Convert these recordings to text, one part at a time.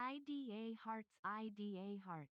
IDA hearts, IDA hearts.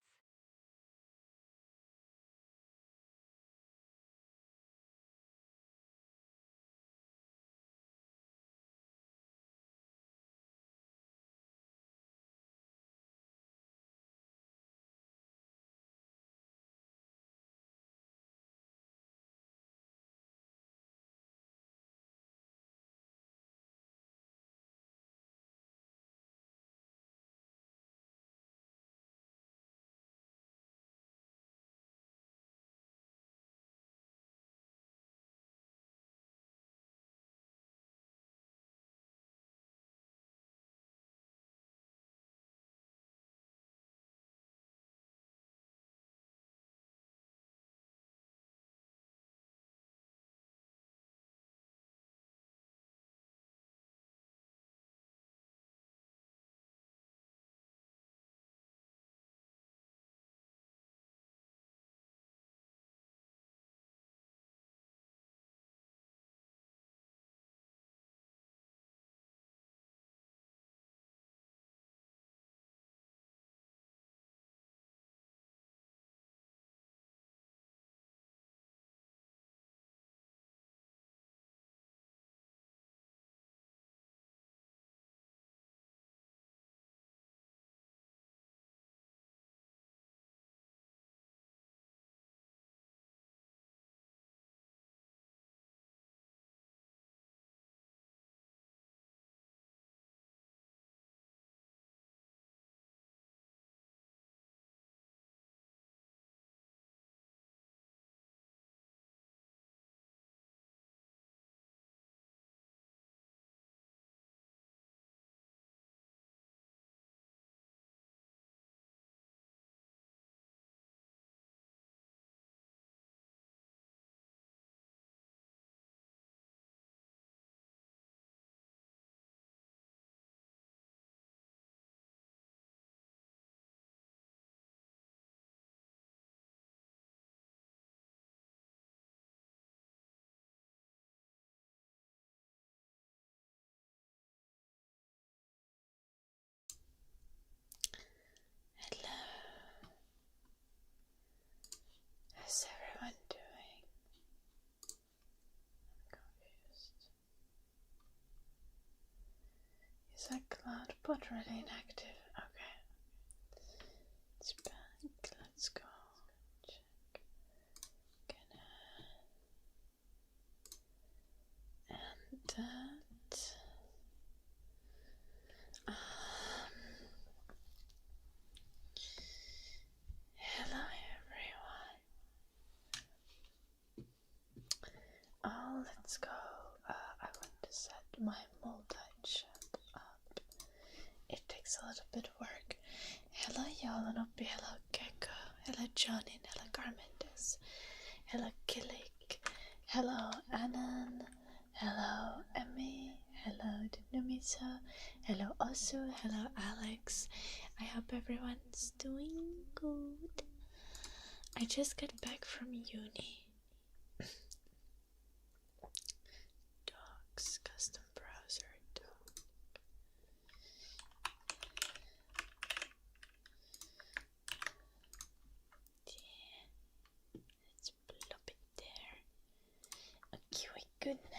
Hello. How's everyone doing? I'm confused. Is that cloud bot really inactive? Okay. It's back. Let's go. Check. Gonna end that. Hello everyone. Oh, let's go. I want to set my multi-chat up. It takes a little bit of work. Hello Yalanopi, hello Gecko, hello Johnny, hello Garmentis, hello Killik, hello Anan, hello Emmy, hello Numisa, hello Osu, hello Alex. I hope everyone's doing good. I just got back from uni. Dogs, custom browser, dog. Yeah, let's plop it there. Okay, we're good now.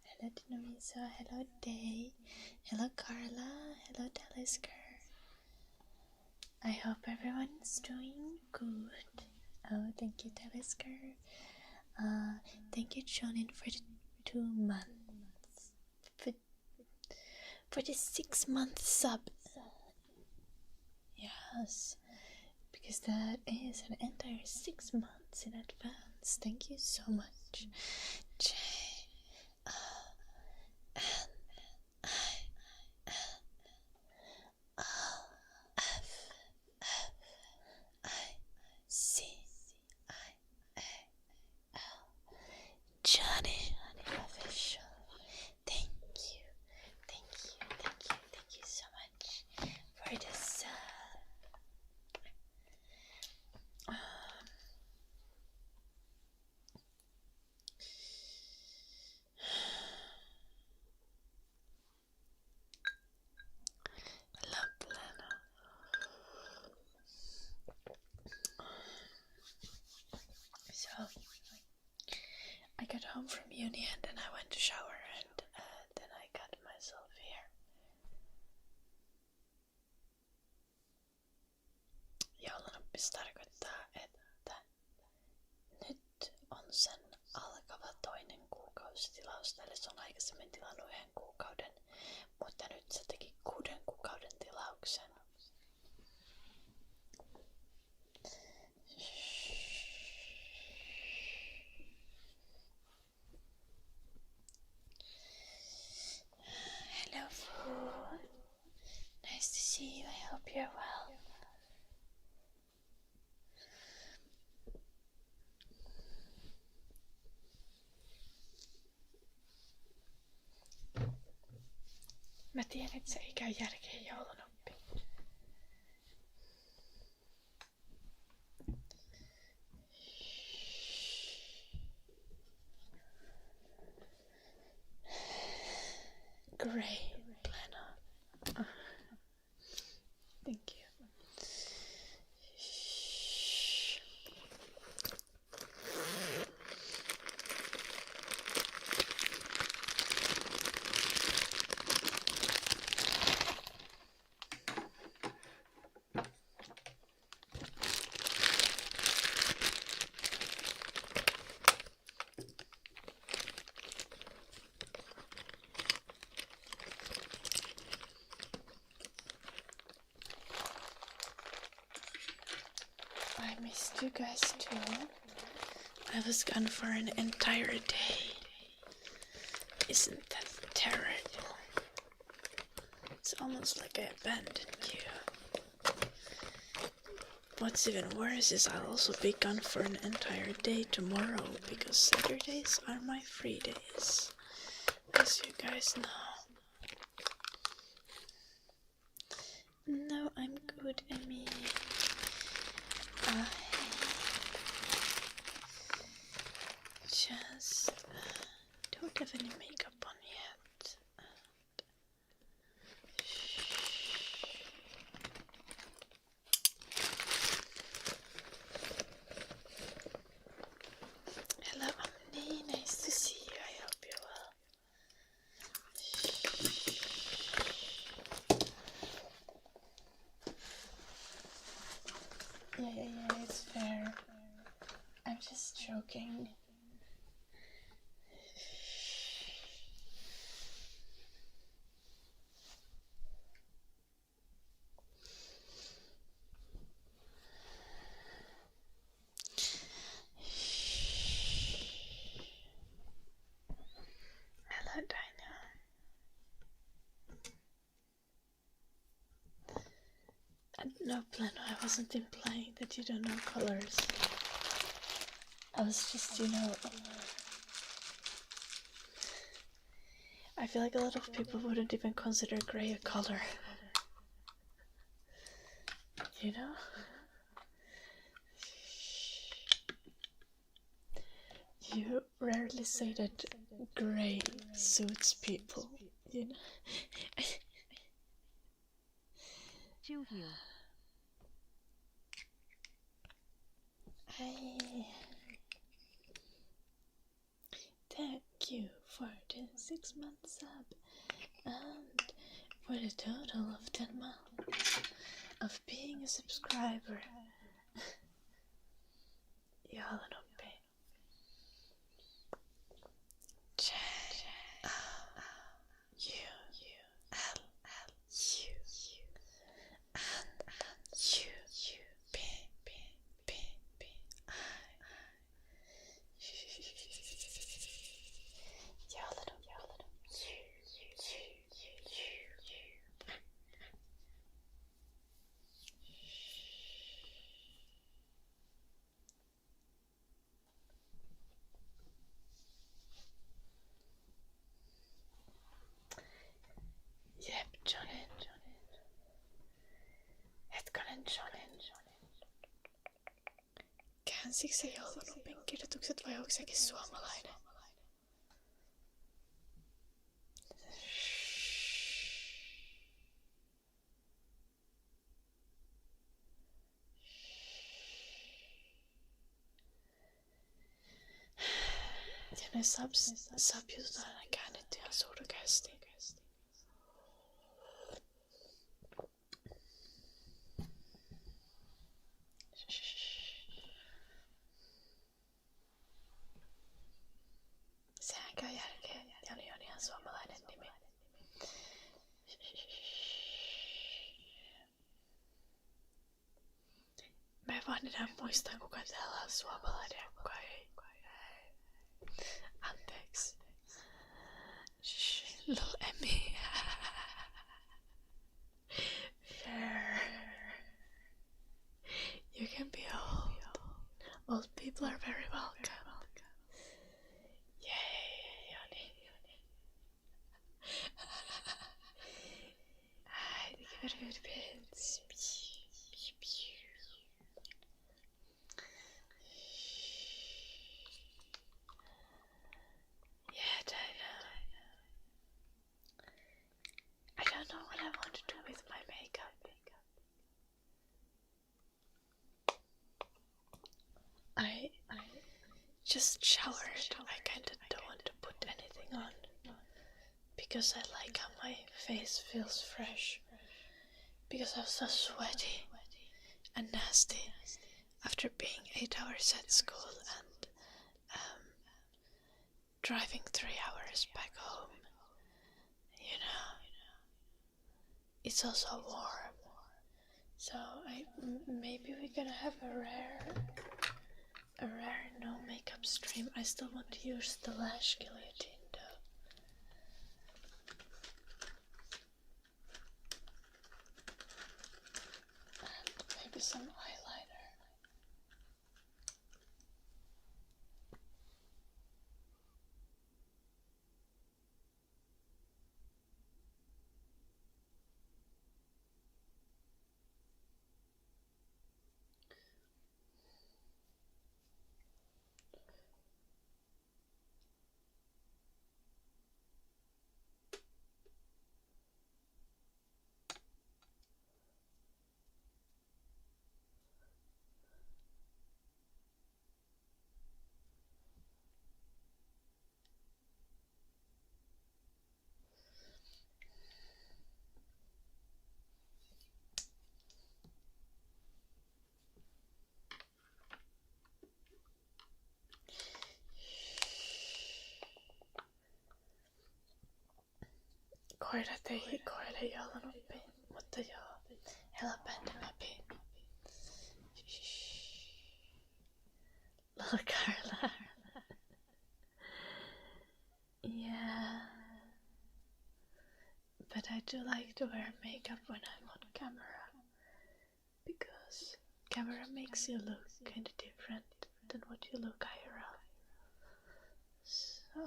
Hello Dinamisa, hello Day, hello Carla, hello Talisker. I hope everyone's doing good. Oh, thank you Talisker. Thank you Jonin for the 2 months. For the 6-month sub. Yes, because that is an entire 6 months in advance. Thank you so much. J N I O F F I C I A L Johnny Official. Thank you, thank you, thank you, thank you so much for this. se tarkoittaa, että nyt on sen alkava toinen kuukausi tilausta, eli se on aikaisemmin tilannut 1 kuukauden, mutta nyt se teki 6 kuukauden tilauksen. Hello, Fu. Nice to see you. I hope you're well. Mä tiedän, että se ei käy järkeen joulunoppi. Great, Lena. Thank you. I missed you guys too. I was gone for an entire day. Isn't that terrible? It's almost like I abandoned you. What's even worse is I'll also be gone for an entire day tomorrow because Saturdays are my free days, as you guys know. No, I'm good, Emmy. I just don't have any makeup on yet. Hello, Omni. Nice to see you. I hope you're well. Yeah, it's fair. I'm just joking. Hello, Dino. No, Plano, I wasn't implying that you don't know colors. I was just, I feel like a lot of people wouldn't even consider grey a color. You know? You rarely say that grey suits people, you know? Thank you for the 6-month sub and for the total of 10 months of being a subscriber. Y'all know pain. Jep, Jonin. Hetkonen, Jonin. Käänsikö se joulunopin kirjoitukset vai onko sekin suomalainen? Ja ne subjutut on aina käännetty ihan surkeasti. vaan enää muista, kuka täällä on suomalainen ja kuka ei. Anteeksi. Shh, little Emmy. Fair. You can be old. Old people are very welcome. Yay, Joni. Give it a good bit. Yeah, I don't know what I want to do with my makeup. I just showered. I kinda don't want to put anything on because I like how my face feels fresh. Because I was so sweaty and nasty after being 8 hours at school and driving 3 hours back home. You know, it's also warm. So maybe we're gonna have a rare no makeup stream. I still want to use the lash guillotine though. And maybe some eyeliner. Koirat ei koile jalanoppiin, mutta joo, helpenden läpi. Little Carla. Yeah. But I do like to wear makeup when I'm on camera. Because camera makes you look kind of different than what you look IRL. So...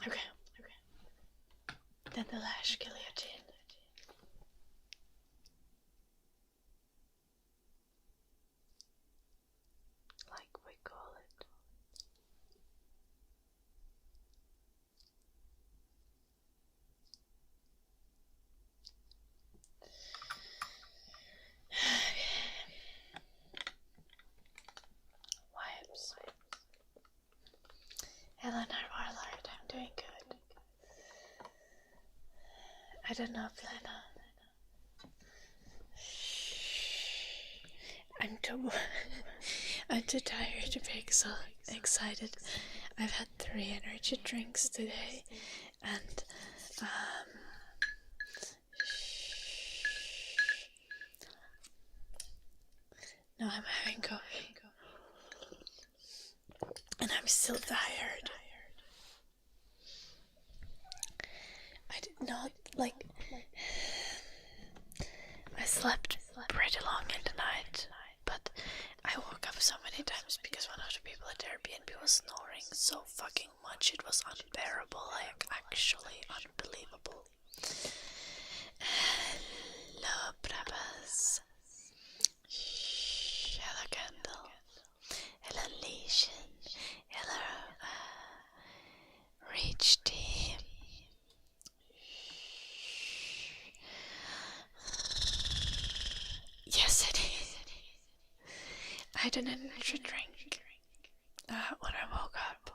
Okay. Then the lash guillotine. Like we call it. Wipes. Eleanor Warlord, I'm doing good. I don't know, Lena. I'm too tired to be so excited. I've had 3 energy drinks today, and now I'm having coffee, and I'm still tired. I did not I slept pretty long in the night, but I woke up so many times because one of the people at Airbnb was snoring so fucking much it was unbearable, like actually unbelievable. Hello, Brabas. Hello, Candle. Hello, Legion. Hello, Reach Team. Yes, it is. I had an energy drink when I woke up.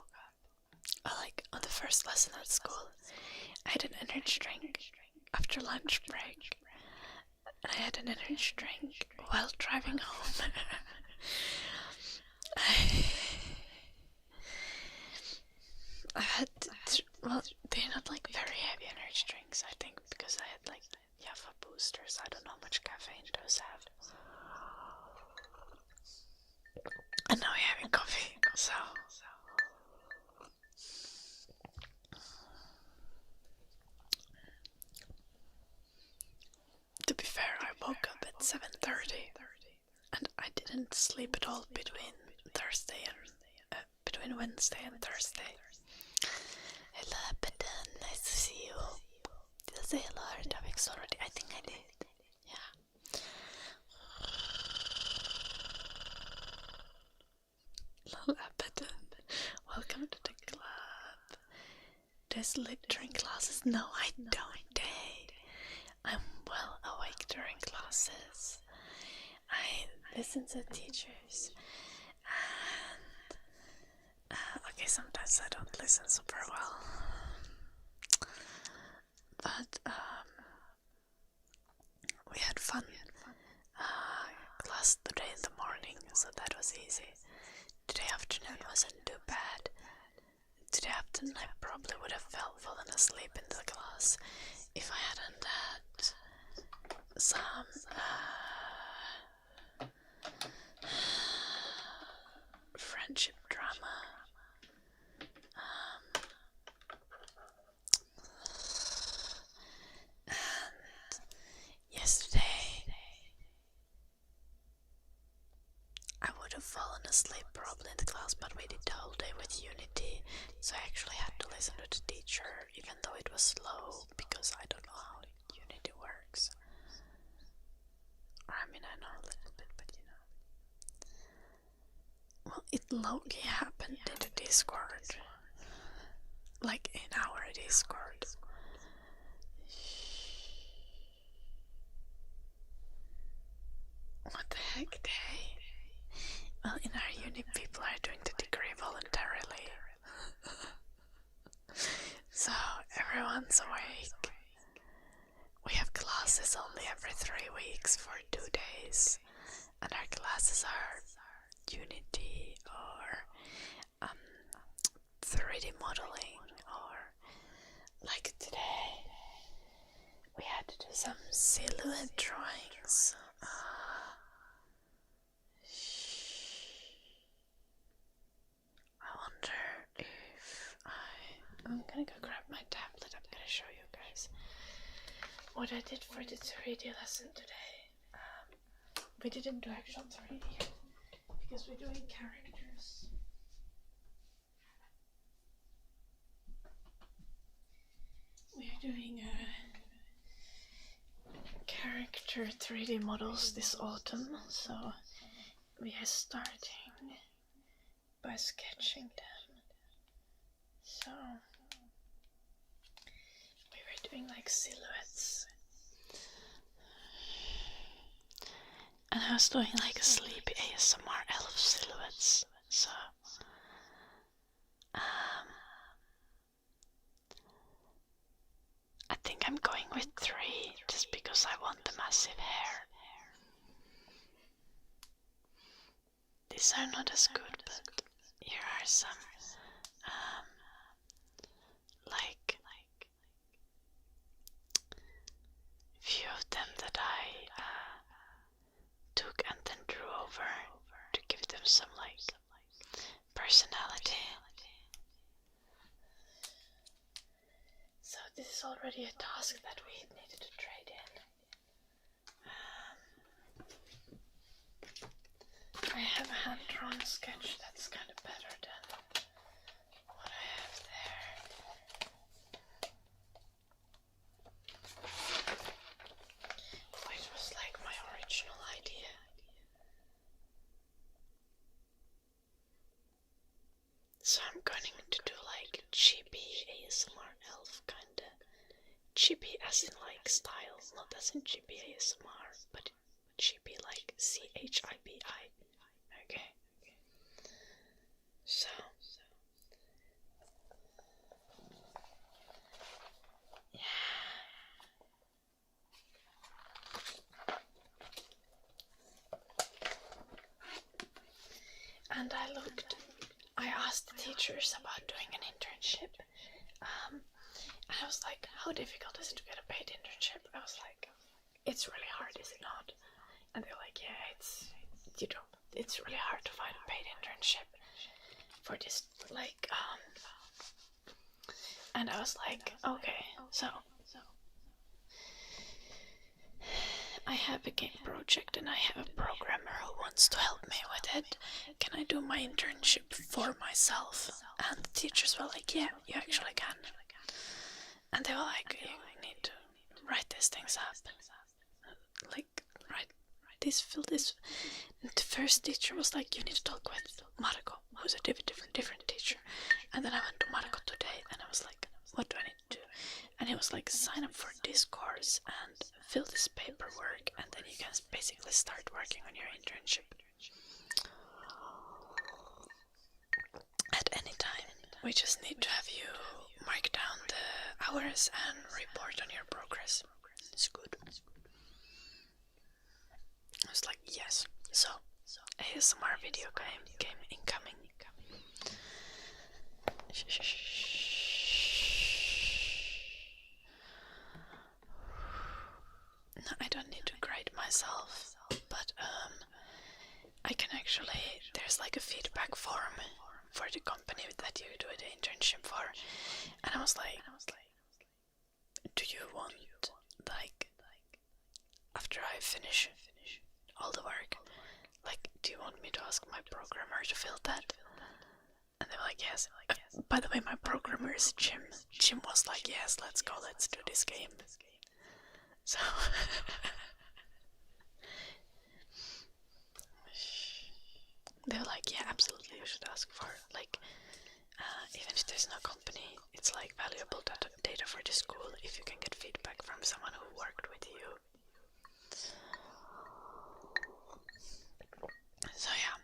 On the first lesson at school. I had an energy drink after lunch break. And I had an energy drink while driving home. I had, they're not very heavy energy drinks, I think, because I had called between Wednesday and Thursday. Hello, Petan, nice to see you. Did I say hello Ardavix already? I think I did. Yeah. Hello, Petan. Welcome to the club. There's lecturing classes? No, I don't date. I'm well awake during classes. I listen to teachers. And okay, sometimes I don't listen super well. But we had fun. Class today in the morning, so that was easy. Today afternoon wasn't too bad. Today afternoon I probably would have fallen asleep in the class if I hadn't had some friendship drama. And yesterday I would have fallen asleep probably in the class, but we did the whole day with Unity, so I actually had to listen to the teacher, even though it was slow, because I don't know how Unity works. I mean, I know a little bit, but you know. Well, it low-key happened in the Discord. Like, in our Discord. What the heck, they? Well, in our uni, people are doing the degree voluntarily. So, everyone's awake. We have classes only every 3 weeks for 2 days. And our classes are Unity or 3D modeling, or like today we had to do some silhouette drawings. I wonder if I'm gonna go grab my tablet. I'm gonna show you guys what I did for the 3D lesson today. We didn't do actual 3D because we're doing characters. We are doing character 3D models this autumn, so we are starting by sketching them. So we were doing like silhouettes, and I was doing like a sleepy ASMR elf silhouettes. So I think I'm going with 3 just because I want the massive hair. These are not as good, but here are some like few of them that I took and then drew over to give them some like personality. So this is already a task that we needed to trade in. I have a hand-drawn sketch that's kind of better than what I have there. Which was like my original idea. So I'm going to do like chibi ASMR elf kinda. Chibi as in like style, not as in chibi ASMR, but chibi like CHIBI. Okay. So yeah. And I asked the teachers about doing an internship. And I was like, how difficult is it to get a paid internship? I was like, it's really hard, is it not? And they're like, yeah, it's really hard to find a paid internship for this, like, and I was like, okay, so I have a game project and I have a programmer who wants to help me with it. Can I do my internship for myself? And the teachers were like, yeah, you actually can. And they were like, you need to write these things up. Like, write this, fill this. And the first teacher was like, you need to talk with Marco, who's a different teacher. And then I went to Marco today and I was like, what do I need to do? And he was like, sign up for this course and fill this paperwork, and then you can basically start working on your internship at any time. We just need to have you mark down the hours and report on your progress. It's good. I was like, yes. So ASMR video game incoming. No, I don't need to grade myself, but I can actually, there's like a feedback form for the company that you do the internship for, and I was like, do you want, like, after I finish all the work, like, do you want me to ask my programmer to fill that? And they were like, yes. By the way, my programmer is Jim. Jim was like, yes, let's go, let's do this game. So they were like, yeah, absolutely, you should ask for, like, even if there's no company, it's like valuable data for the school if you can get feedback from someone who worked with you. So yeah.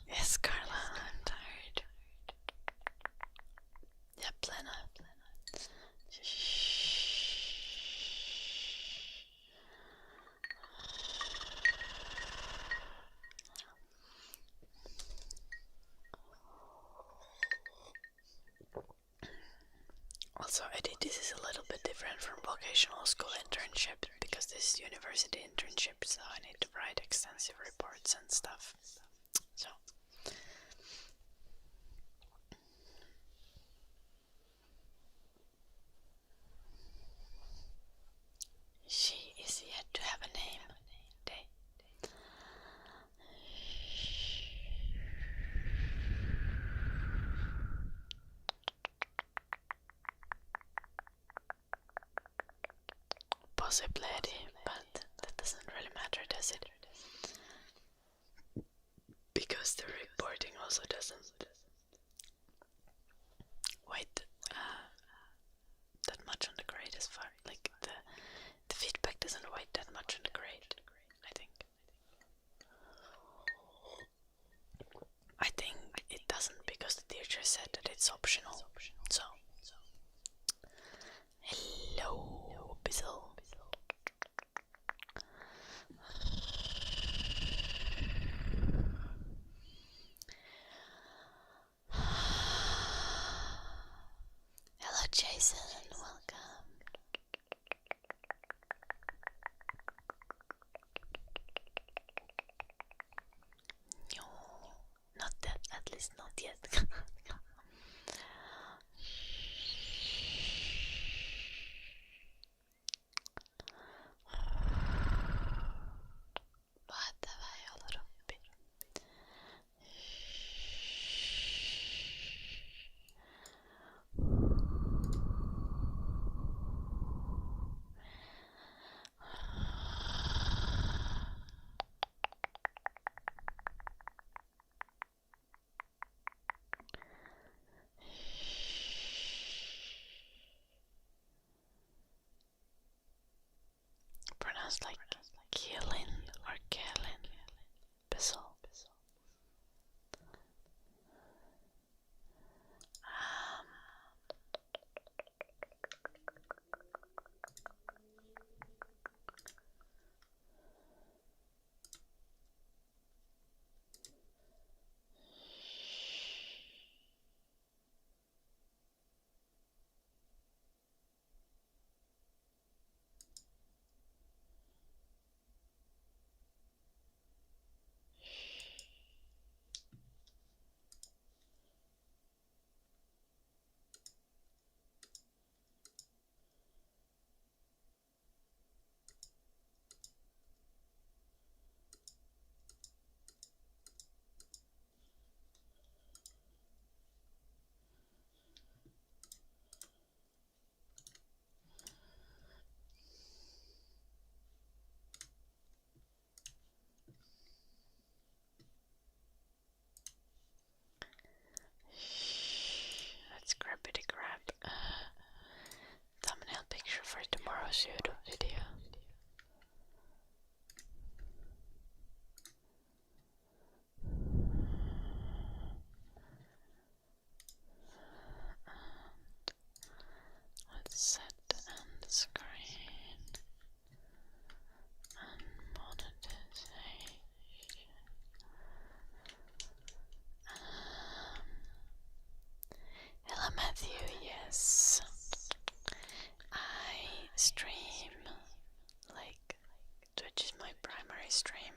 Yes, Carla, I'm tired. Yeah, plena. Also, this is a little bit different from vocational school internship because this is university internship, so I need to write extensive reports and stuff. So she is yet to have a name. Possibly, but that doesn't really matter, does it? Because the reporting also doesn't wait that much on the grade as far, like the feedback doesn't wait that much on the grade, I think. I think it doesn't because the teacher said that it's optional. So hello, Bizzle. Hello, Jason, welcome. No, not that, at least not yet. Vad var jag där uppe? Pronounced like Keelan or Kellen. Bizzle. YouTube video. Let's set the end screen and monetization. Hello Matthew, yes. I stream, like, Twitch is my primary stream.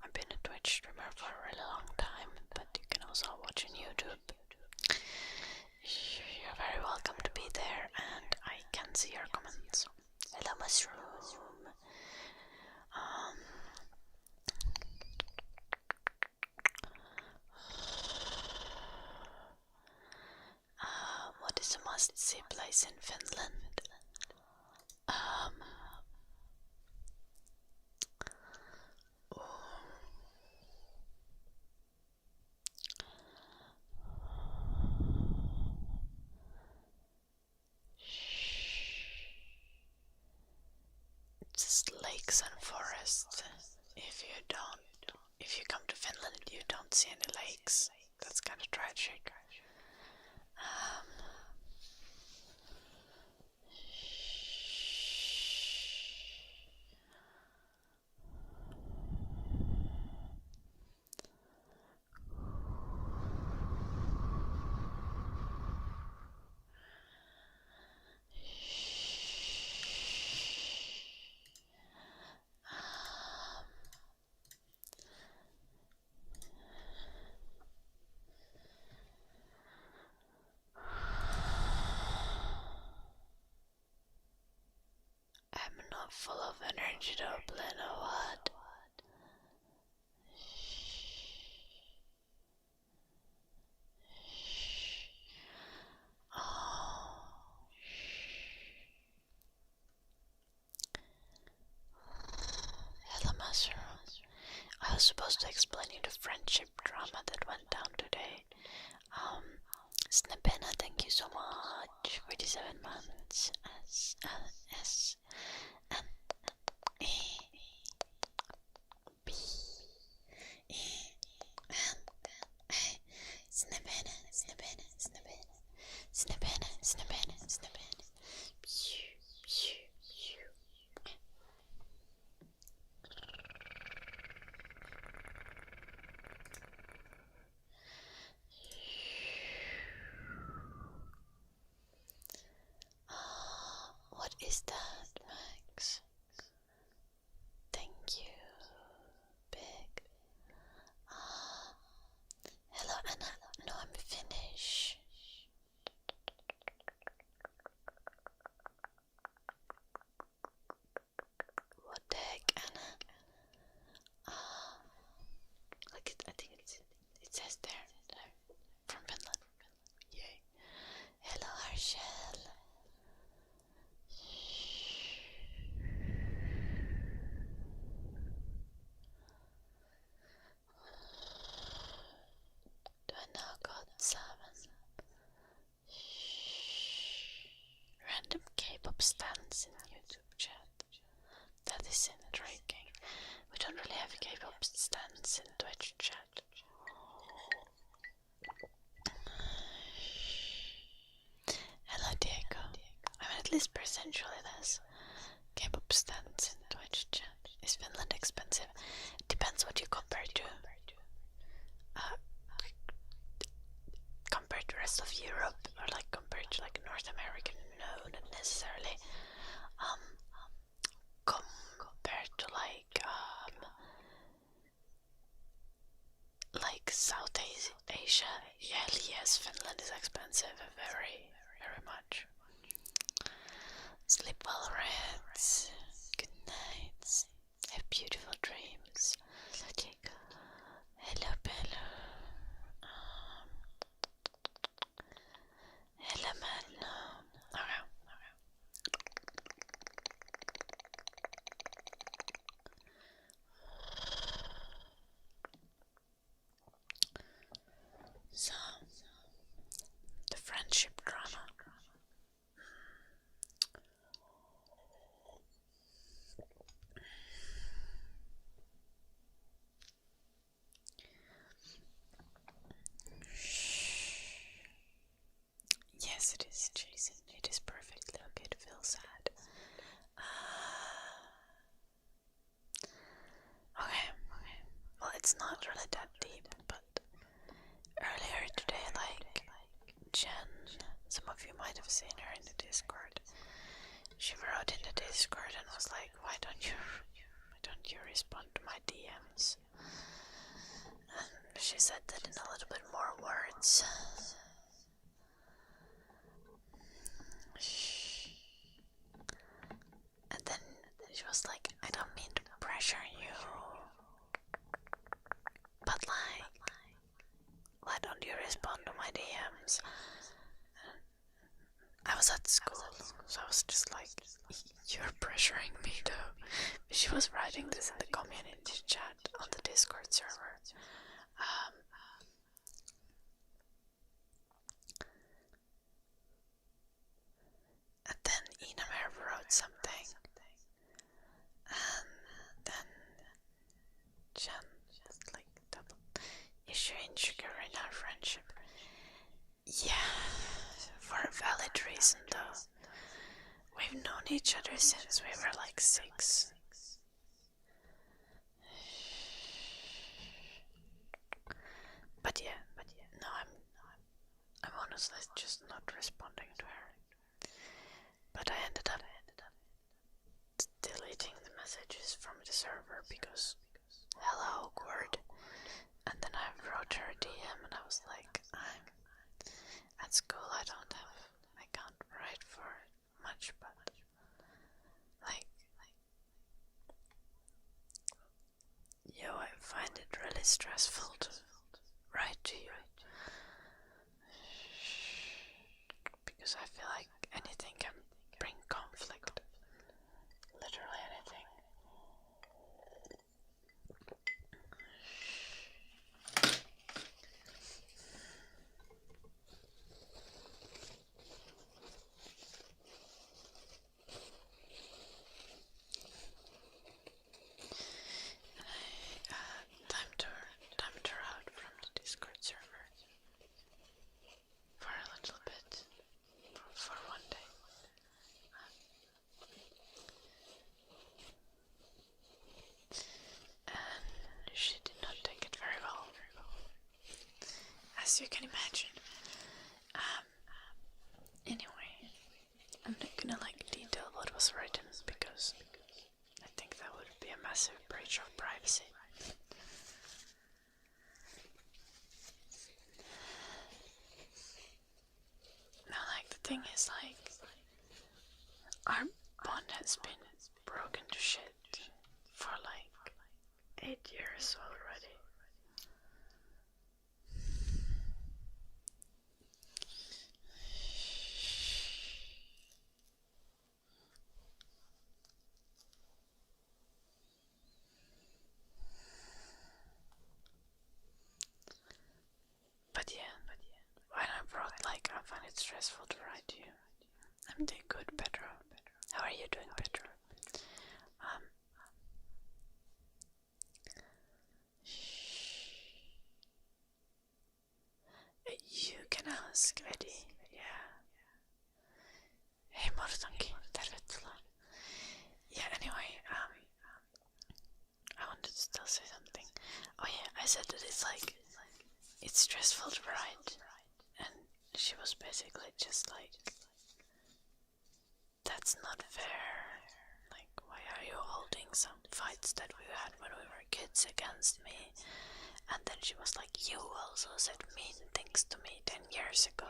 I've been a Twitch streamer for a really long time, but you can also watch on YouTube. You're very welcome to be there, and I can see your comments. Hello Mushroom. What is a must-see place in Finland? Just lakes and forests. If you come to Finland, you don't see any lakes. That's kind of tragic. I'm not full of energy, Dublin, or what? Hello, Mushroom. I was supposed to explain you the friendship drama that went down today. Snipena, thank you so much for the 7 months. S N E B E N A. Snipena, Snipena, Snipena, Snipena, Snipena, Snipena. What is that, Max? Thank you, Big. Hello, Anna. No, I'm Finnish. What the heck, Anna? Look, I think it says there. From Finland. Yay. Hello, Harshel. Do I now got 7? Random K-pop stands in YouTube chat. That is intriguing. We don't really have K-pop stands in Twitch chat. Hello Diego. I mean, at least percentually there's K-pop stands in Twitch chat. Is Finland expensive? Depends what you compare to. Compared to the rest of Europe, or like compared to like North America, no, not necessarily. Compared to like South Asia, yes, Finland is expensive, very, very much. Sleep well, Reds. Good nights. Have beautiful dreams. Hello, Bello. Hello, Madno. Okay. So, the friendship drama. Yes, it is, Jason. It is perfectly okay to feel sad. Okay. Well, it's not really that deep, but earlier today, like, Jen, some of you might have seen her in the Discord. She wrote in the Discord and was like, why don't you respond to my DMs? And she said that in a little bit more words. And then she was like, I don't mean to pressure you, but like, why don't you respond to my DMs? I was at school, so I was just like, you're pressuring me though. She was writing this in the community chat on the Discord server. And then Inamer wrote something. And then Jen just like double issue in sugar in our friendship. Yeah, for a valid reason though. We've known each other since we were like 6. But yeah, no, I'm honestly just not responding to her. But I ended up deleting the messages from the server because hella awkward. And then I wrote her a DM and I was like, I'm at school, I can't write for much, but like, yo, I find it really stressful to write to you. Because I feel like anything can bring conflict. Literally anything. Timed her out from the Discord server for a little bit, for one day. And she did not take it very well, as you can imagine. Anyway, I'm not gonna like detail what was written because I think that would be a massive breach of privacy. Now, like, the thing is, like, our bond has been broken to shit for like 8 years already. But yeah, when I brought like, I find it stressful to write to you. I'm doing good, Pedro. How are you doing, Pedro? You can ask Eddie. Yeah. Hei Mortonki, tervetuloa. Yeah, anyway, I wanted to still say something. Oh yeah, I said that it's stressful to write. And she was basically just like, that's not fair. Like, why are you holding some fights that we had when we were kids against me? And then she was like, you also said mean things to me 10 years ago.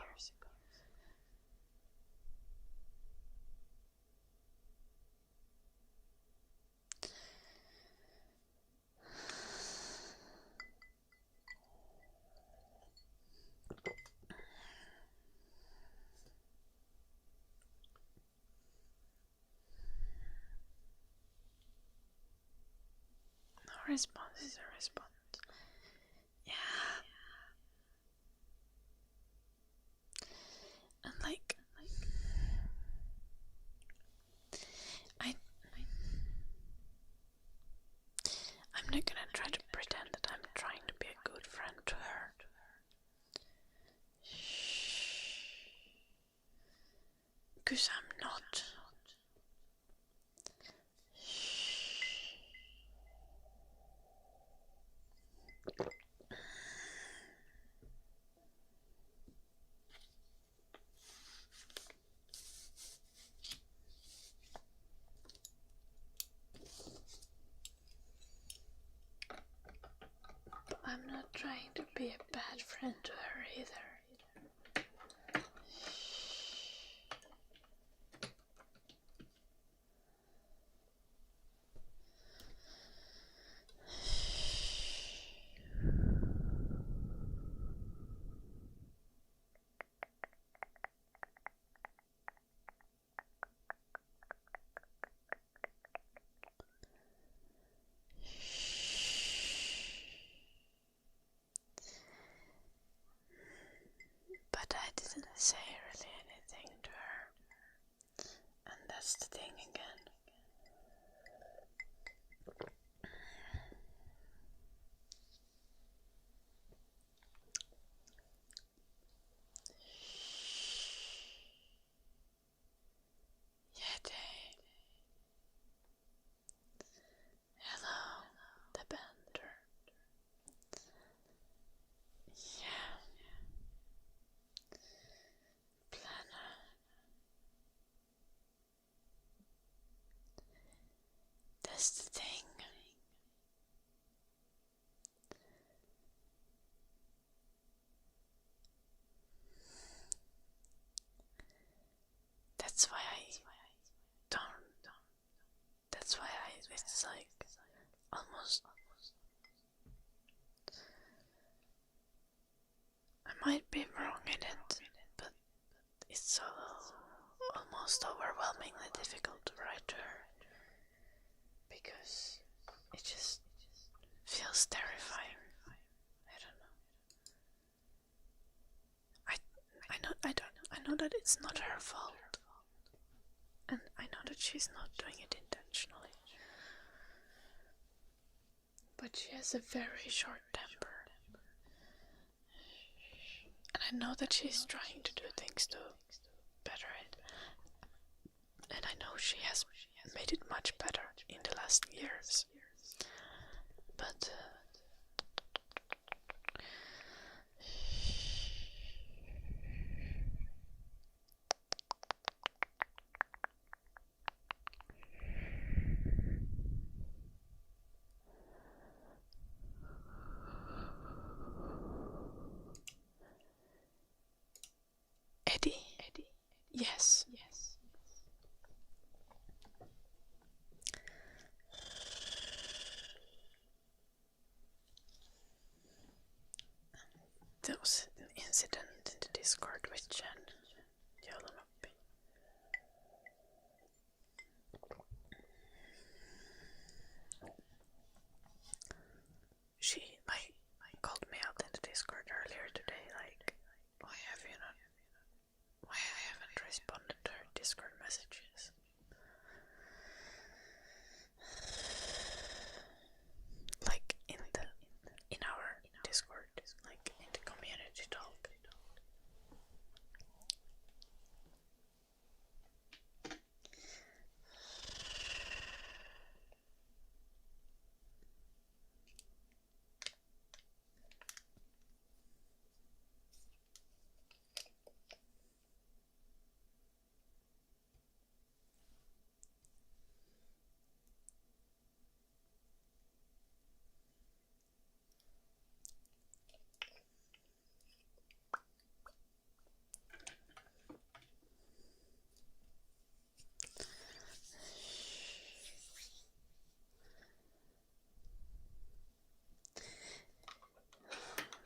No response is a response. Yeah. And like I'm not gonna try to pretend that I'm trying to be a good friend to her. Because I'm not. But I'm not trying to be a bad friend to her either. But I didn't say really anything to her. And that's the thing again. Yeti. Hello, the banter. Yeah. Planner. That's the thing. That's why I don't. That's why it's like almost. I might be wrong in it, but it's so almost overwhelmingly difficult to write to her because it just feels terrifying. I don't know. I know that it's not her fault, and I know that she's not doing it intentionally. But she has a very short temper. And I know that she's trying to do things to better it. And I know she has made it much better in the last years. But Eddie. Yes. There was an incident in the Discord with Jen. She called me out in the Discord earlier today, like, why I haven't responded to her Discord messages. Like in our Discord, like in the community talk.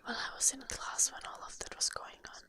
Well, I was in class when all of that was going on.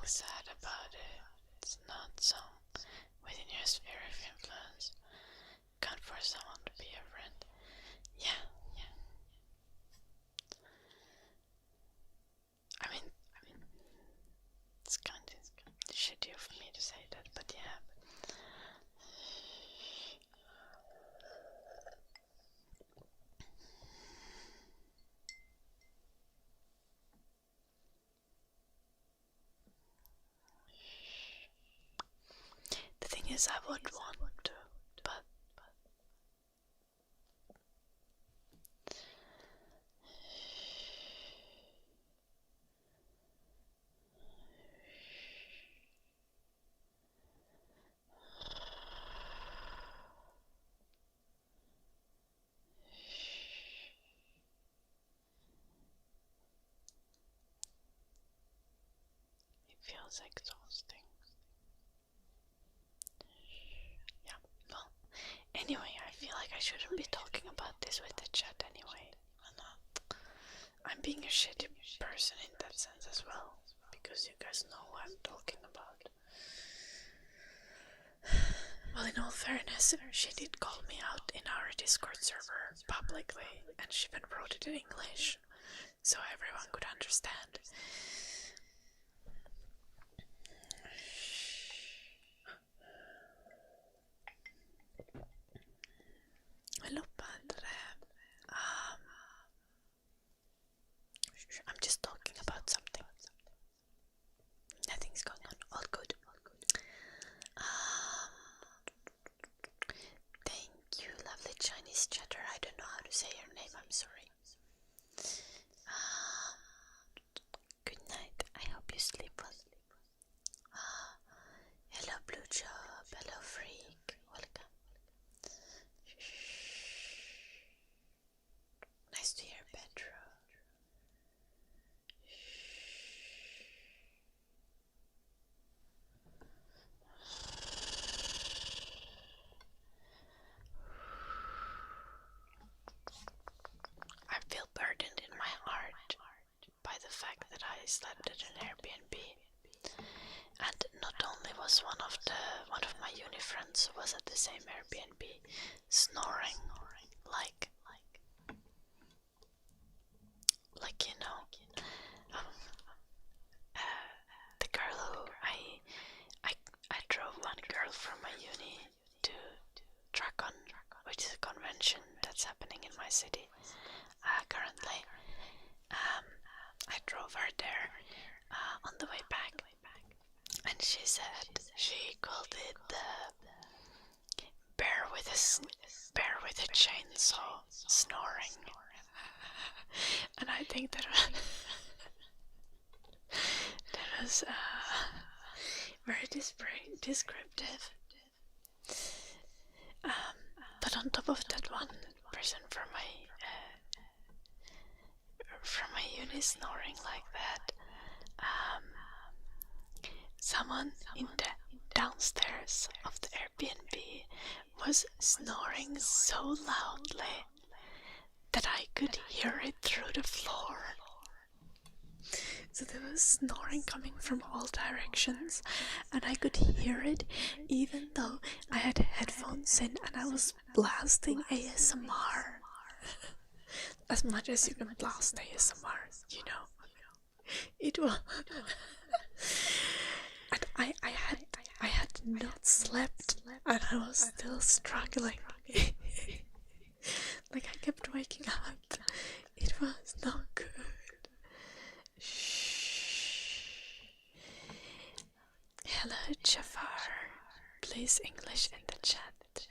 sad about it. It's not so within your sphere of influence. Can't force someone to be your friend. Yeah. I mean, it's kind of shitty of me to say that, but yeah. The thing is, I would want to, but it feels exhausting. Yeah, well, anyway, I feel like I shouldn't be talking about this with the chat anyway. I'm being a shitty person in that sense as well, because you guys know what I'm talking about. Well, in all fairness, she did call me out in our Discord server publicly, and she even wrote it in English, so everyone could understand. Hello, Banter. I'm just talking about something. Nothing's going on. All good. Thank you, lovely Chinese chatter. I don't know how to say your name. I'm sorry. Good night. I hope you sleep well. Hello, Blue Job. Hello, Freak. Welcome. Nice to hear, Pedro. I feel burdened in my heart by the fact that I slept at an Airbnb, and not only was one of my uni friends who was at the same Airbnb snoring like you know, the girl who I drove one girl from my uni to Dragon, which is a convention that's happening in my city currently. I drove her there on the way back, and she said she called it the bear with a chainsaw snoring, and I think that was very descriptive. But on top of that, one person from my uni snoring like that, someone in the downstairs of the Airbnb was snoring so loudly that I could hear it through the floor. So there was snoring coming from all directions, and I could hear it even though I had headphones in and I was blasting ASMR. As much as you can blast ASMR, you know. It was... and I had not slept, and I was still struggling. Like, I kept waking up. It was not good. Hello, Jafar. Please English in the chat.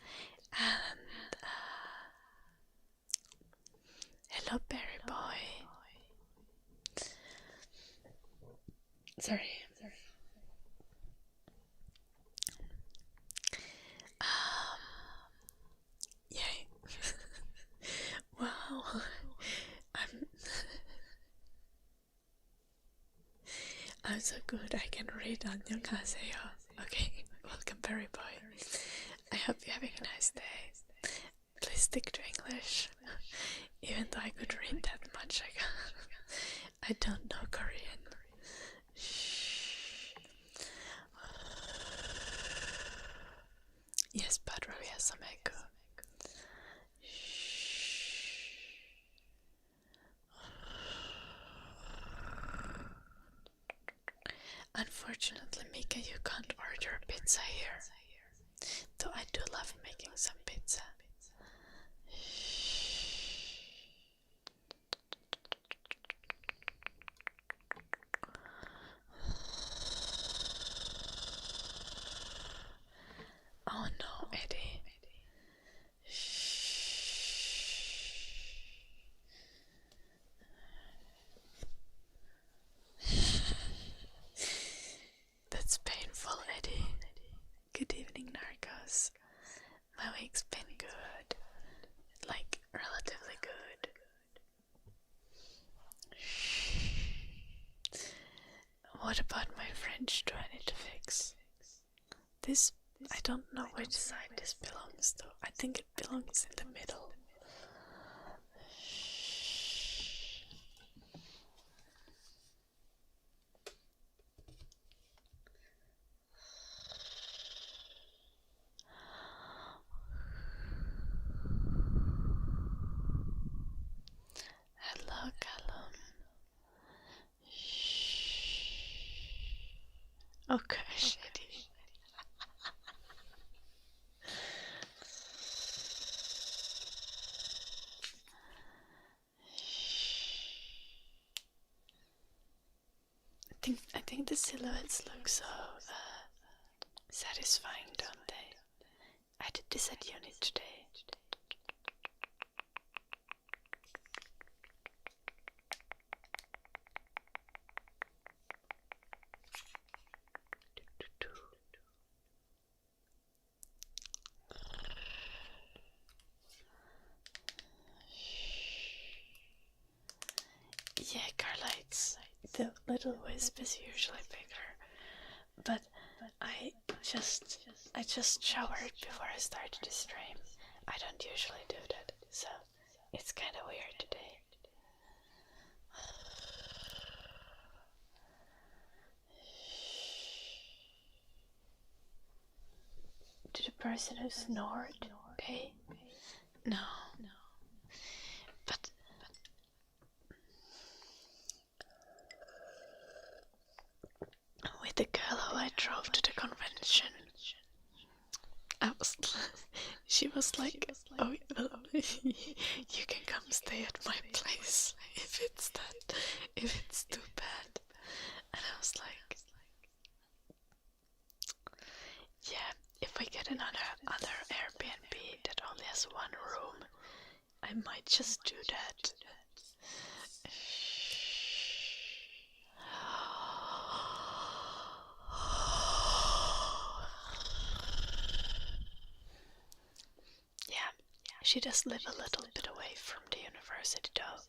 And hello, Berry Boy. Sorry. Yay. Wow. I'm so good I can read 안녕하세요. Okay, welcome Berry Boy. I hope you're having a nice day. Please stick to English. Even though I could read that much, I don't know Korean. Shh. Unfortunately, Mika, you can't order pizza here. Though I do love making some pizza. Oh no, Eddie. That's painful, Eddie. Good evening, Narcos. My week's been good. Like, relatively good. What about my French do I need to fix? This, I don't know which side this belongs to. I think it belongs in the middle. Hello, Callum. Okay, shitty. I think the silhouettes look so satisfying, don't they? I did this at uni today. Yeah, Carlites. The little wisp is usually bigger, but I just showered before I started the stream. I don't usually do that, so it's kind of weird today. To the person who snored, okay? No. But with the girl who I drove to the convention, she was like, oh, well, you can come stay at my place if it's too bad. And I was like, yeah, if we get another Airbnb that only has one room, I might just do that. Yeah, she does live a little bit away from the university though.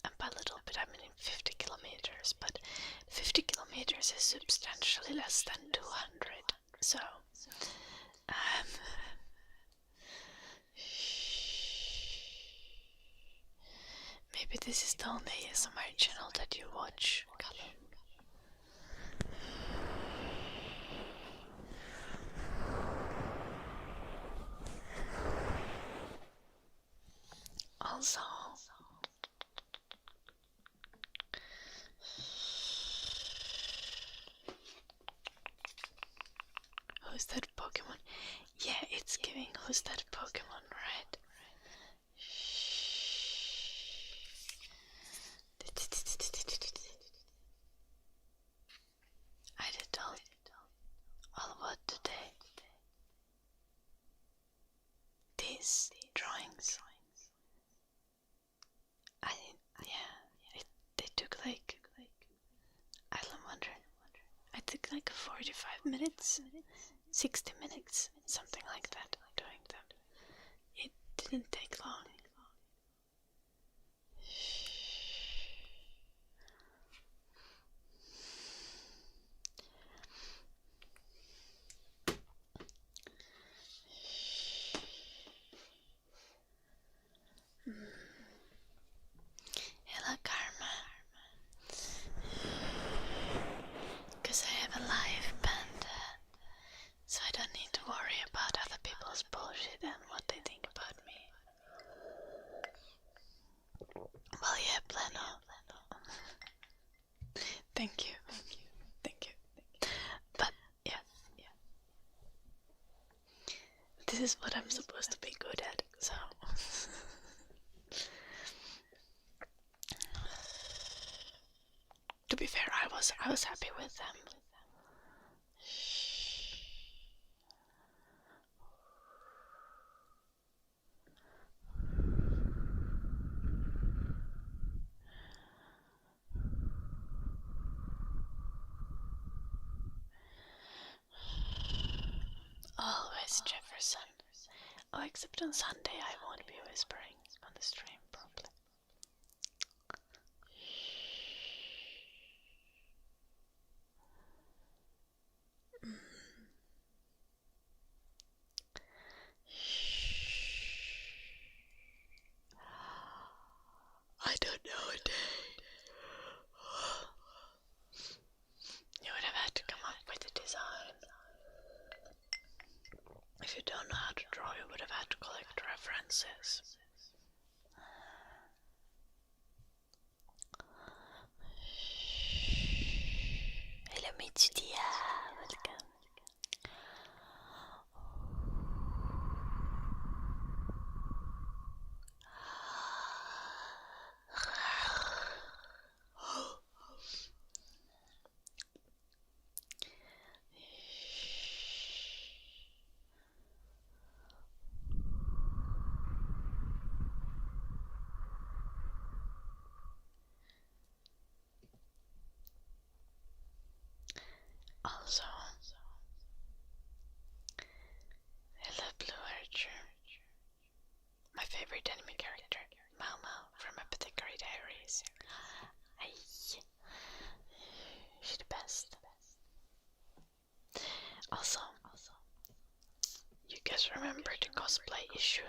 And by little bit I mean 50 kilometers, but 50 kilometers is substantially less than 200. So, maybe this is the only ASMR channel that you watch, Callum. Also, who's that Pokemon? Yeah, it's giving who's that Pokemon, right? I did all what today? These drawings. They took like, I wonder, I took like 45 minutes, 60 minutes, something like that, doing them. It didn't take long. Hello, Karma. Because I have a live banter, so I don't need to worry about other people's bullshit and what they think about me. Well, yeah, Plano. Thank you. This is what I'm supposed to be good at, so... To be fair, I was happy with them. Always Jefferson. Oh, except on Sunday I won't be whispering on the stream probably. I don't know a day. You would have had to come up with a design. If you don't know how to draw, you would have had to collect references. Hello, Mitsudia. Welcome. Also, hello, Blue Archer. My favorite anime character, Mau Mau from Apothecary Diaries. Ay, she's the best. Also, you guys remember the cosplay issue?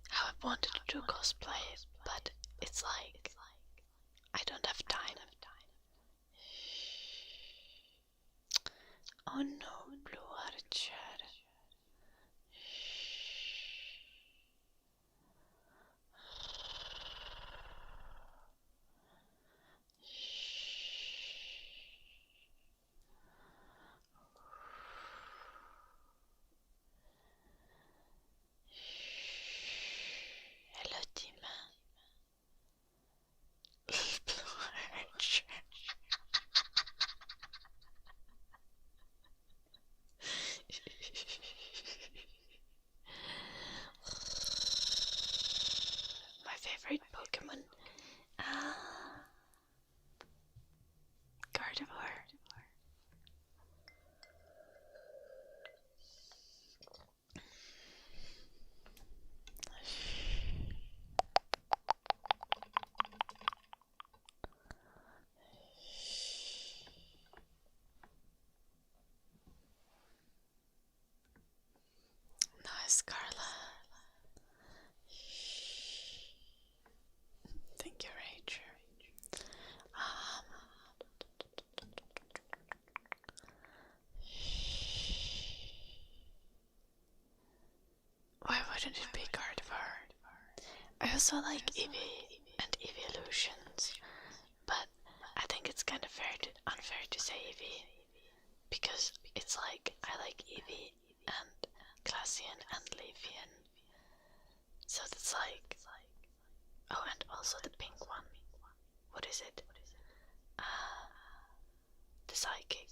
How I wanted to do cosplay, but it's like I don't have time. Oh no, Blue Archer. Hello, Tima. Blue Archer. My favorite Pokemon? Gardevoir. Nice, Carla. Thank you, Rachel. Why wouldn't it be Gardevoir? I also like Eevee and Eeveelutions, but I think it's kind of unfair to say Eevee, because it's like I like Eevee and Glaceon and Leafeon. So that's like... Oh, and also the pink one. What is it? The psychic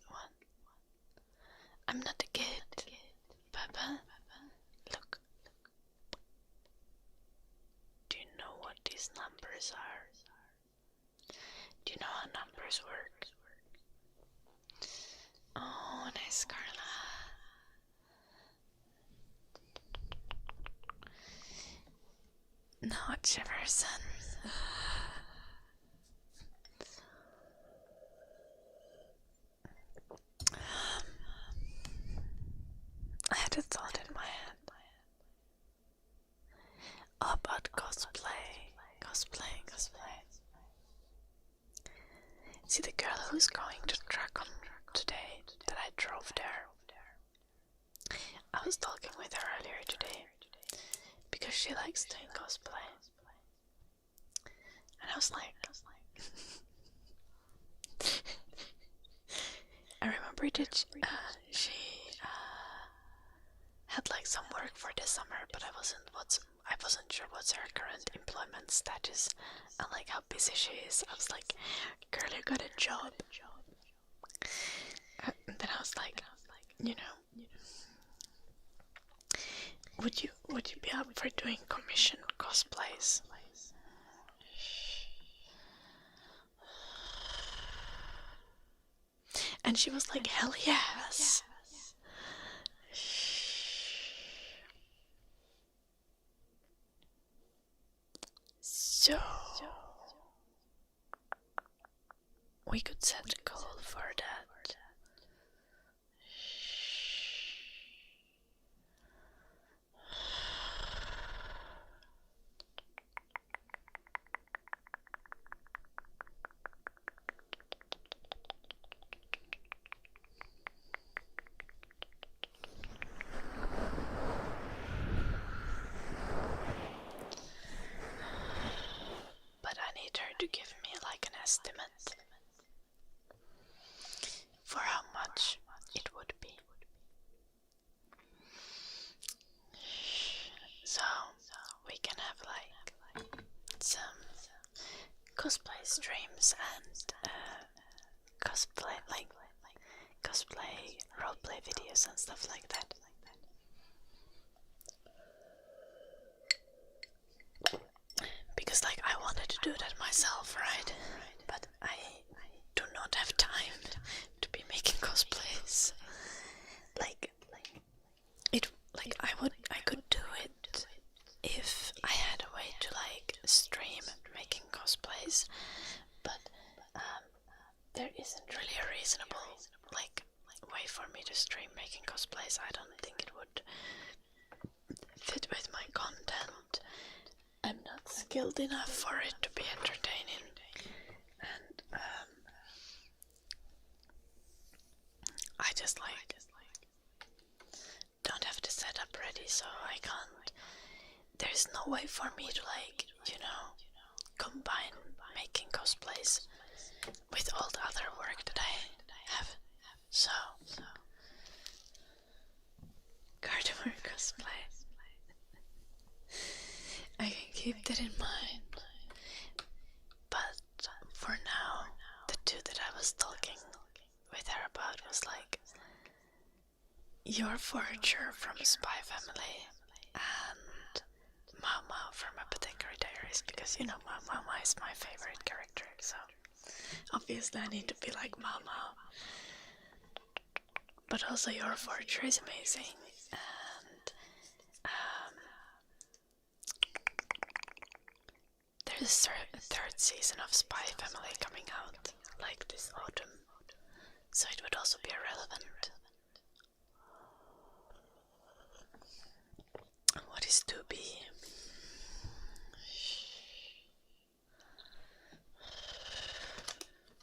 one. I'm not a kid, Papa. Look. Do you know what these numbers are? Do you know how numbers work? Oh, nice, Carla. No, Jefferson. I had a thought in my head. About cosplay. See the girl who's going to Dragon today that I drove there? I was talking with her earlier today because she likes doing cosplay. And I was like, Bridget, she had like some work for this summer, but I wasn't sure what's her current employment status and like how busy she is. I was like, girl, you got a job. And then I was like, you know, would you be up for doing commissioned cosplays? And she was like, hell yes. So we could set a goal for that. But I need her to give me like an estimate for how much it would be. So we can have like some cosplay streams and cosplay roleplay videos and stuff like that. Because like I wanted to do that myself, right? But I do not have time to be making cosplays. I could do it if I had a way to like stream making cosplays, but there isn't really a reasonable way for me to stream making cosplays. I don't think it would fit with my content. I'm not skilled enough for it to be entertaining, and I just don't have the setup ready, so I can't. There's no way for me to combine making cosplays with all the other work that I have. So Gardener cosplay. I can keep that in mind. But for now, the two that I was talking with her about was like your Forger from Spy Family and Mama from Apothecary Diaries, because Mama is my favorite character, so obviously I need to be like Mama. But also your Forger is amazing, and there's a third season of Spy Family coming out like this autumn, so it would also be irrelevant. What is to be?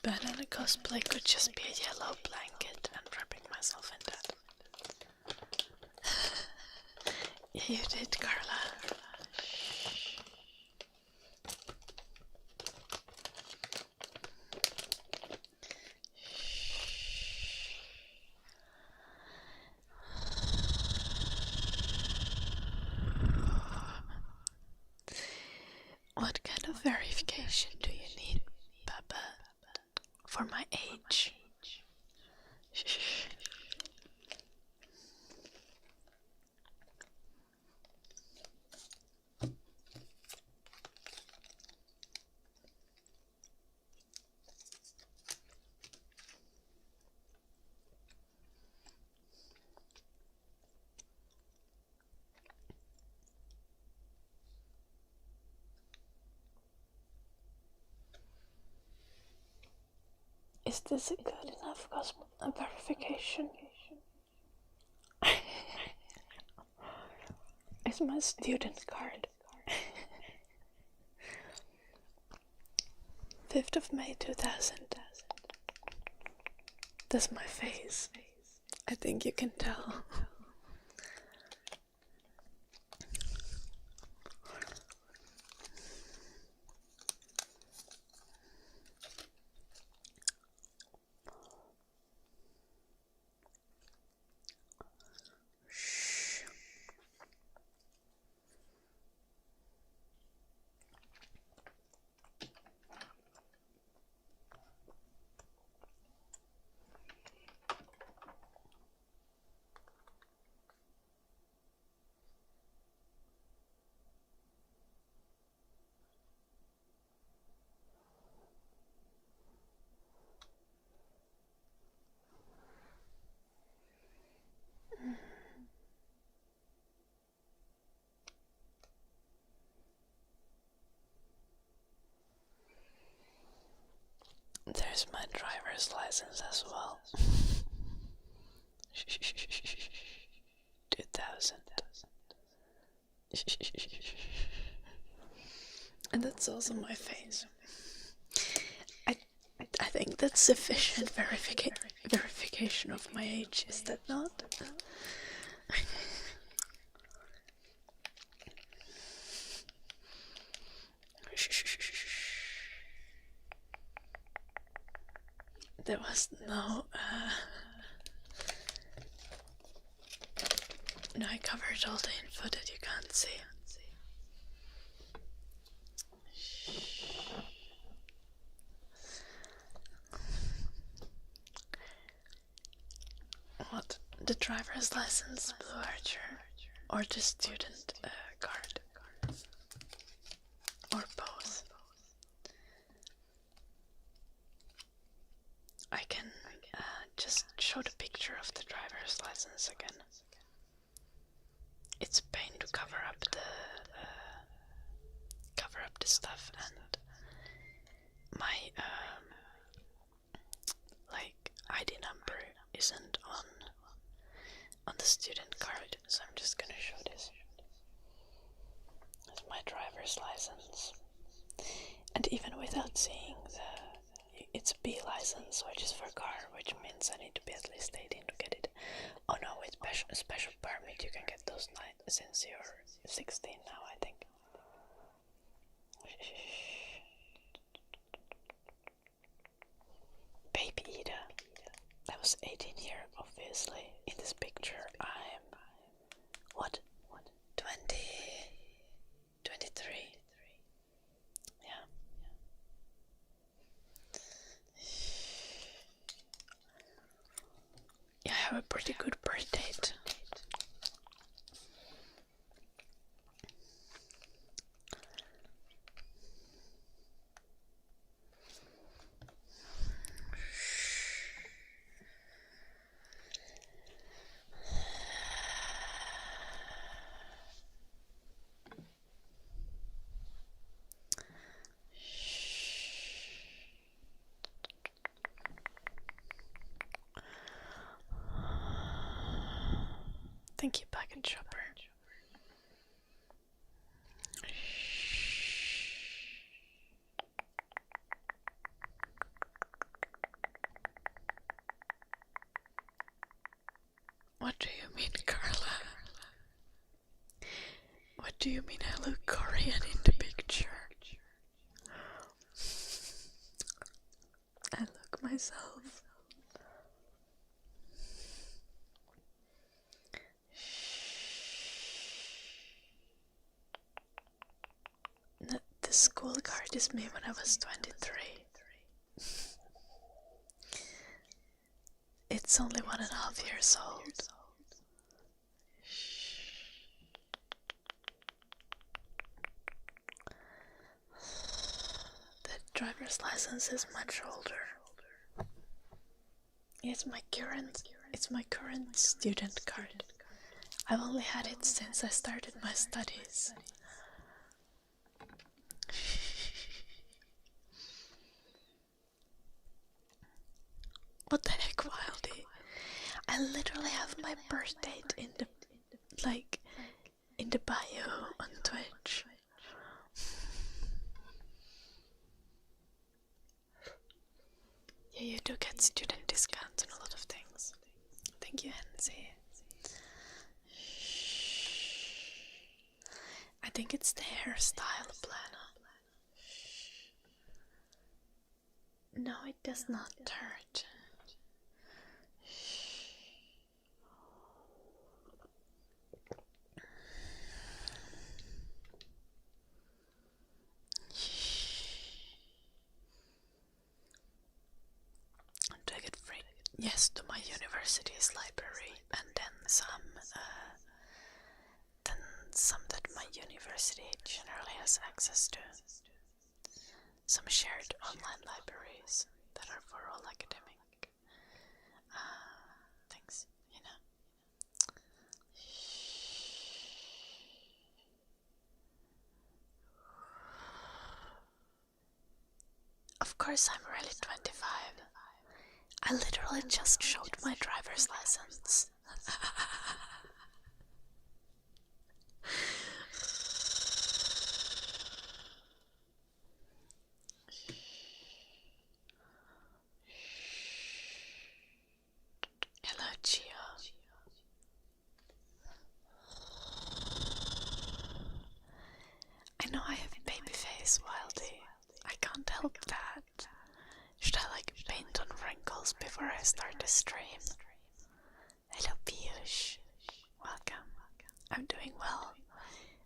Banana cosplay could just be a yellow blanket and wrapping myself in that. Yeah, you did, Carla. What kind of verification do you need, Baba, for my age? Is this a good enough verification? It's my student card. 5th of May 2000. That's my face. I think you can tell. There's my driver's license as well. 2000. And that's also my face. I think that's sufficient verification of my age, is that not? There was no, no, I covered all the info that you can't see. What? The driver's license, Blue Archer, or the student card, or both? I can just show the picture of the driver's license again. It's a pain to cover up the stuff, and my like ID number isn't on the student card, so I'm just gonna show this. That's my driver's license, and even without seeing it's a B license, which is for car, which means I need to be at least 18 to get it. Oh no, with special permit you can get those since you're 16 now, I think. Baby Ida. I was 18 here, obviously. In this picture I'm what? 20, 23. Yeah. Yeah, I have a pretty good birth date. Thank you, package shopper. What do you mean, Carla? What do you mean I look Korean in the picture? I look myself. The school card is me when I was 23. It's only 1.5 years old. The driver's license is much older. It's my current student card. I've only had it since I started my studies. What the heck, Wildy? I literally have my birth date in the bio on Twitch. Yeah, you do get student discounts on a lot of things. Thank you, Hensi. I think it's the hairstyle planner. No, it does not hurt. Do I get free? Yes, to my university's library, and then some that my university generally has access to. Some shared online libraries that are for all academic things, you know. Of course I'm really 25. I literally just showed my driver's license. Hello, Gio. I know I have baby face, Wildy. I can't help that. Should I paint on wrinkles before I start the stream? Hello, Piyush. Welcome. I'm doing well.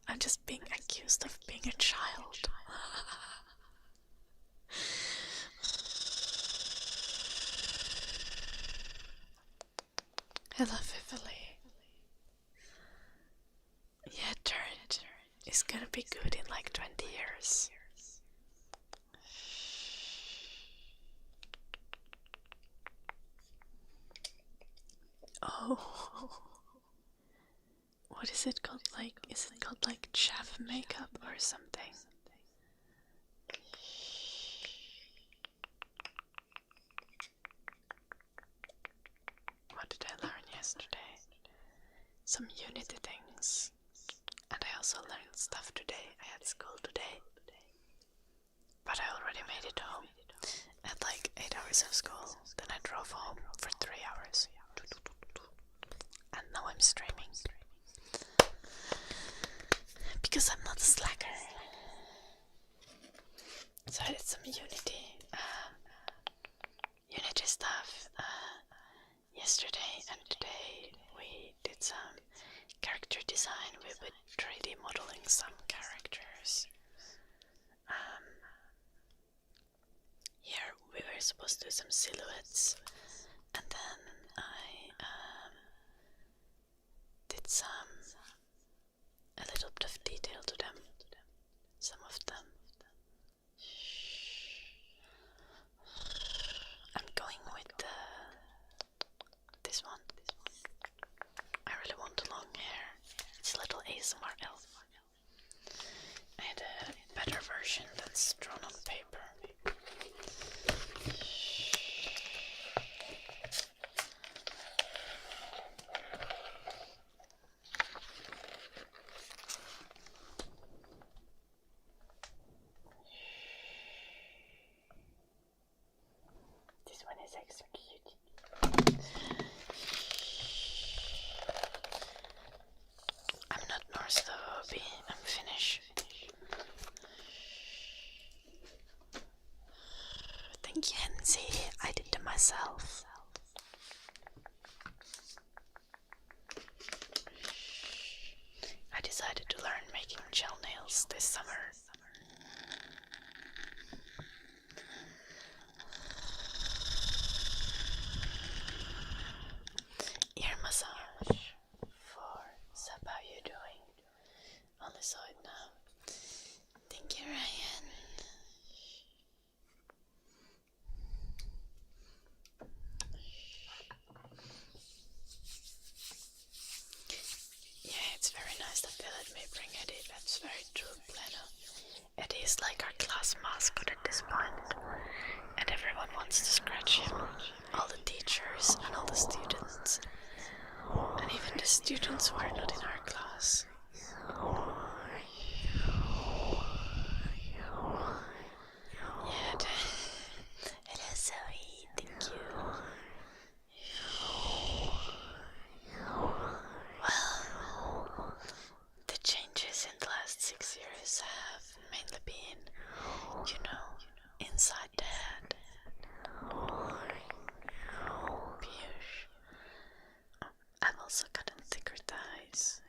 I'm just being accused of being a child. Hello, Vivali. Yeah, turret is gonna be good in 20 years. Oh. What is it called? Is it called chav makeup or something? What did I learn yesterday? Some Unity things. And I also learned stuff today. I had school today. But I already made it home. I had 8 hours of school. Then I drove home for 3 hours. And now I'm streaming. Because I'm not a slacker. So I did some Unity stuff yesterday, and today we did some character design. We were 3D modeling some characters. Here we were supposed to do some silhouettes, and then I did a little bit of detail to them. Some of them. I'm going with this one. I really want long hair. It's a little ASMR elf. I had a better version that's drawn on paper. This one is extra cute. I'm not Norse though, hobby. I'm Finnish. Thank you, Hensi. I did them myself. I decided to learn making gel nails this summer. Ear massage for Sub. How you doing? Only saw it now. Thank you, Ryan. Yeah, it's very nice that they let me bring Eddie. That's very true, Plano. Eddie is like our class mascot at this point, and everyone wants to scratch him. All the teachers and all the students, and even the students who are not in our class. Yeah, hello Zoe, thank you. Well, the changes in the last 6 years have mainly been, inside the head. Piyush. I've also gotten thicker thighs.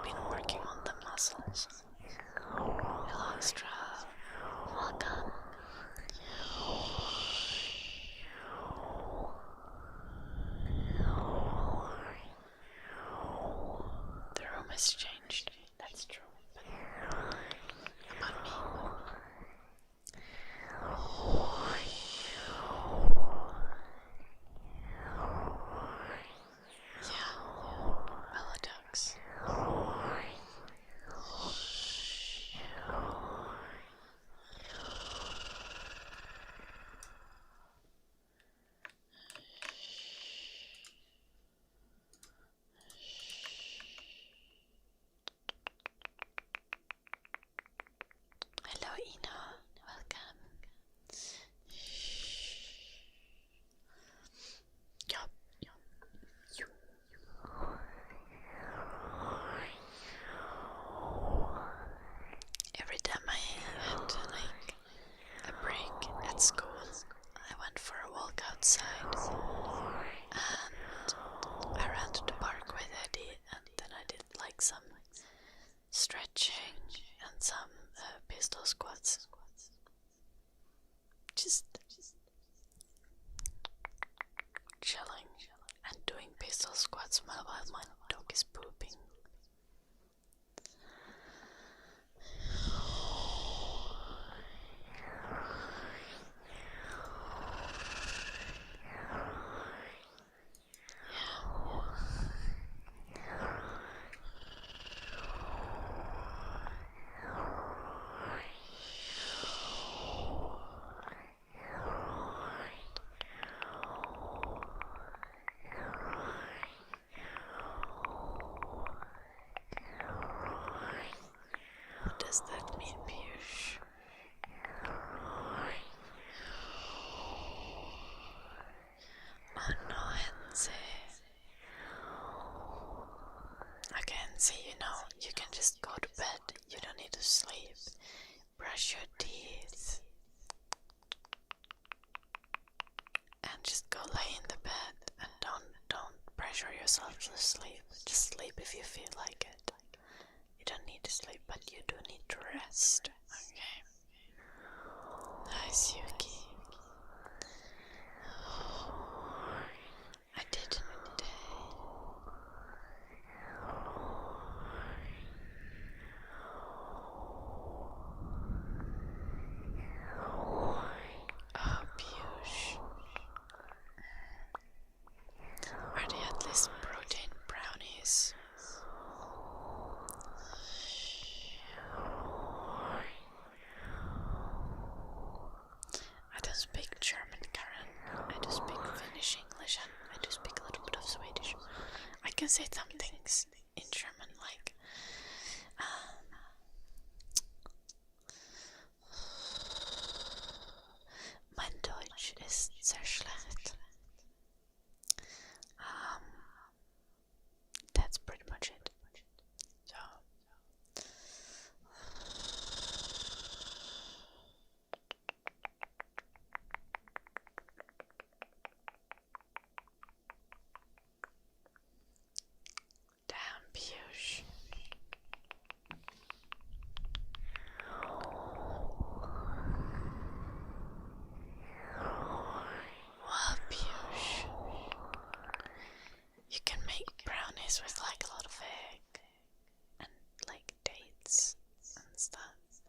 Been working on the muscles. Hello, Astral. Welcome. The room has changed. That's true. But about me. Yeah. Melodox. pistol squats while my dog is pooping. What does that mean, Piyush? Oh no, Hensi. Okay, Hensi, you can just go to bed. You don't need to sleep. Brush your teeth. And just go lay in the bed and don't pressure yourself to sleep. Just sleep if you feel like it. You don't need to sleep, but you do need to rest. Okay. Nice, Yuki. I didn't. Oh, Piyush. Are they at least protein brownies? I don't speak German, Karen. I do speak Finnish, English, and I do speak a little bit of Swedish. I can say some things in German, like mein Deutsch ist sehr schlecht. That's pretty much it. So damn, Piyush. Well, Piyush, you can make brownies with like a lot of egg and like dates and stuff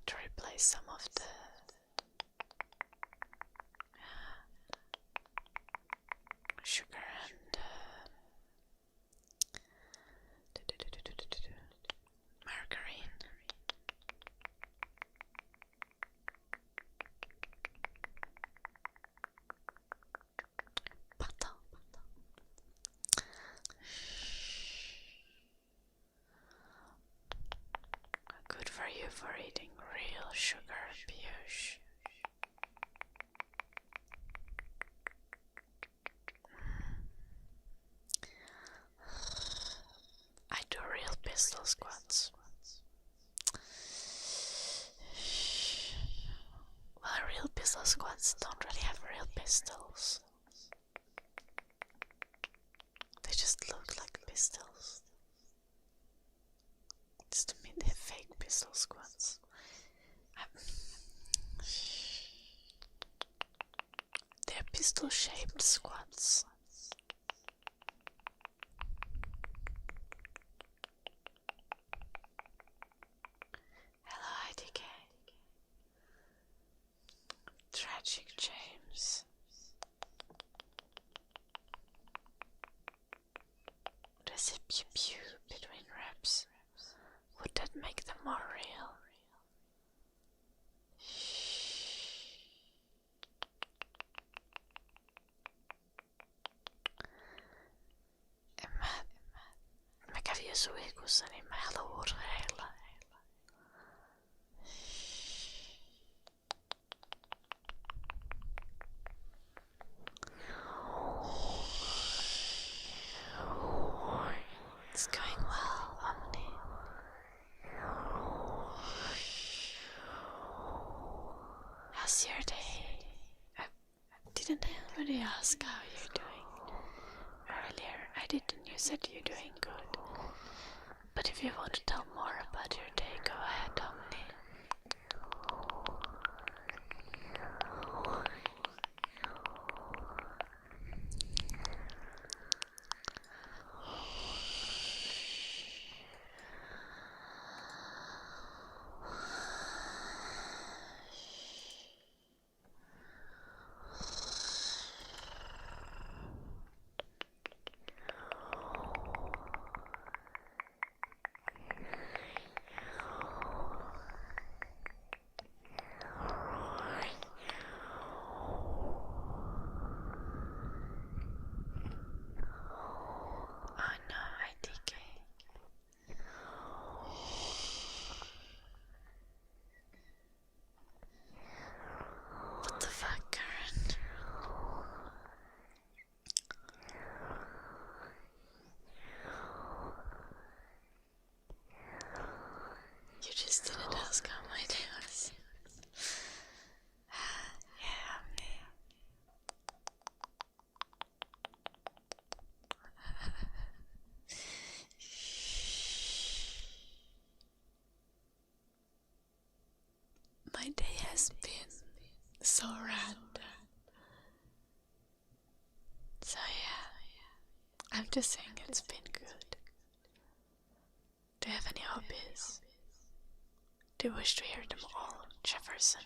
to replace some of the sugar and margarine. Butter. Good for you for eating real sugar, Piyush. I do real pistol squats. Well, real pistol squats don't really have real pistols. They just look like pistols. Just to me, they're fake pistol squats. They're pistol-shaped squats. Hello, IDK. Tragic James. Does it pew pew between reps? Would that make them more real? Mä kävin jo suihkussa, niin mä haluan urheilla. It's going well, Omni. How's your day? Didn't I already ask how you're doing? Earlier, I did, and you said you're doing good. But if you want to tell more about your day, go ahead, Omni. has been so random. So yeah, I'm just saying it's been good. Do you have any hobbies? Do you wish to hear them all, Jefferson?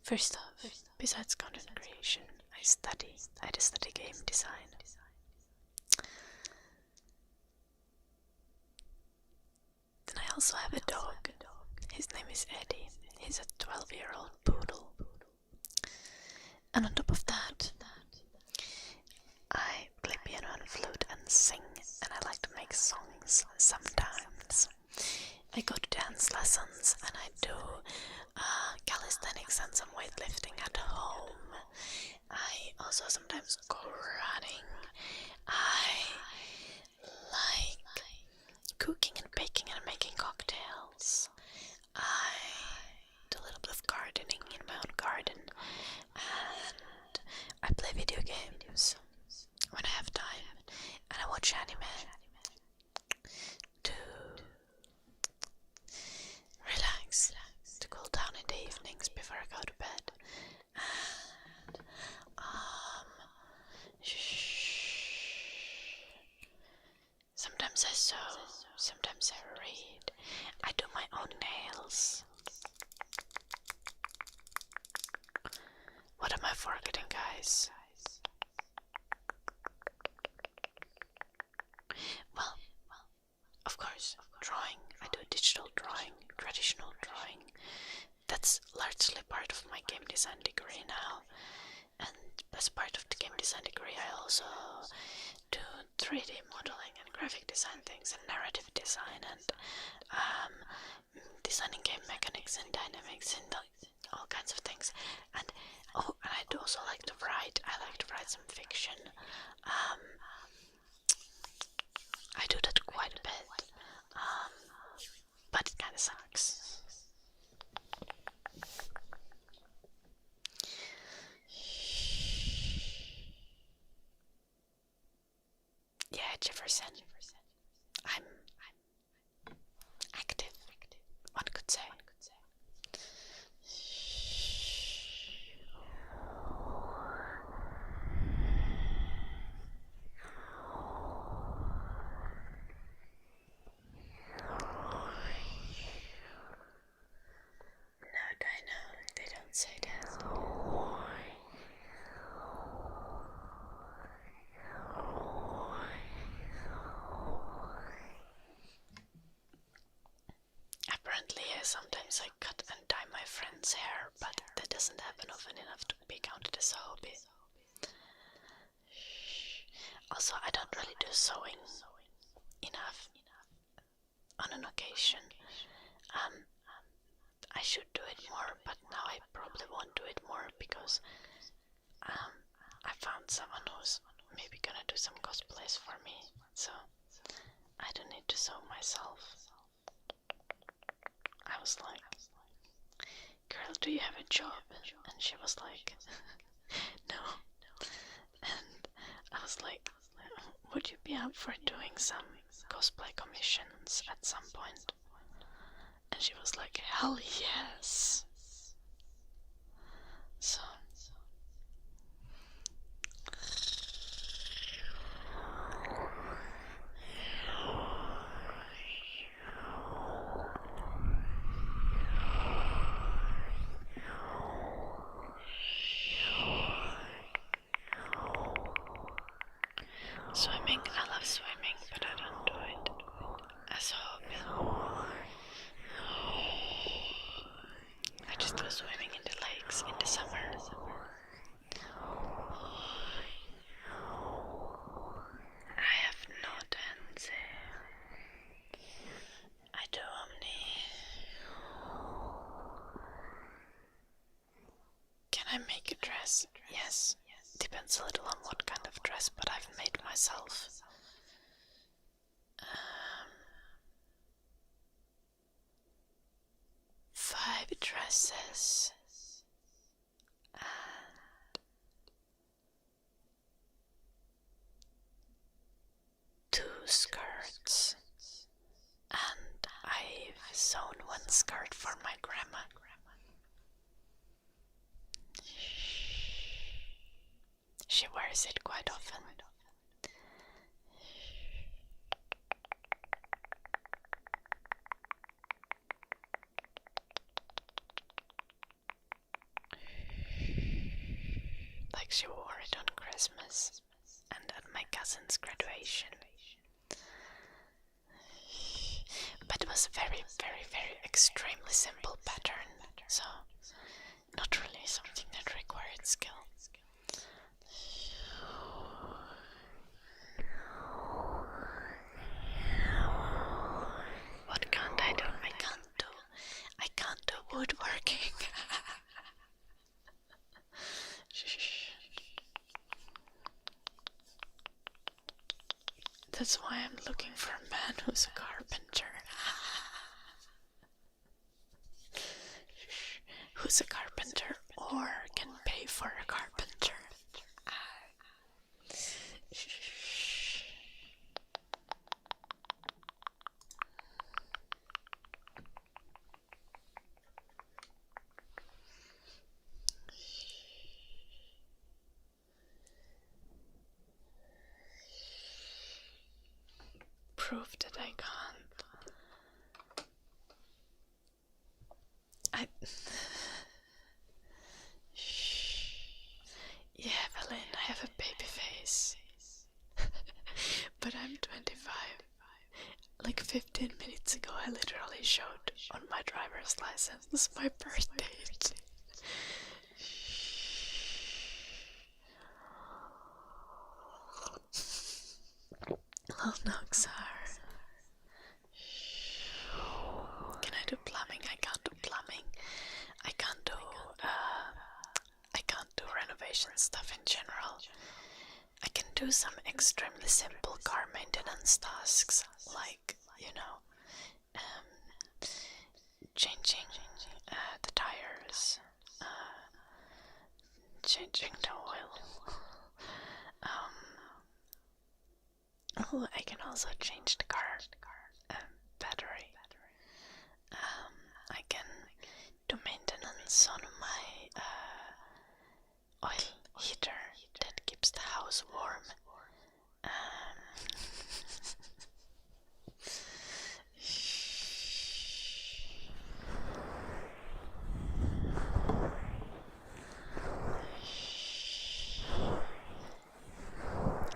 First off, besides content creation, I study game design. Then I also have a dog. His name is Eddie. He's a 12-year-old poodle. And on top of that, I play piano and flute and sing, and I like to make songs sometimes. I go to dance lessons and I do calisthenics and some weightlifting at home. I also sometimes go running. I like cooking and baking and making cocktails. I do a little bit of gardening in my own garden, and I play video games when I have time, and I watch anime to relax, to cool down in the evenings before I go to bed. And sometimes I sew, sometimes I read. I do my own nails. What am I forgetting, guys? Well, of course, drawing. I do digital drawing, traditional drawing. That's largely part of my game design degree now. And as part of the game design degree, I also do 3D modeling and graphic design things and narrative design and designing game mechanics and dynamics and all kinds of things. And I do also like to write. I like to write some fiction. I do that quite a bit, but it kind of sucks. Yeah, Jefferson. I'm active, one could say. No, I know, they don't say that. Apparently, sometimes I cut and dye my friend's hair, but that doesn't happen often enough to be counted as a hobby. Also, I don't really do sewing enough on an occasion. I should do it more, but now I probably won't do it more because I found someone who's maybe gonna do some cosplays for me, so I don't need to sew myself. I was like, girl, do you have a job? And she was like, no. And I was like, would you be up for doing some cosplay commissions at some point? And she was like, hell yes. So swimming, I love swimming, but I don't do it as a hobby. I just go swimming in the lakes in the summer. I have no dance. I do omni. Can I make a dress? Yes. Depends a little on what kind of dress, but I've made myself. 5 dresses and 2 skirts, and I've sewn sequin skirt for my grandma. She wears it quite often. Like she wore it on Christmas and at my cousin's graduation. But it was a very, very, very extremely simple pattern, so not really something that required skill. What can't I do? I can't do woodworking. That's why I'm looking for a man who's a carpenter. Who's a carpenter or can pay for a carpenter. Proof that I can't. Yeah, Evelyn, I have a baby face. But I'm 25. Like 15 minutes ago, I literally showed on my driver's license my birth date. Oh no, Xar. Can I do plumbing? I can't do plumbing. I can't do renovation stuff in general. I can do some extremely simple car maintenance tasks, like, changing the tires, changing the oil. I can also change the car battery. I can do maintenance on my oil heater that keeps the house warm.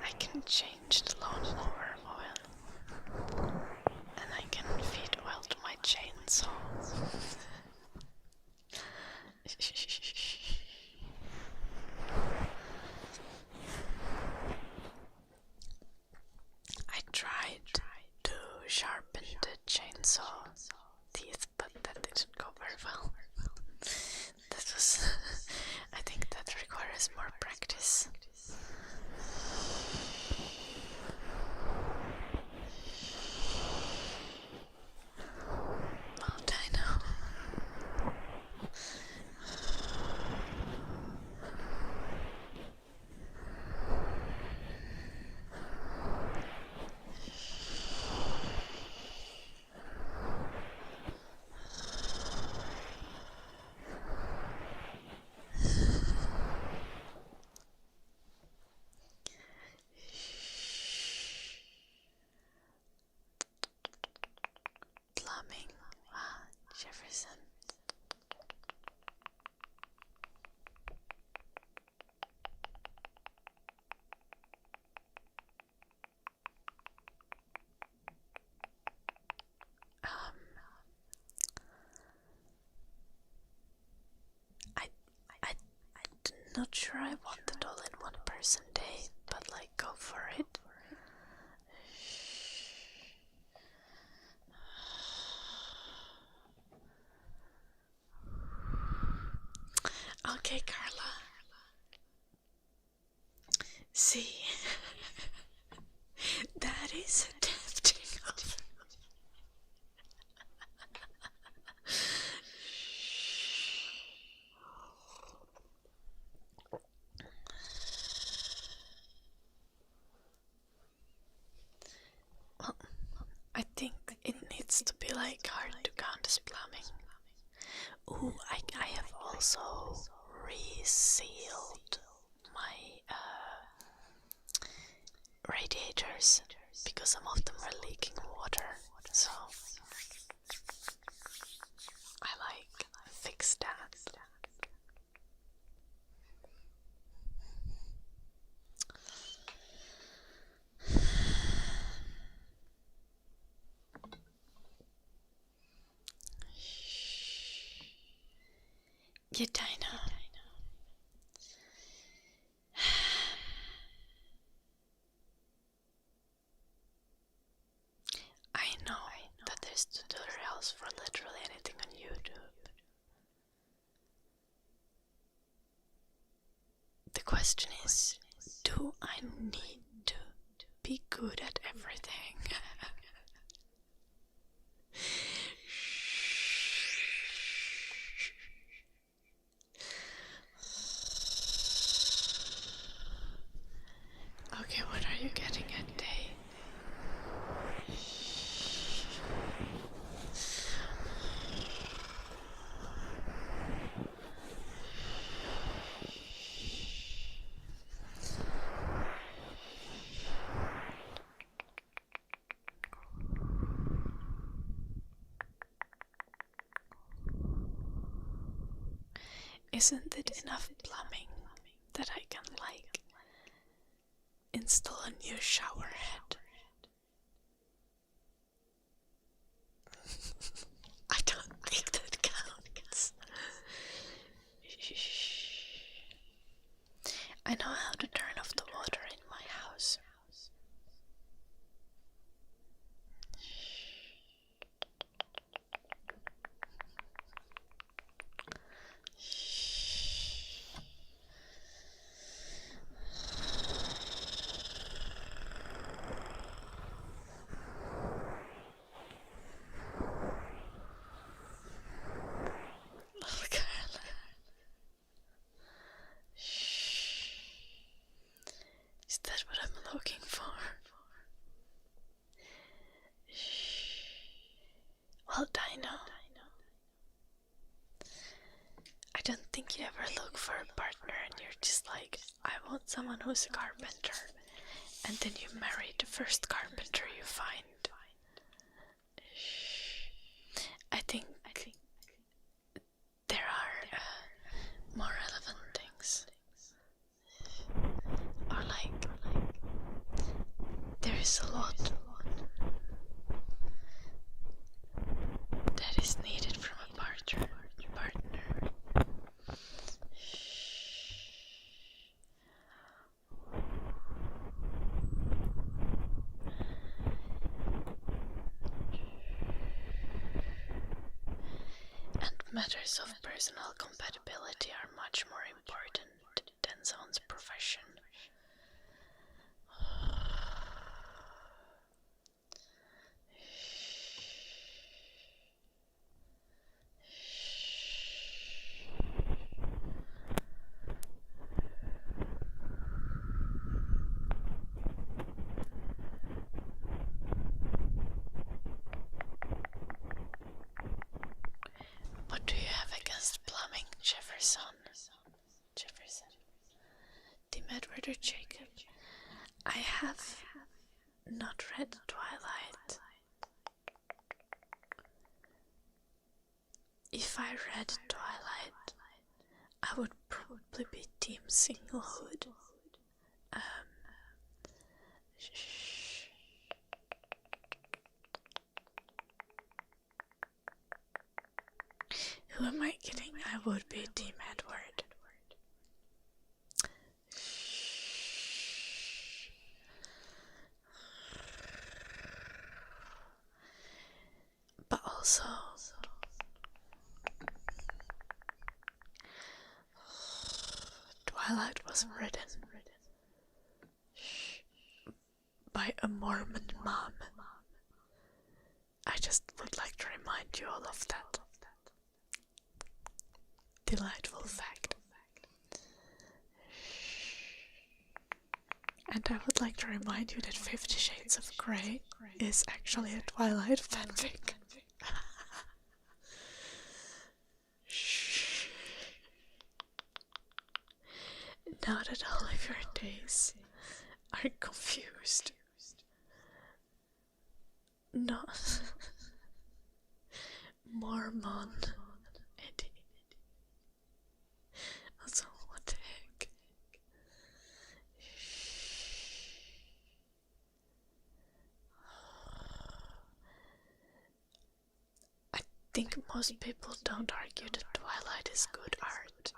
I can change the lawnmower oil, and I can feed oil to my chainsaw. I tried to sharpen the chainsaw teeth, but that didn't go very well. I think that requires more practice. But I know. Plumbing. Jefferson. I'm not sure I want it all in one person day, but like, go for it. Okay, Carla. See, that is a tempting offer. Well, I think it needs gets to be like hard to count as plumbing. Ooh, I have also resealed my radiators because some of them were leaking water, so I like fixed that. Yeah, Dino. I know that there's tutorials for literally anything on YouTube. The question is, do I need to be good at everything? Okay, what are you getting at, Day? Isn't it enough plumbing that I can, like, install a new shower head? I don't think that counts. I know how to turn off the water in my house. Is that what I'm looking for? Well, Dino, I don't think you ever look for a partner and you're just like, I want someone who's a carpenter, and then you marry the first carpenter you find. I think there are more relevant things. Or like, there is a lot that is needed from a partner. And matters of personal compatibility are much more important than someone's profession. What do you have against plumbing, Jefferson? Tim Edward or Jacob? I have not read Twilight. If I read Twilight, I would probably be Team Singlehood. Who am I kidding? I would be Team Edward. But also, Twilight was written by a Mormon mom. I just would like to remind you all of that. Delightful fact. And I would like to remind you that 50 Shades of Grey is actually a Twilight fanfic. Now that all of your days are confused. No. Mormon. Eddie. Also, what the heck? I think most people don't argue that Twilight is good art.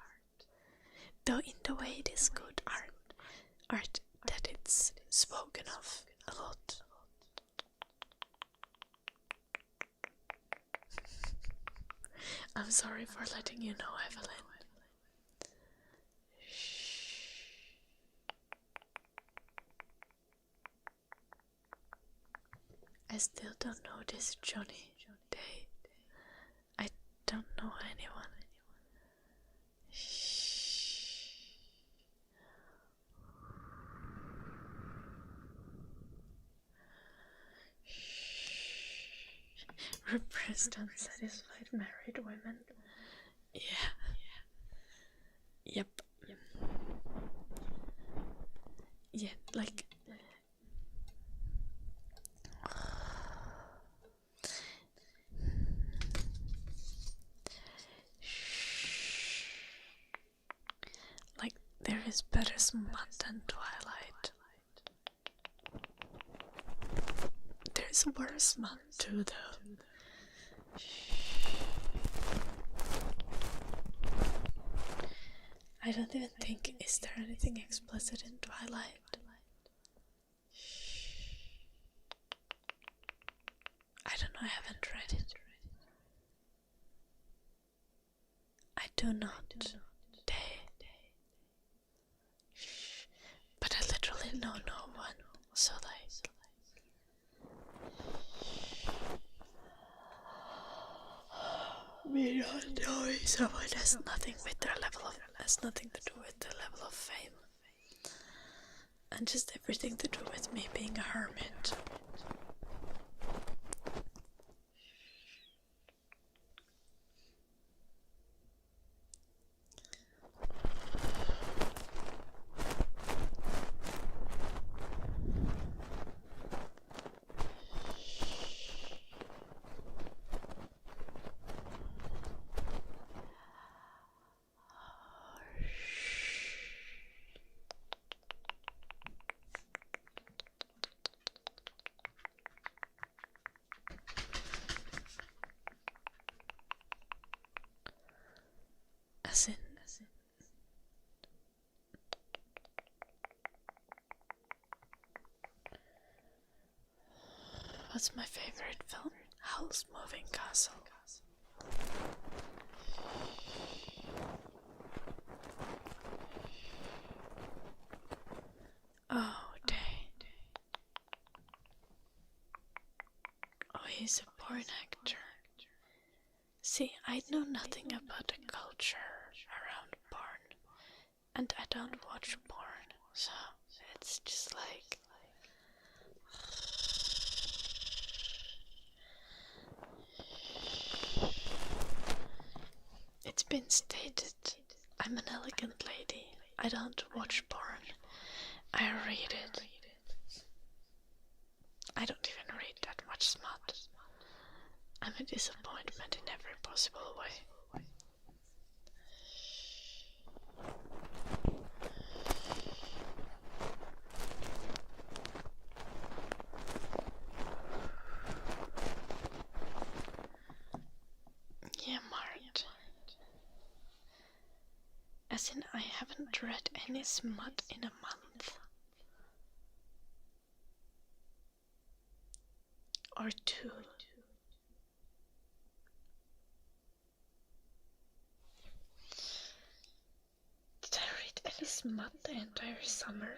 Though in the way it is good art that it's spoken of a lot. I'm sorry for letting you know, Evelyn. I still don't know this Johnny. I don't know anyone. Repressed unsatisfied married women. Yeah. Yep. Yeah, like there is better smut than Twilight. There's worse smut too, though. I don't even think, is there anything explicit in Twilight? I don't know, I haven't read it. I do not dare. But I literally know no one, so like... Me not knowing someone has nothing to do with their level of fame. And just everything to do with me being a hermit. As in, what's my favorite film? Howl's Moving Castle. Oh, dang. Oh, he's a porn actor. See, I know nothing about the culture around porn, and I don't watch porn, so it's just like... It's been stated, I'm an elegant lady. I don't watch porn. I read it. I don't even read that much smut. I'm a disappointment in every possible way. Yeah, Mart. As in, I haven't read any smut in a month. Or two. Did I read any smut the entire summer?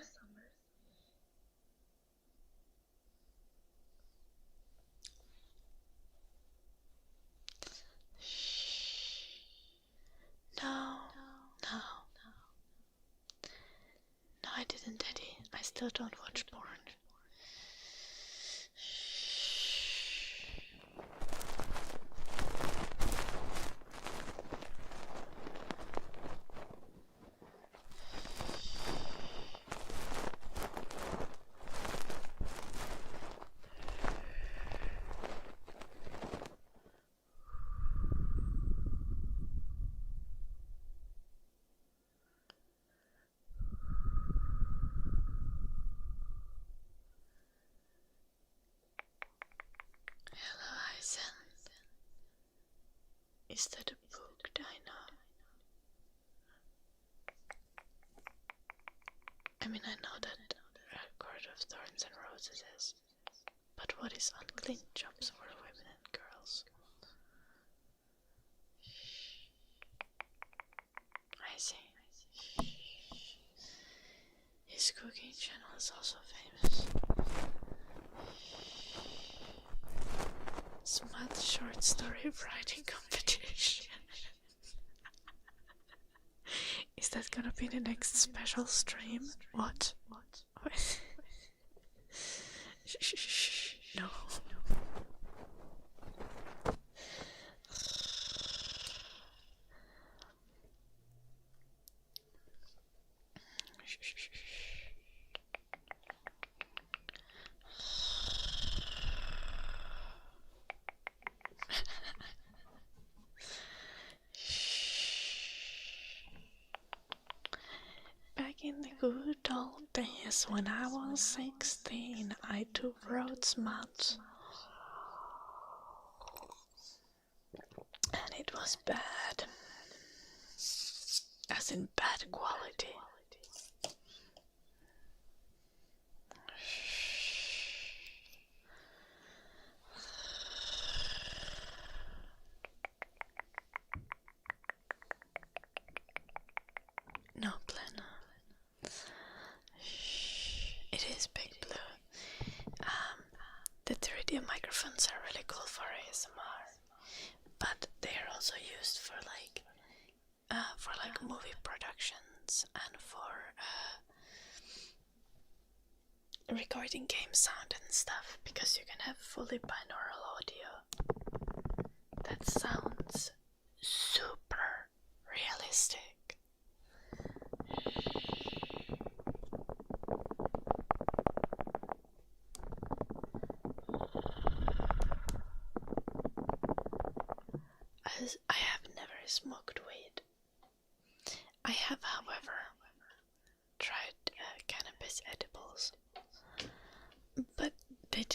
No, I didn't, Eddie. I still don't watch porn. Is that a book, Dino? I mean, I know that Court of Thorns and Roses is, but what is Unclean Jobs for Women and Girls? I see. His cooking channel is also famous. Smart short story writing competition. Is that gonna be the next special stream? What? Shh. No. Back in the good old days when I was 16, I too wrote smut. And it was bad. As in bad quality. No, Glenn. It is Big Blue. The 3D microphones are really cool for ASMR, but they are also used for like movie productions and for recording game sound and stuff, because you can have fully binaural audio that sounds super realistic. I have never smoked weed. I have, however, tried cannabis edibles, but they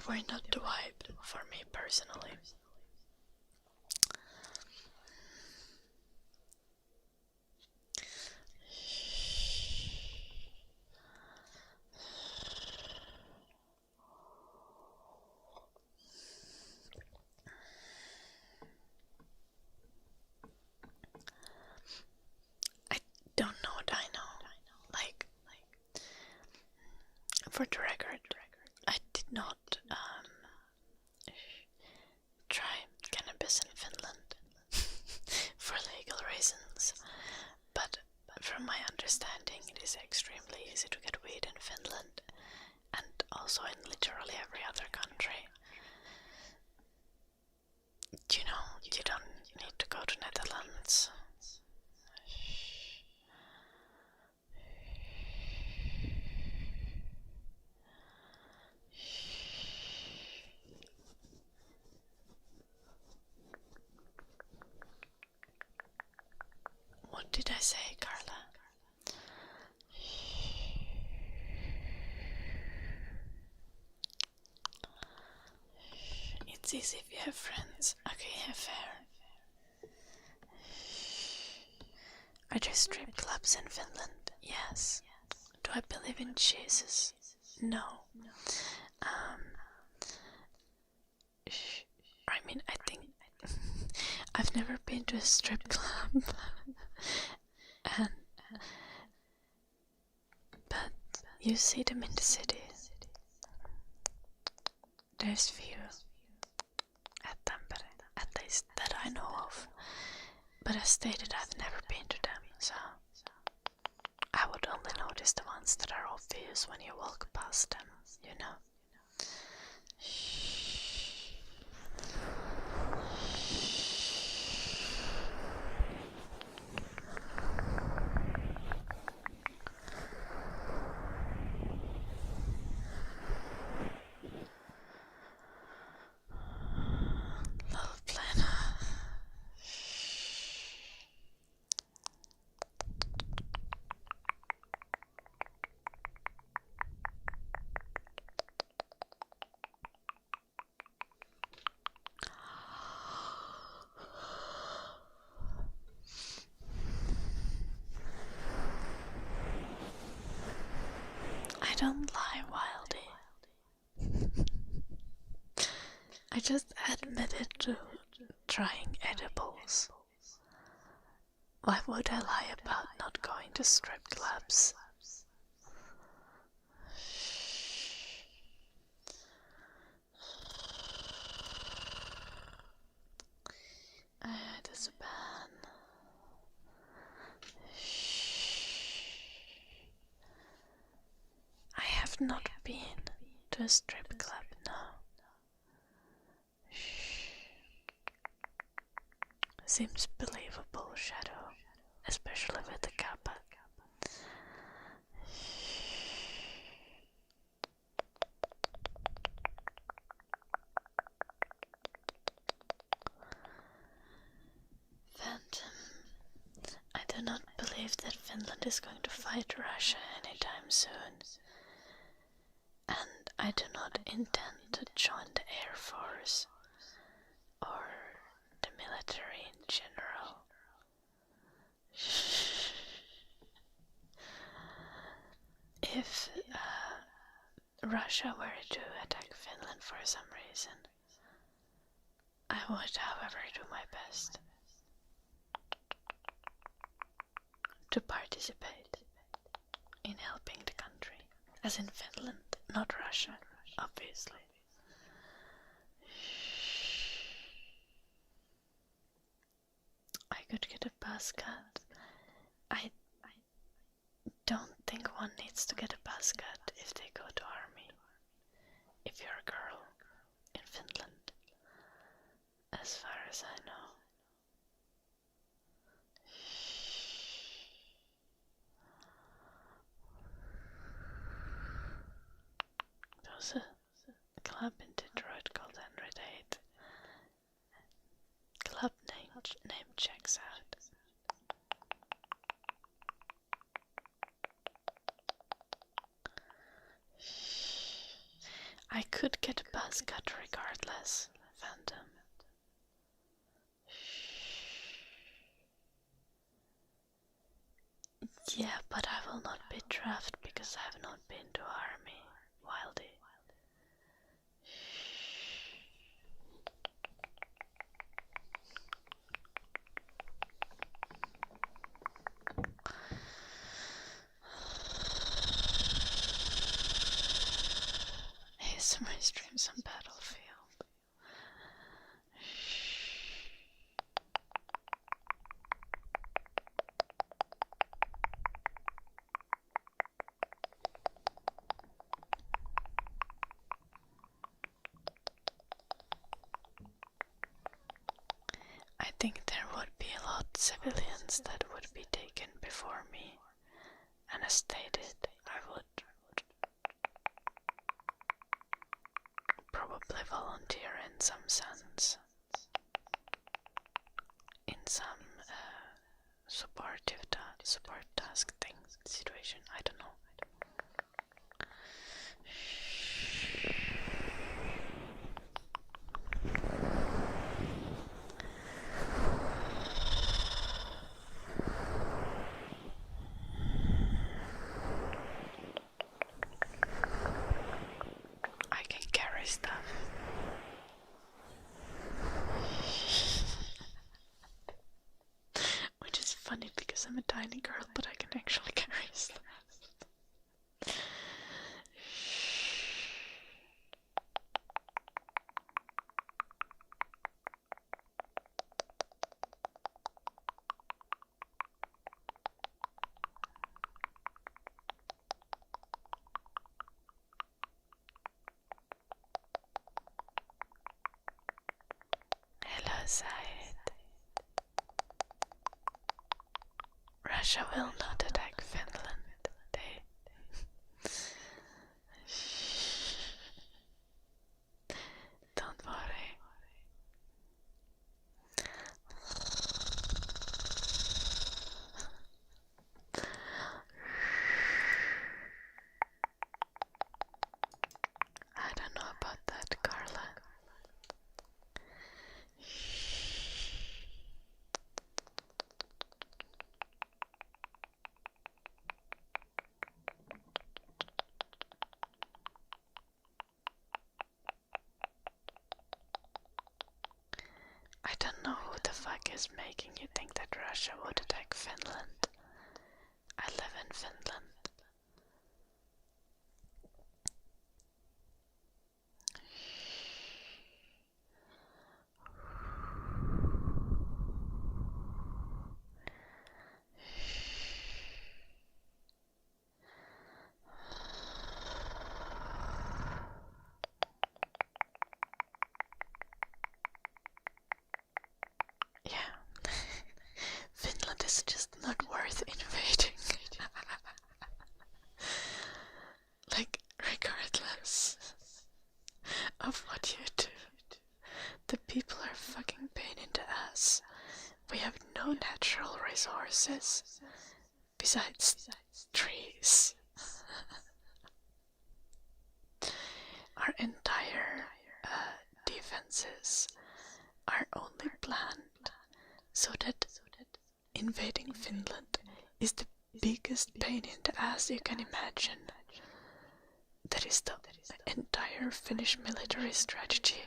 were not the vibe for me personally. Don't know what I know. Like, for the record, I did not try cannabis in Finland for legal reasons, but from my understanding, it is extremely easy to get weed in Finland and also in literally every other country. You know, you don't need to go to Netherlands. What did I say, Carla? It's easy if you have friends. Okay, yeah, fair. Are there strip clubs in Finland? Yes. Do I believe in Jesus? No. I mean, I think I've never been to a strip club, but you see them in the city. There's few at Tampere, at least that I know of. But as stated, I've never been to them, so I would only notice the ones that are obvious when you walk past them, you know. Little planner. don't lie, Wildy. I just admitted to trying edibles. Why would I lie about not going to strip clubs? It is a ban. I have not been to a strip club, no. Seems believable, Shadow, especially with the kappa. Phantom, I do not believe that Finland is going to fight Russia anytime soon, and I do not intend to join the Air Force or the military in general. If Russia were to attack Finland for some reason, I would, however, do my best to participate in helping the country, as in Finland, not Russia, obviously. I could get a buzz cut. I don't think one needs to get a buzz cut if they go to army. If you're a girl in Finland, as far as I know. There was a club in Detroit called 108. Club name checks out. I could get a buzz cut regardless, Phantom. Yeah, but I will not be drafted because I have not been to army, Wildy. ASMR streams on Battlefield. I think there would be a lot of civilians that would be taken before me, and as stated, I would probably volunteer in some sense, in some support task thing situation, I don't know. I can carry stuff. Which is funny because I'm a tiny girl, but I can actually carry stuff. Hello, Said. Russia will not attack Finland. Don't worry. I don't know about that, Carla. is making you think that Russia would attack Finland? I live in Finland. Yeah. Finland is just not worth invading. Like, regardless of what you do, the people are fucking pain in the ass. We have no natural resources besides trees. Our entire defenses are only planned so that invading Finland is the biggest pain in the ass you can imagine. That is the entire Finnish military strategy.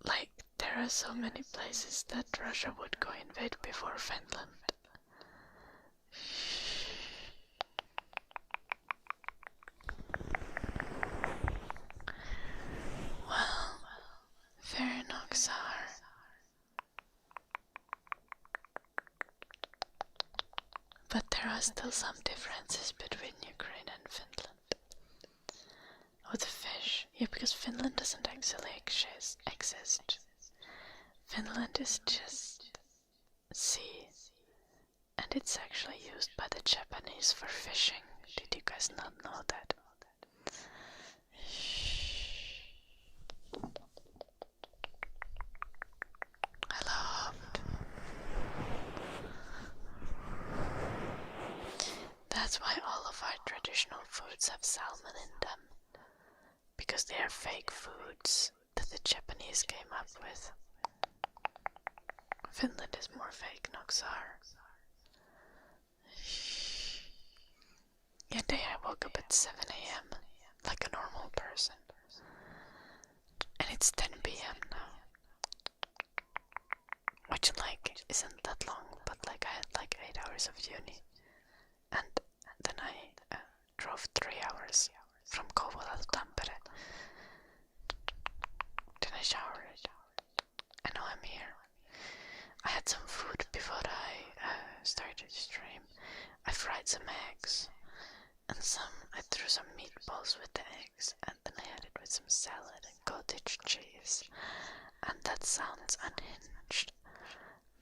Like, there are so many places that Russia would go invade before Finland. Well, fair enough, are. But there are still some differences between Ukraine and Finland. Oh, the fish. Yeah, because Finland doesn't actually exist. Finland is just sea. And it's actually used by the Japanese for fishing. Did you guys not know that? Hello. That's why all of our traditional foods have salmon in them. Because they are fake foods that the Japanese came up with. Finland is more fake, Noxar. Yesterday I woke up at 7 a.m. like a normal person. And it's 10 p.m. now. Which isn't that long, but I had 8 hours of uni. And then I drove 3 hours from Kouvola to Tampere. Then I showered. And now I'm here. I had some food before I started to stream. I fried some eggs. And I threw some meatballs with the eggs. And then I had it with some salad and cottage cheese. And that sounds unhinged.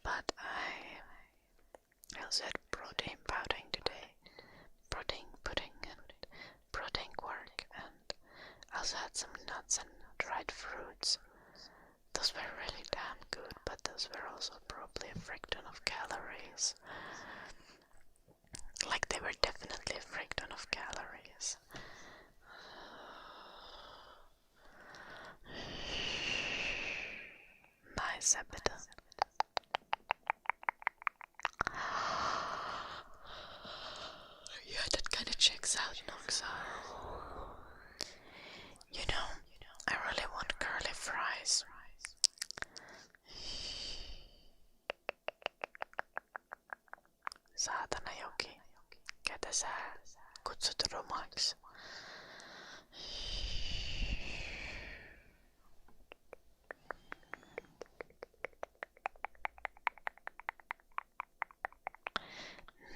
But I also had protein pudding today. Protein pudding and protein quark. And I also had some nuts and dried fruits. Those were really damn good, but those were also probably a frick ton of calories. They were definitely a frick ton of calories. Nice appetite. Yeah, that kind of checks out, Noxar. You know, I really want curly fries. Saatana Joki, ketä sä kutsut romaksi?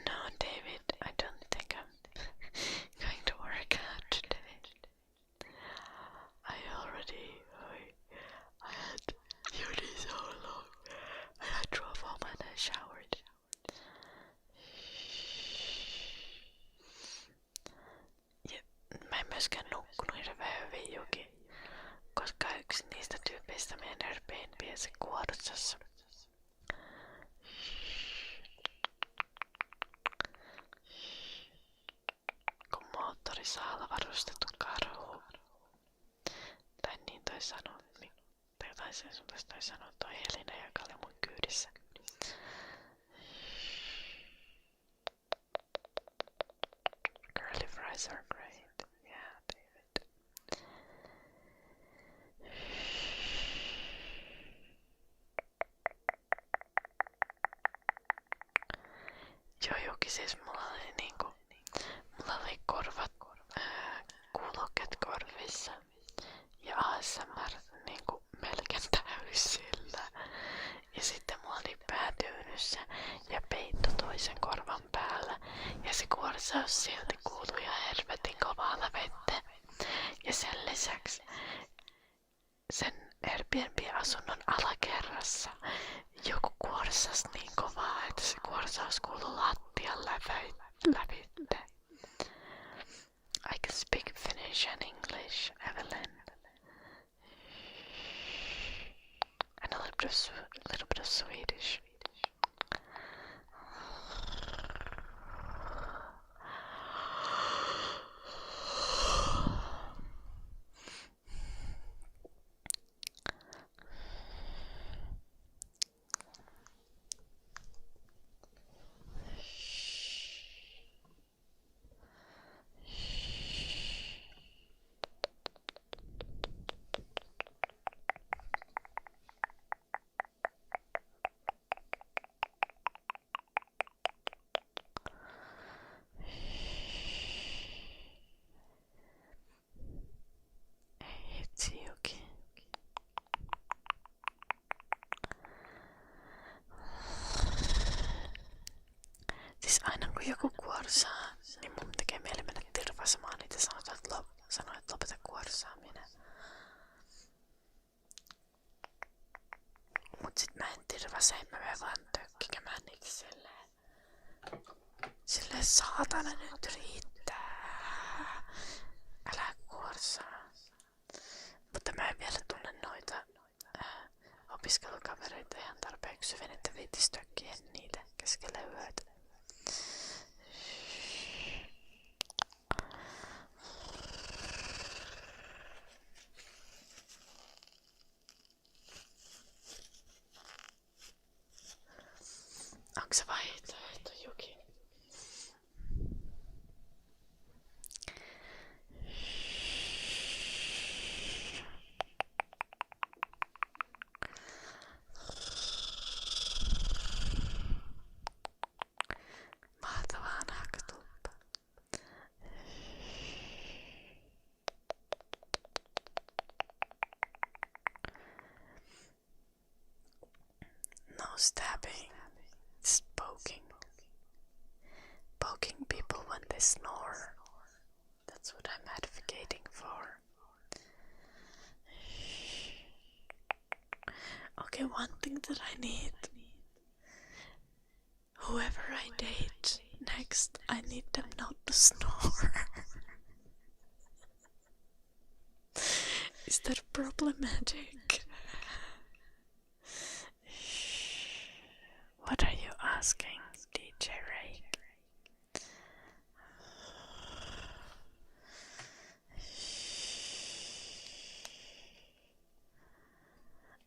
No, David, I don't think I'm going to work out today. I had uni so long, and I drove home and I showered. Ja mä en myöskään nukkunut hirveän hyvin Joki, koska yksi niistä tyypeistä meidän Airbnb:ssä Kuorutsassa. Kun moottorisaalla varustettu karhu. Tai niin toi sanoo. Tai jotain sen suuntaista toi sanoo toi Helina, joka oli mun kyydissä. Curly fries are great. Yeah, David. siis mulla oli korvat, kuulokkeet korvissa ja ASMR niinku melkein täysillä. Ja sitten mulla oli päätyynyssä ja peitto toisen korvan päällä. Ja se kuorsaus silti kuului ihan helvetin kovalla vettä. Ja sen lisäksi sen Airbnb-asunnon alakerrassa joku kuorsas niin kovaa, että se kuorsaus kuului lattian lävitte. I can speak Finnish and English, Evelyn. And a little bit of Swedish. Siis aina kun joku kuorsaa, niin mun tekee mieli mennä tirvasemaan niitä sanoa, että lopeta kuorsaaminen. Mut sit mä en tirvase, mä menen vaan tökkikemään niitä silleen saatana nyt riittää. Älä kuorsaa. Mutta mä en vielä tunne noita opiskelukavereita ihan tarpeeksi hyvin, että viittis tökkiä niitä keskellä yötä. Onko se vaihtoehto, Juki? Mahtavaa nahkatuppa. No stabbing. It's poking. Poking people when they snore. That's what I'm advocating for. Okay, one thing that I need. Whoever I date next, I need them not to snore. Is that problematic? What are you asking, DJ Ray?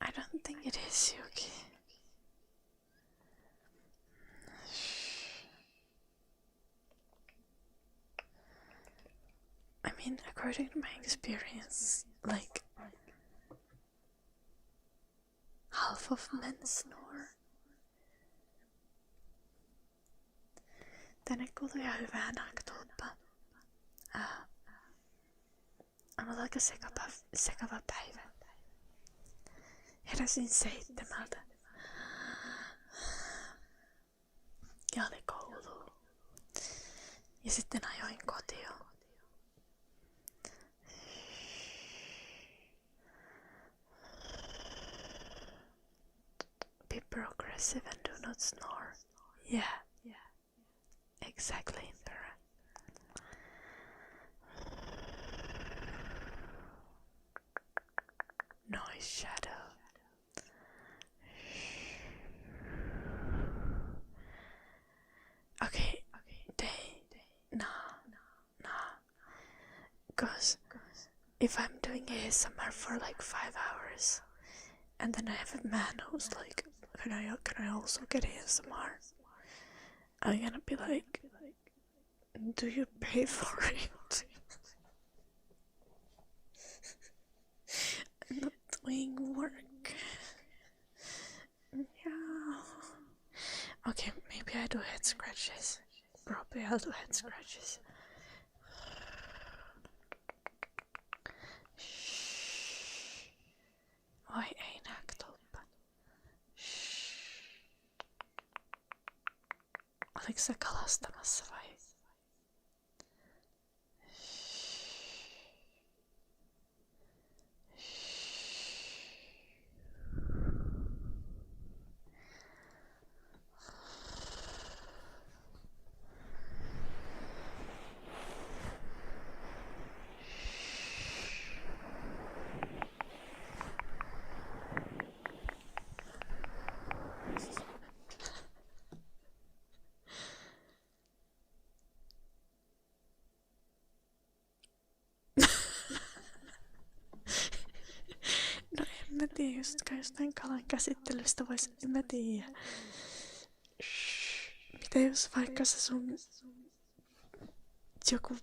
I don't think it is, Yuki. I mean, according to my experience, like, half of men snore. Tänne kuului ihan hyvää nakkatulppaa. On ollut aika sekava päivä. Heräsin 7. Ja oli koulu. Ja sitten ajoin kotiin. Be progressive and do not snore. Yeah. Exactly, Impera. Noise shadow. Okay. No. Cause if I'm doing ASMR for like 5 hours, and then I have a man who's like, can I also get ASMR? I'm gonna be like, do you pay for it? I'm not doing work. Yeah. Okay, maybe I do head scratches. appropriate head scratches. Oi ei näkötolppa. Oliko sä kalastamassa vai? No en mä tiedä, jostain kalan käsittelystä vois, en mä tiedä. Mitä jos vaikka se sun joku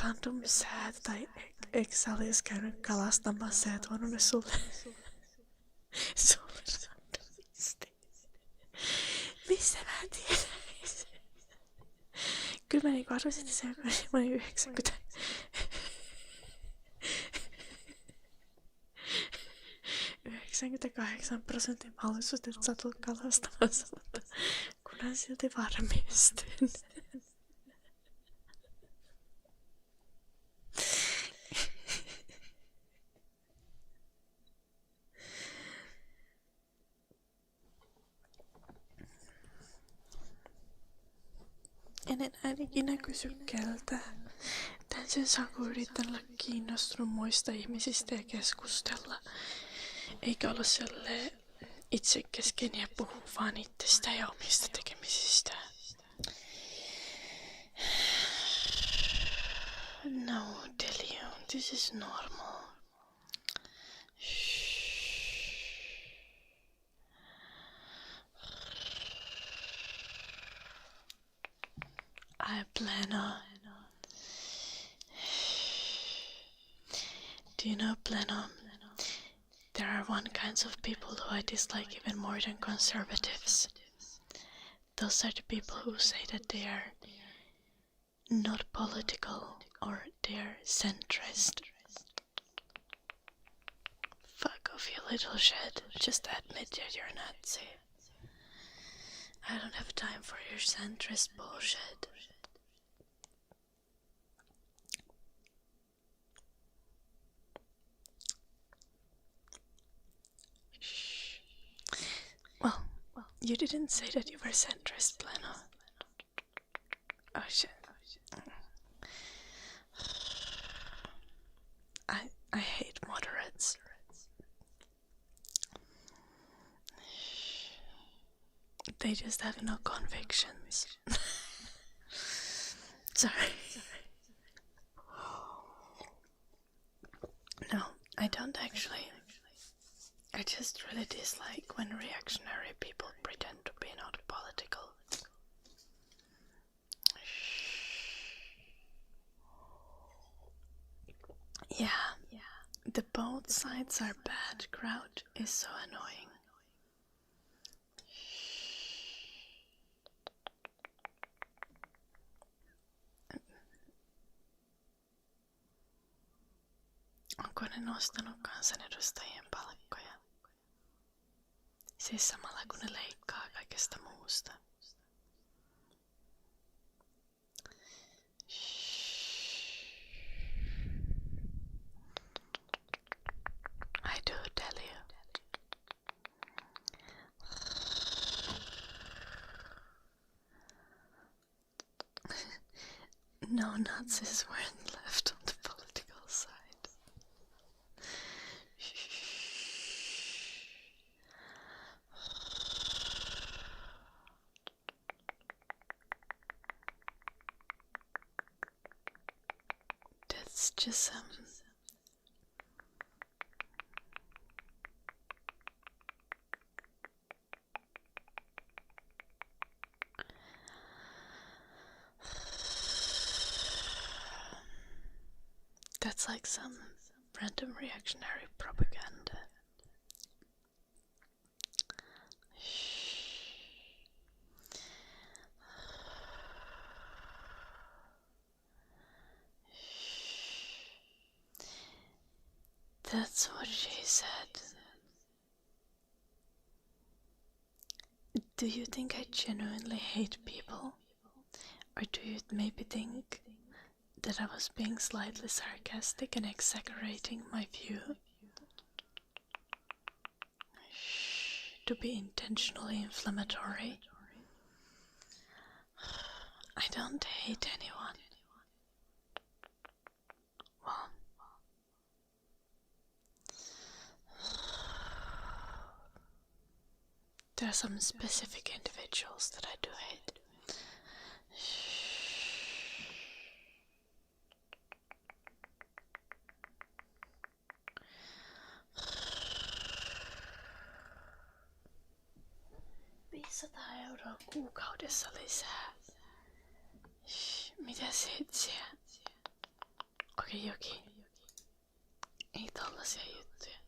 random säätö tai eikö sä olis käynyt kalastamassa ja tuonut ne sulle randomisti? Missä mä tiedän? Kyllä mä niinku arvoisin, että se on 98% mahdollisuus, että sä tulet kalastamassa, mutta kunhan silti varmistun. En enää ikinä kysy keltään. Tän sen saan, kun yritän olla kiinnostunut muista ihmisistä ja keskustella. Eikä olla silleen itsekeskeinen ja puhu vaan itsestä ja omista tekemisistä. No, Delio, this is normal. I plan on. Do you know Pleno? There are one kinds of people who I dislike even more than conservatives. Those are the people who say that they are not political or they are centrist. Fuck off, you little shit. Just admit that you're a Nazi. I don't have time for your centrist bullshit. Well, you didn't say that you were centrist, Pleno. Oh shit. I hate moderates. They just have no convictions. Sorry. No, I don't actually. I just really dislike when reactionary people pretend to be not political. Yeah, the both sides are bad crowd is so annoying. Onko ne nostanut kansanedustajien palkkoja? Siis samalla kun ne leikkaa kaikesta muusta. I do tell you. No Nazis weren't left on the political side. That's just that's like some random reactionary propaganda. That's what she said. Do you think I genuinely hate people? Or do you maybe think that I was being slightly sarcastic and exaggerating my view? To be intentionally inflammatory? I don't hate anyone. Well, there are some specific individuals that I do hate. €500 kuukaudessa lisää. Mitä hitsiä? Okei, Joki. Ei tällaisia juttuja.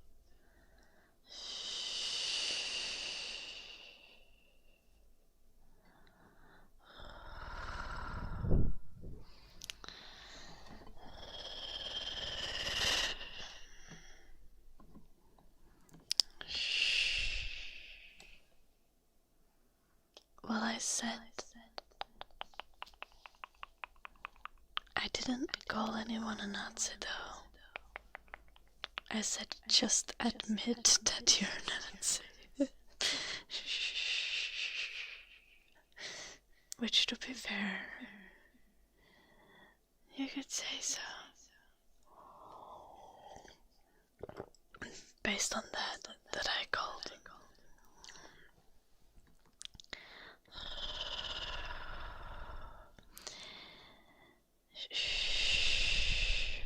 Well, I said I didn't call anyone a Nazi though. I said just admit that you're a Nazi. Which, to be fair, you could say so. Based on that I called.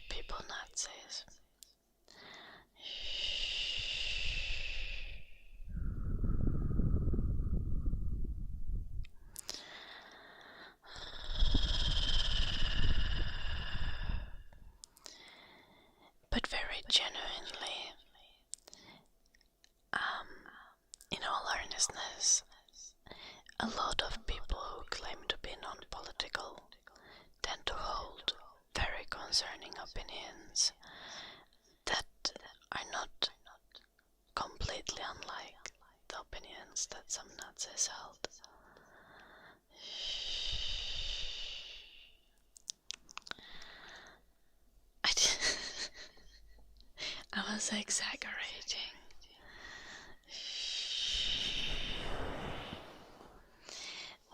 People Nazis. But very genuinely, in all earnestness, a lot of people who claim to be non-political tend to hold very concerning opinions that are not completely unlike the opinions that some Nazis held. I was exaggerating.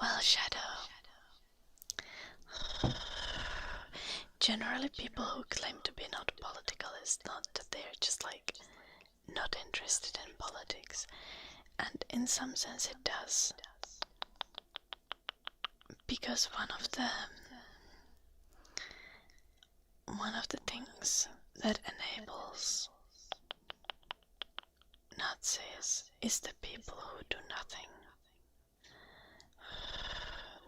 Well, Shadow. Generally, people who claim to be not political is not that they're just like not interested in politics. And in some sense it does. Because one of the things that enables Nazis is the people who do nothing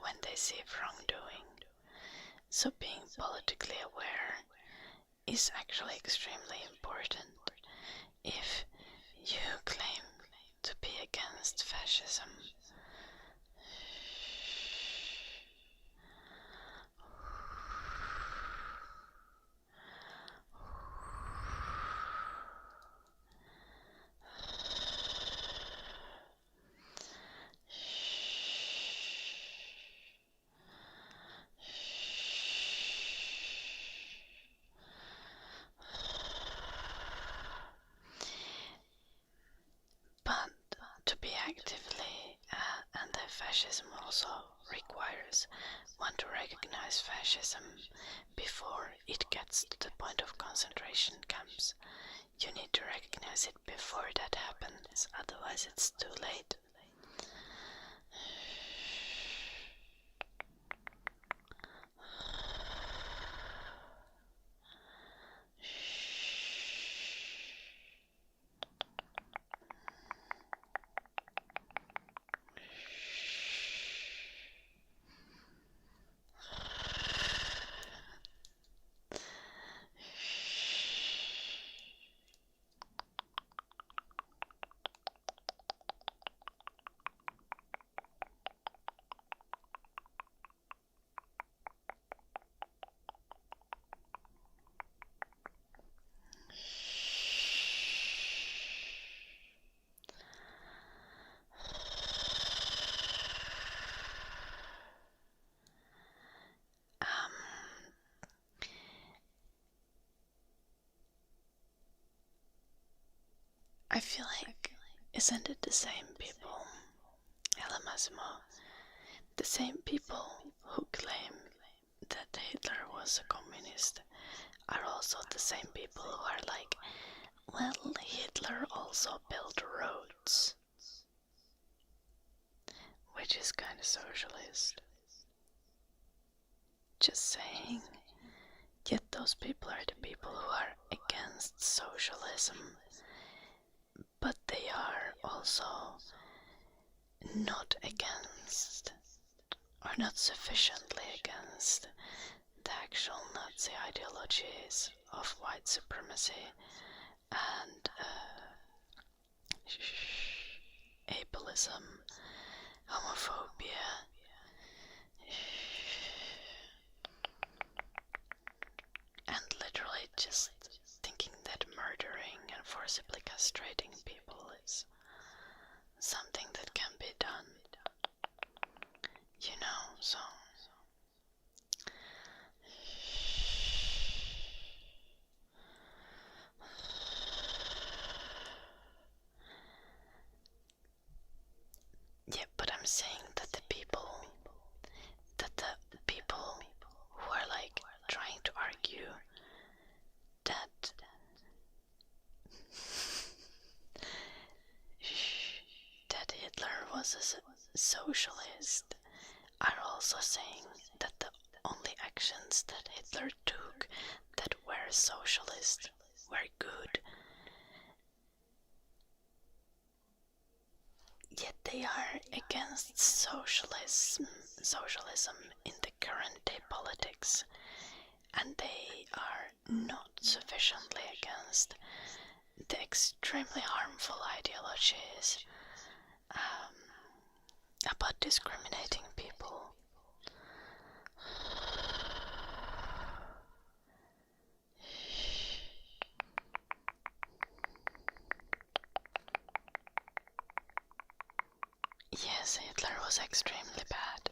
when they see wrongdoing. So being politically aware is actually extremely important if you claim to be against fascism. To be actively anti-fascism also requires one to recognize fascism before it gets to the point of concentration camps. You need to recognize it before that happens, otherwise it's too late. feel like, isn't it the same people, Ella Massimo, the same people who claim that Hitler was a communist are also the same people who are like, well, Hitler also built roads, which is kind of socialist. Just saying. Yet those people are the people who are against socialism, but they are also not against, or not sufficiently against, the actual Nazi ideologies of white supremacy and ableism, homophobia, and literally just thinking that murdering and forcibly castrating people is something that can be done, you know, so yeah, but I'm saying that the people who are like trying to argue that Hitler was a socialist are also saying that the only actions that Hitler took that were socialist were good. Yet they are against socialism in the current day politics, and they are not sufficiently against the extremely harmful ideologies about discriminating people. Yes, Hitler was extremely bad.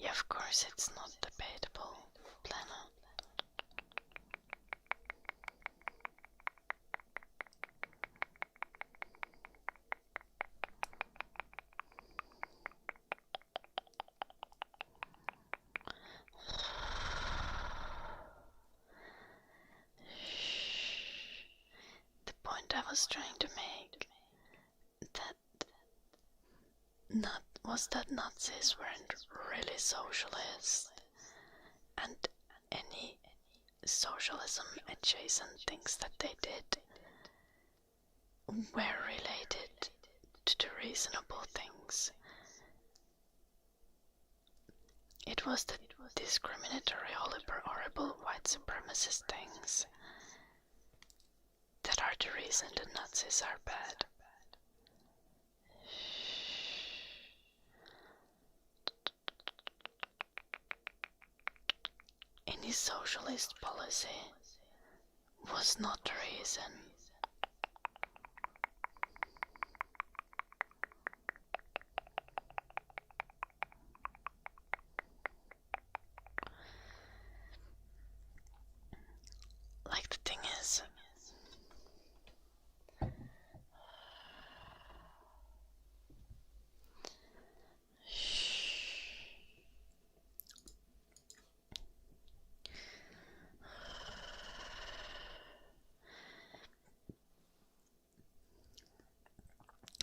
Yeah, of course it's not debatable, Plena. The point I was trying to make was that Nazis weren't really socialist, and any socialism adjacent things that they did were related to the reasonable things. It was the discriminatory, horrible white supremacist things that are the reason the Nazis are bad. Any socialist policy was not the reason. Like, the thing is,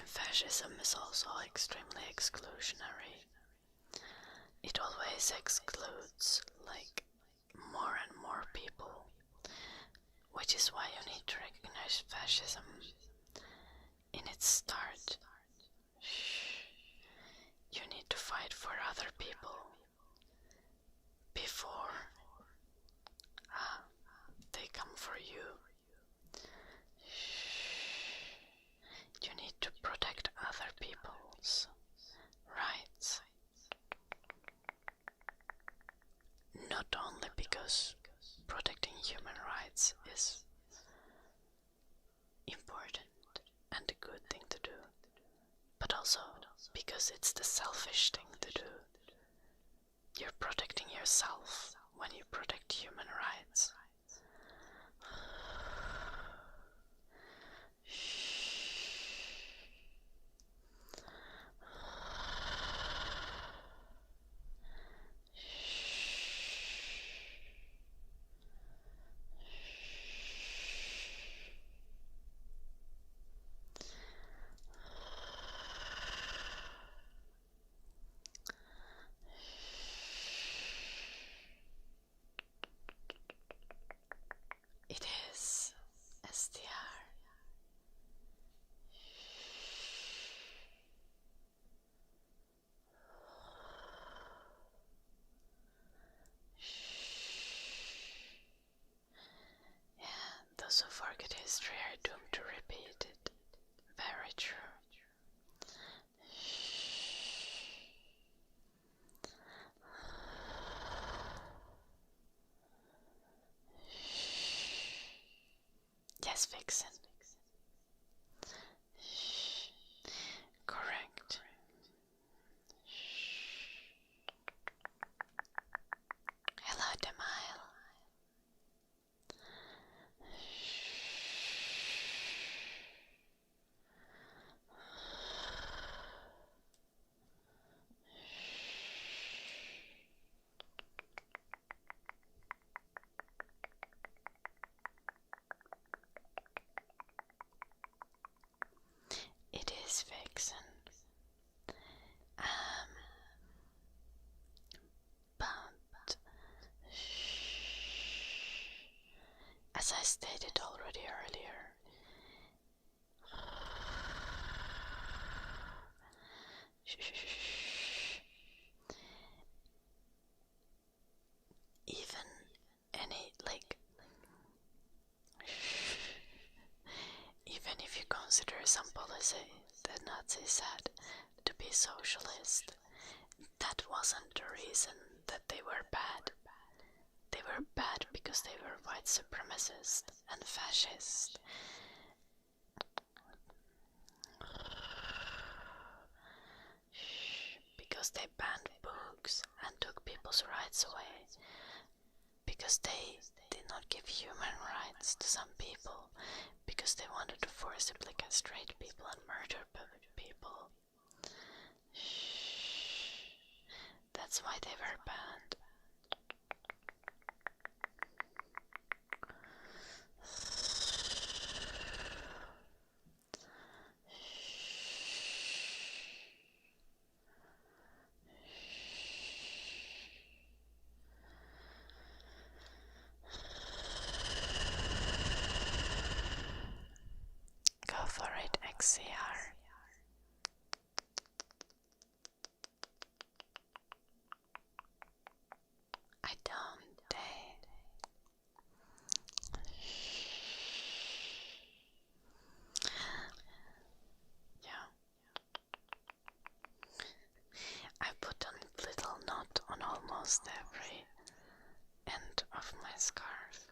fascism is also extremely exclusionary. It always excludes, like, more and more people, which is why you need to recognize fascism in its start. You need to fight for other people before they come for you. You need also because it's the selfish thing to do. You're protecting yourself when you protect human rights. It is SDR. Yeah, those who forget history are doomed to repeat it. Very true. Yes, Vixen. Correct. Hello, Demile. It is Vixen. But as I stated already earlier, even any, even if you consider some policy that Nazis had to be socialist, that wasn't the reason that they were bad. They were bad because they were white supremacist and fascist. Because they banned books and took people's rights away. Because they did not give human rights to some people. Because they wanted to forcibly castrate people and murder people. That's why they were banned. Go for it, XCR. I don't dare. Yeah. I put a little knot on almost every end of my scarf.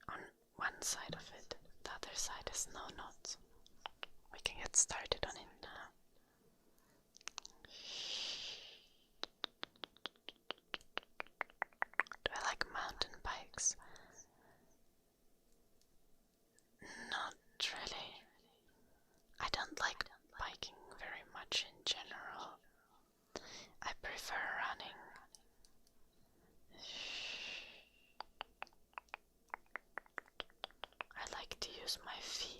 On one side of it, the other side has no knots. We can get started on it now. Do I like mountain bikes? Not really. I don't like biking very much in general. I prefer running. I like to use my feet.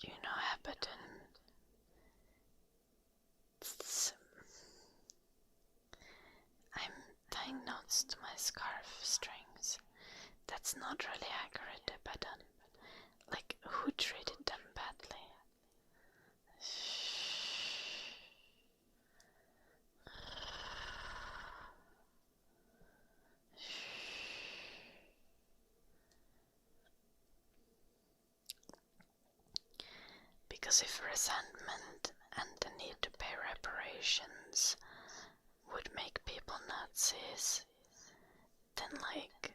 You know, Abaddon. I'm tying knots to my scarf strings. That's not really accurate, Abaddon. Because if resentment and the need to pay reparations would make people Nazis, then like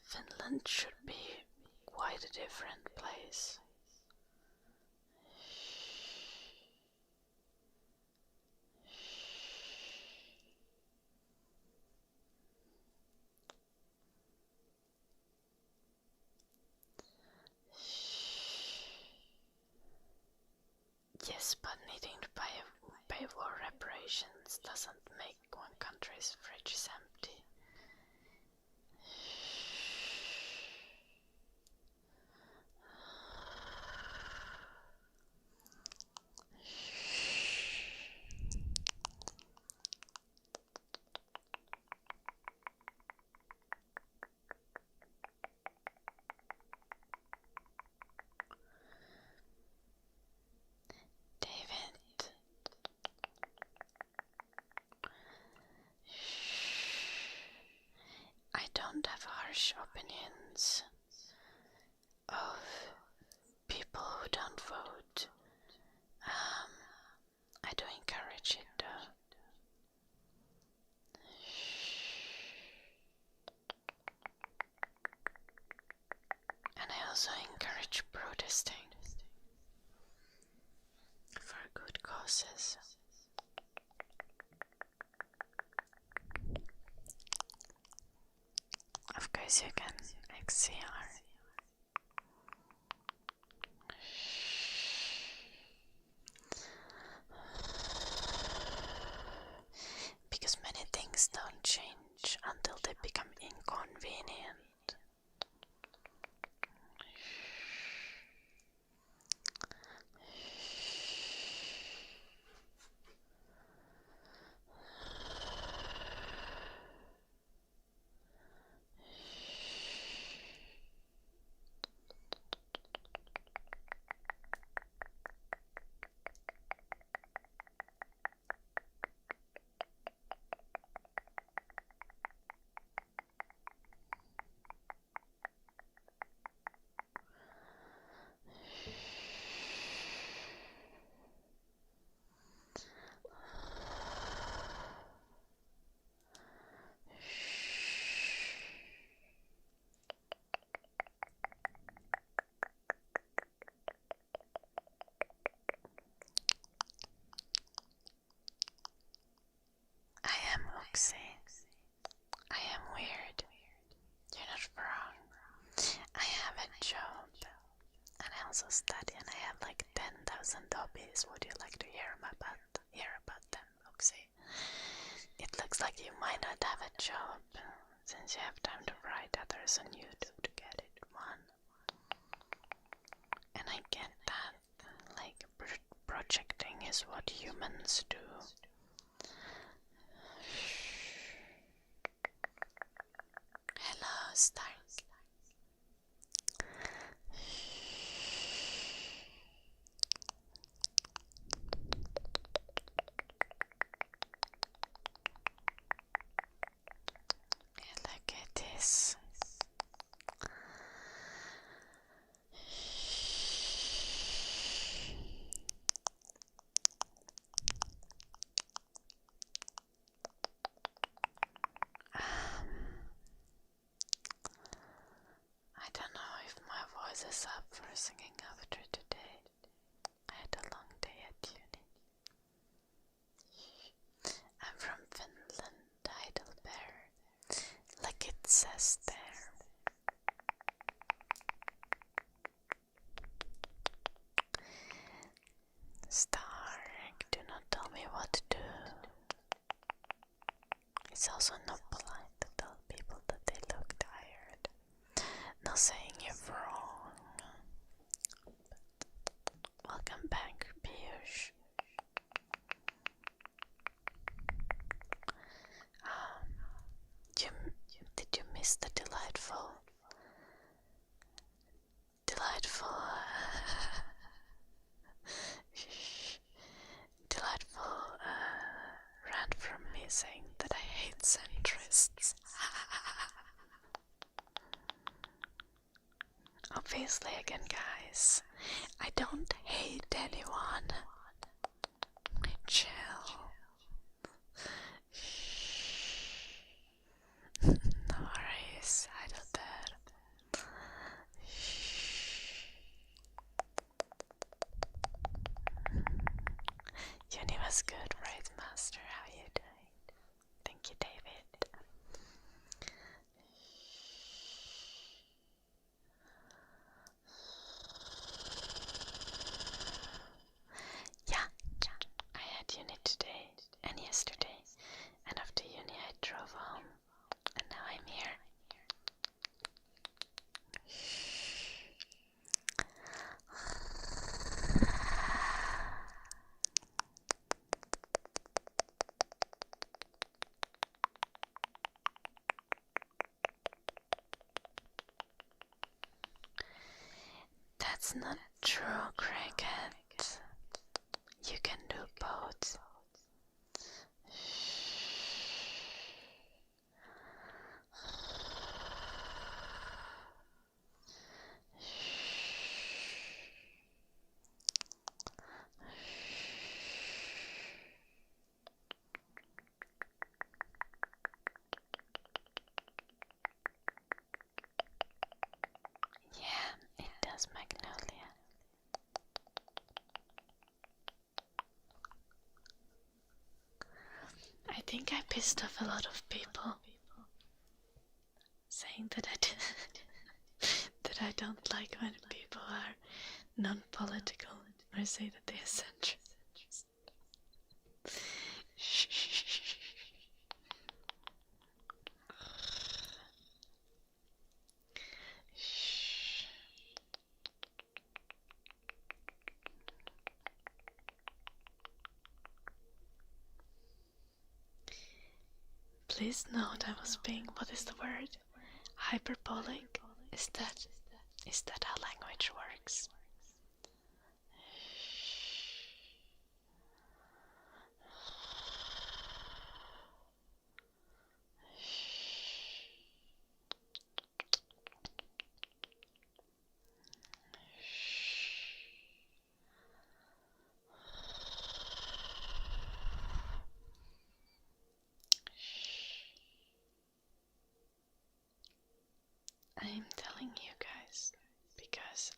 Finland should be quite a different place. Yes, but needing to pay war reparations doesn't make one country's fridges empty. David, I don't have harsh opinions of people who don't vote. I do encourage it though. And I also encourage protesting for good causes. Of course you can XCR. Because many things don't change until they become inconvenient. I am Oxy. I am weird. You're not wrong. I have a job. And I also study and I have like 10,000 hobbies. Would you like to hear about them, Oxy? It looks like you might not have a job since you have time to write others on YouTube to get it one. And I get that, like, projecting is what humans do. Hello, Stark. Look at this. I don't know if my voice is up for singing after today. I had a long day at uni. I'm from Finland, Heidelberg, like it says there. Stark, do not tell me what to do. It's also not polite to tell people that they look tired. Not saying you're wrong. Welcome back, Piyush. Did you miss the delightful rant from me saying that I hate centrists? Obviously, again, guys, I don't hate anyone. Chill. No worries, I do that. Uni was good, right, Master? How are you doing? Thank you, David. Yeah, I had uni today and yesterday, and after uni I drove home, and now I'm here. That's not true, Cricket. You can do both. Yeah, it does, Magnolia. I think I pissed off a lot of people saying that that I don't like when people are non-political or say that they are centrist. Please note I was being, what is the word? Hyperbolic? Is that how language works? I'm telling you guys because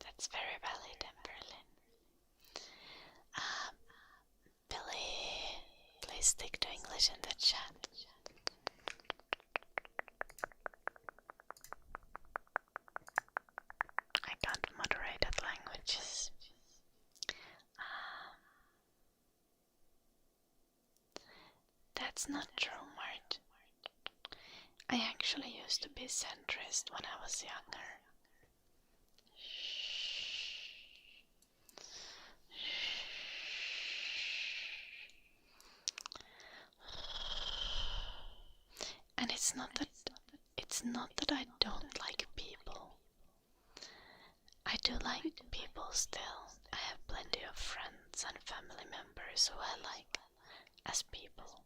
that's very valid in Berlin. Billy, please stick to English in the chat. I can't moderate languages. That's not true, Mart. I actually used to be centrist when I was younger. And it's not that I don't like people. I do like people still. I have plenty of friends and family members who I like as people,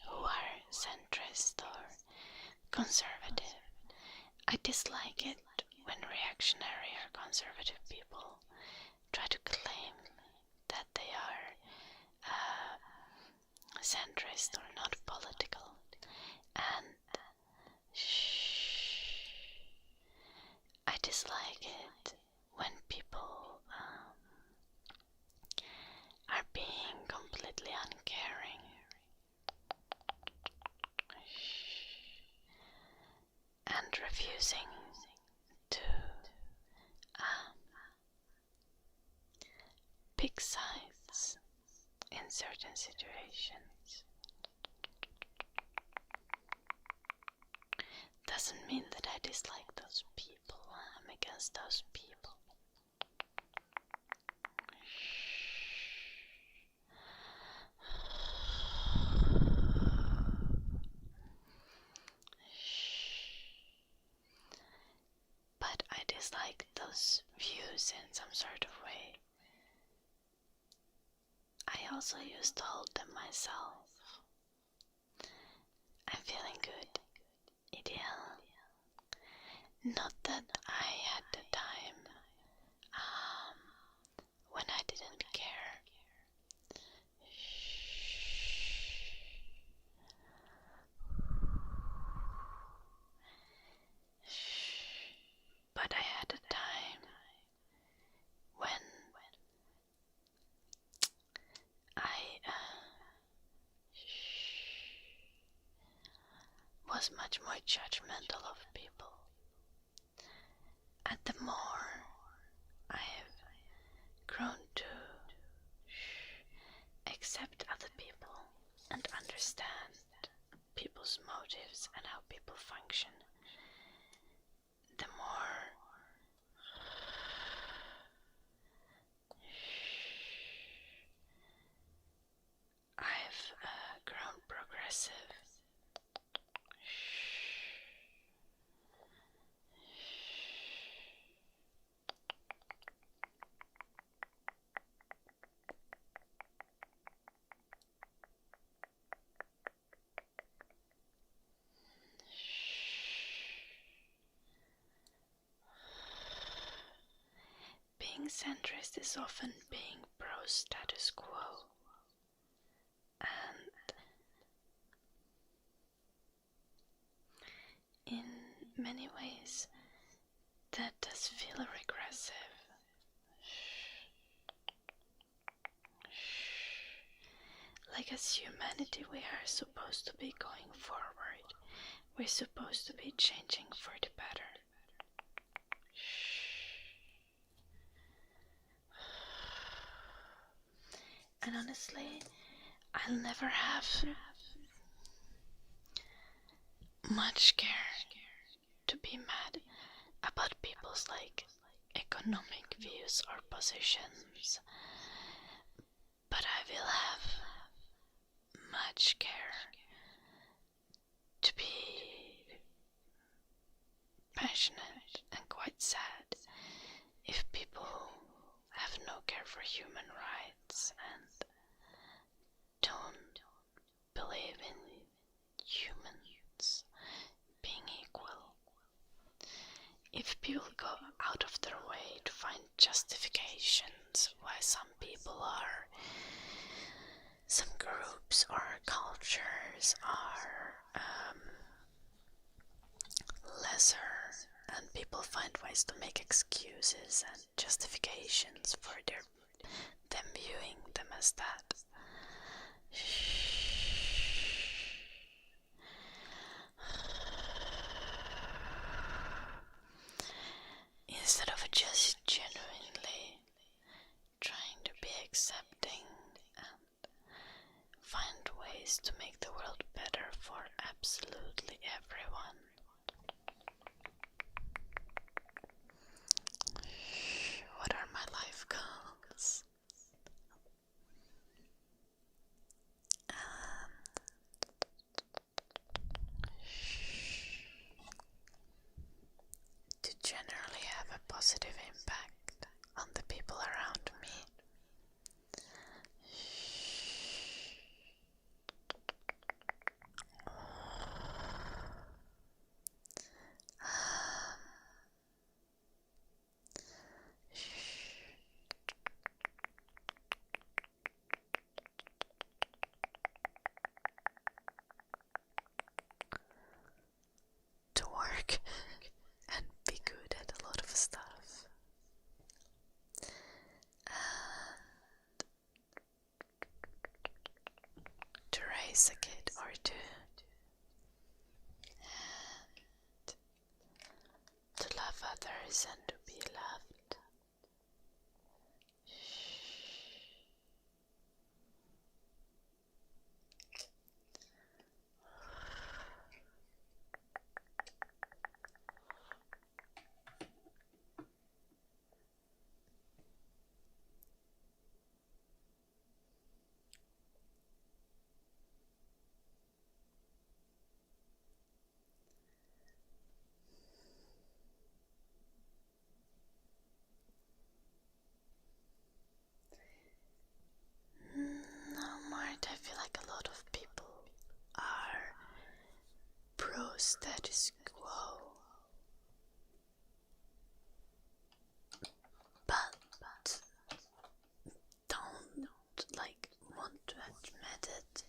who are centrist or conservative. I dislike it when reactionary or conservative people try to claim that they are centrist or not political. And I dislike it when people are being completely uncaring and refusing to pick sides in certain situations. Doesn't mean that I dislike those people. I'm against those people. But I dislike those views in some sort of way. I also used to hold them myself. I'm feeling good. Ideal. Not that I had the time when I didn't care. But I had a time when I was much more judgmental of people. And the more I have grown to accept other people and understand people's motives and how people function, the more I've grown progressive. Being centrist is often being pro-status quo, and in many ways that does feel regressive. Like as humanity we are supposed to be going forward. We're supposed to be changing for the better. And honestly, I'll never have much care to be mad about people's economic views or positions, but I will have much care to be passionate and quite sad if people have no care for human rights and don't believe in humans being equal. If people go out of their way to find justifications why some people are, some groups or cultures are lesser, and people find ways to make excuses and justifications for them viewing them as that, instead of just genuinely trying to be accepting and find ways to make the world better for absolutely everyone. What are my life goals? To generally have a positive impact on the people around me. To work and be good at a lot of stuff. And to raise a kid or two. And to love others and to be loved. status quo. But don't want to admit it.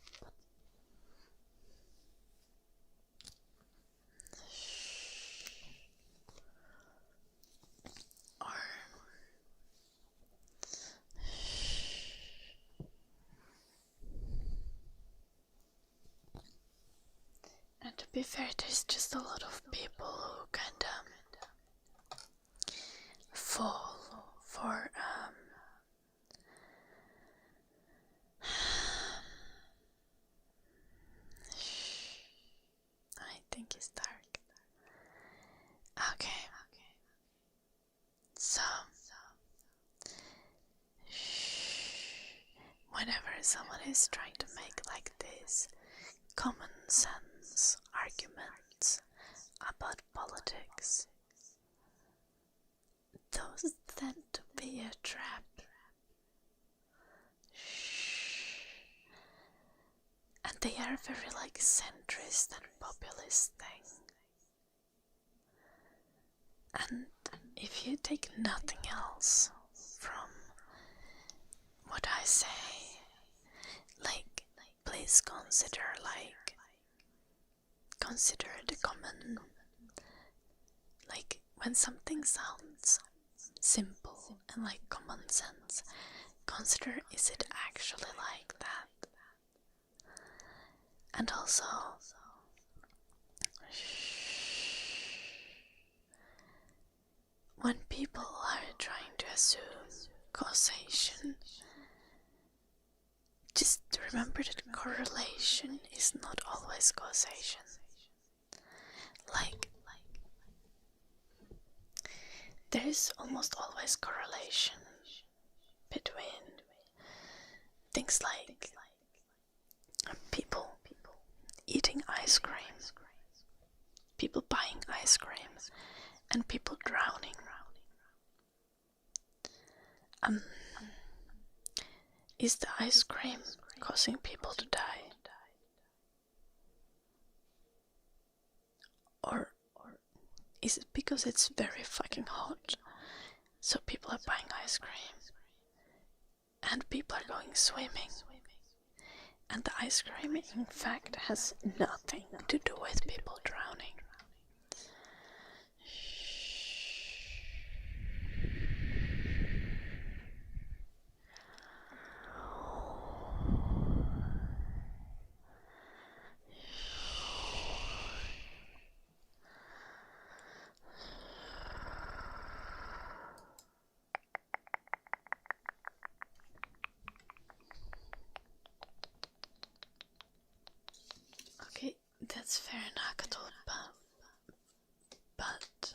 And to be fair, there's just a lot of people who kind of fall for I think it's dark. Okay. So whenever someone is trying to make like this common sense arguments about politics, those tend to be a trap. And they are very centrist and populist thing. And if you take nothing else from what I say, please consider the common, when something sounds simple and common sense, consider, is it actually like that? And also, when people are trying to assume causation, just remember that correlation is not always causation. There is almost always correlation between things like people eating ice cream, people buying ice cream, and people drowning. Is the ice cream causing people to die? Or is it because it's very fucking hot, so people are buying ice cream, and people are going swimming, and the ice cream in fact has nothing to do with people drowning? Okay, that's fair enough, but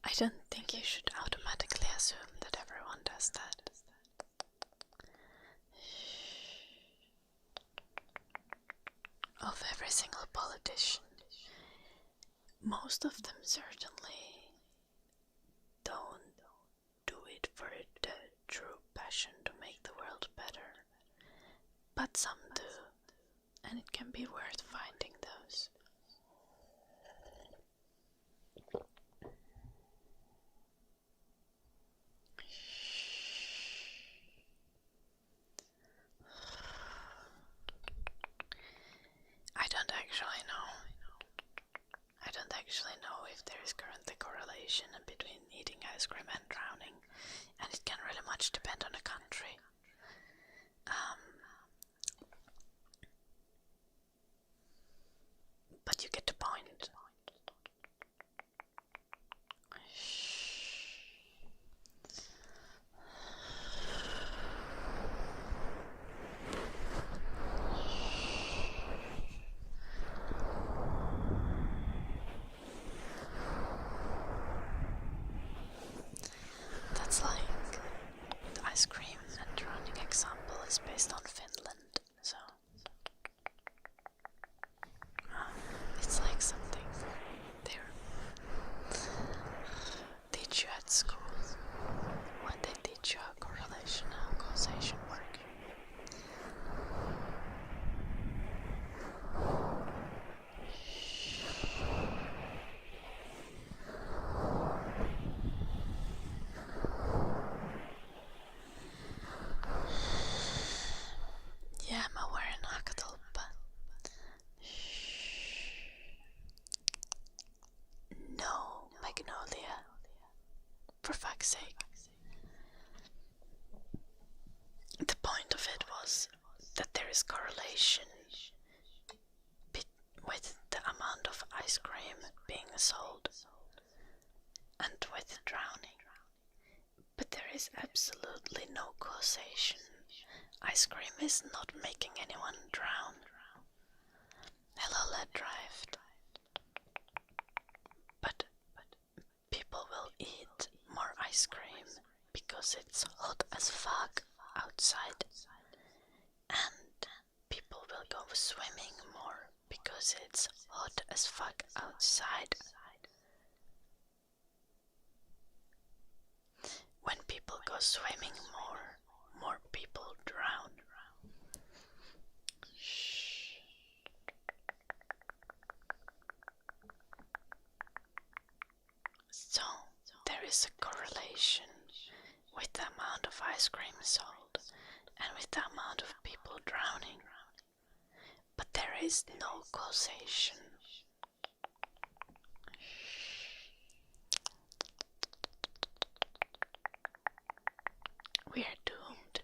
I don't think you should automatically assume that everyone does that. Of every single politician, most of them certainly don't do it for the true passion to make the world better, but some do, and it can be worth finding those. I don't actually know if there is currently correlation between eating ice cream and drowning, and it can really much depend on the country. But you get the point. That's the ice cream and drowning example is based on Finland, so it's something they teach you at school when they teach sake. The point of it was that there is correlation with the amount of ice cream being sold and with drowning. But there is absolutely no causation. Ice cream is not making anyone drown. Hello, lead drive. But people will eat more ice cream because it's hot as fuck outside. And people will go swimming more because it's hot as fuck outside. When people go swimming more people drown. So, there is a correlation with the amount of ice cream sold and with the amount of people drowning. But there is no causation. We are doomed.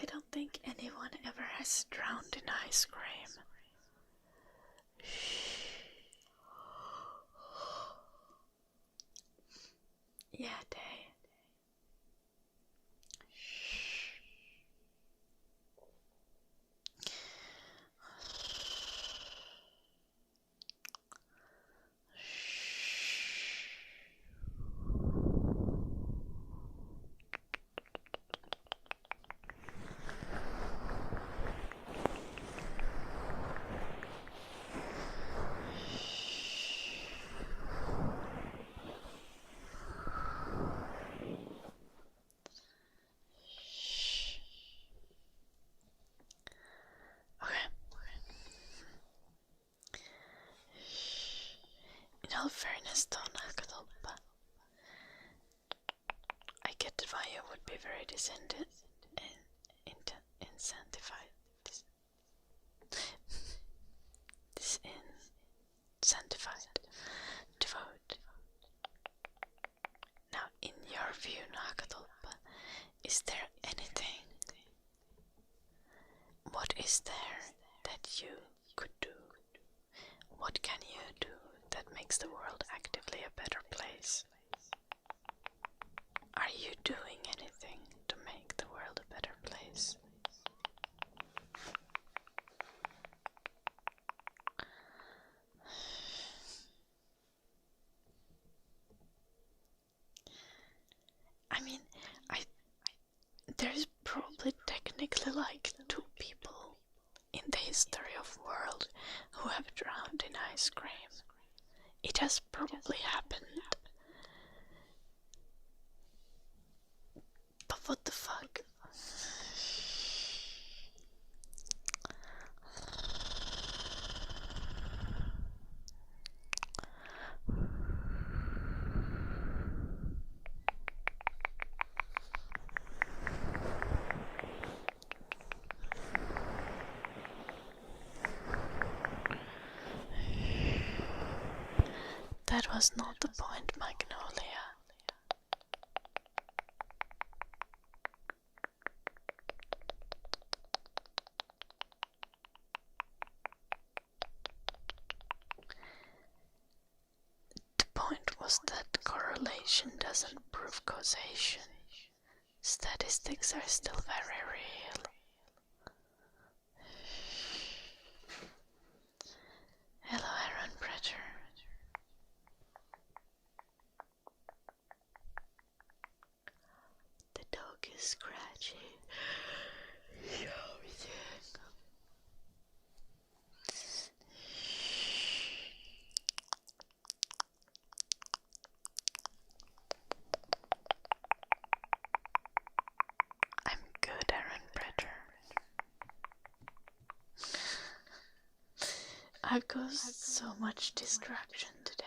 I don't think anyone ever has drowned in ice cream. Yeah, they. In all fairness though, Nakatolpa, I get why you would be very incentivized to vote. Now, in your view, Nakatolpa, is there anything? What is there that you could do? What can you do that makes the world actively a better place? Are you doing anything to make the world a better place? I mean, there's probably technically like 2 people in the history of world who have drowned in ice cream. It has probably happened. But what the fuck? That was not the point, Magnolia. The point was that correlation doesn't prove causation. Statistics are still very real. Hello, Aaron Predator. The dog is scratchy. I'm good, Aaron Predator. I've caused so much distraction today.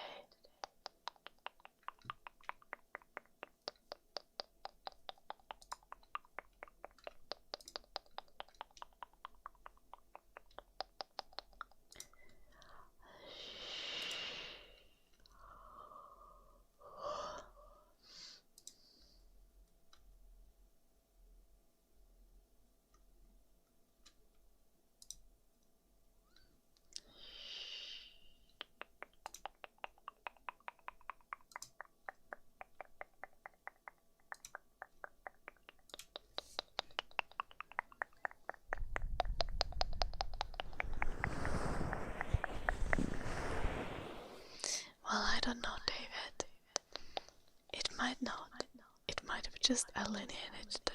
not. It might have just alienated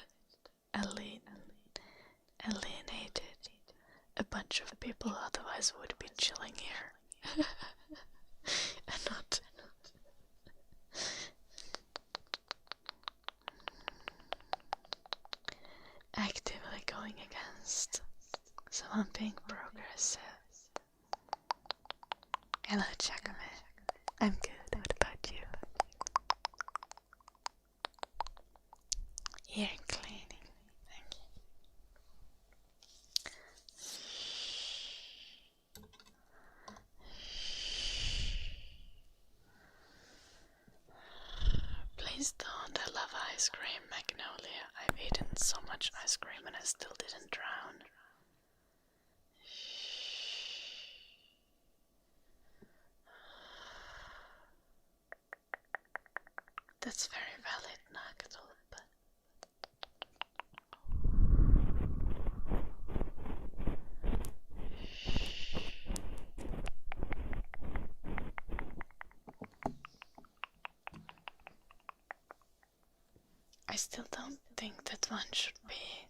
a bunch of people who otherwise would be chilling here. And not actively going against someone being progressive. Hello, Giacomo. I'm good. What about you? Ear cleaning. Thank you. Please don't. I love ice cream, Magnolia. I've eaten so much ice cream and I still didn't drown. That's very valid, Nagadolpa. I still don't think that one should be...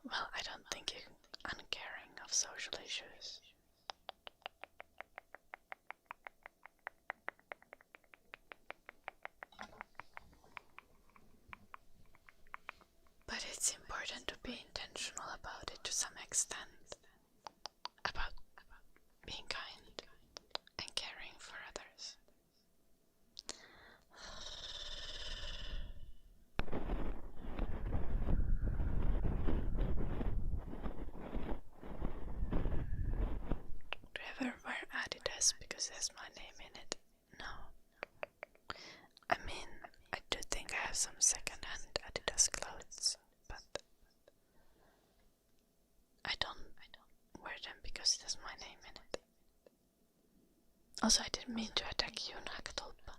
Well, I don't think you're uncaring of social issues. But it's important to be intentional about it to some extent. About being kind and caring for others. Do you ever wear Adidas because it has my name in it? No. I mean, I do think I have some second-hand Adidas clothes, but I don't wear them because it has my name in it. Also, I didn't mean to attack you, Nagadolpa.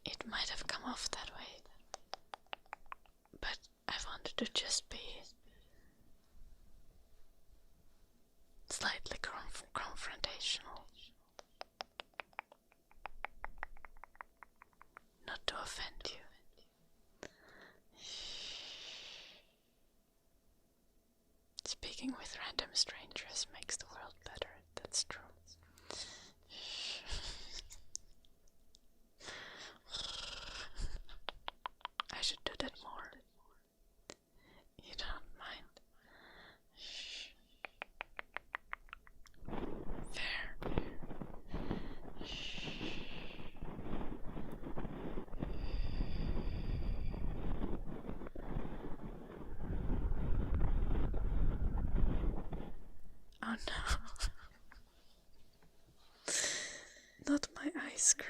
It might have come off that way, but I wanted to just be slightly confrontational. Not to offend you. Speaking with random strangers makes the world better, that's true. I should do that more. You don't mind? Fair. Oh no. Not my ice cream.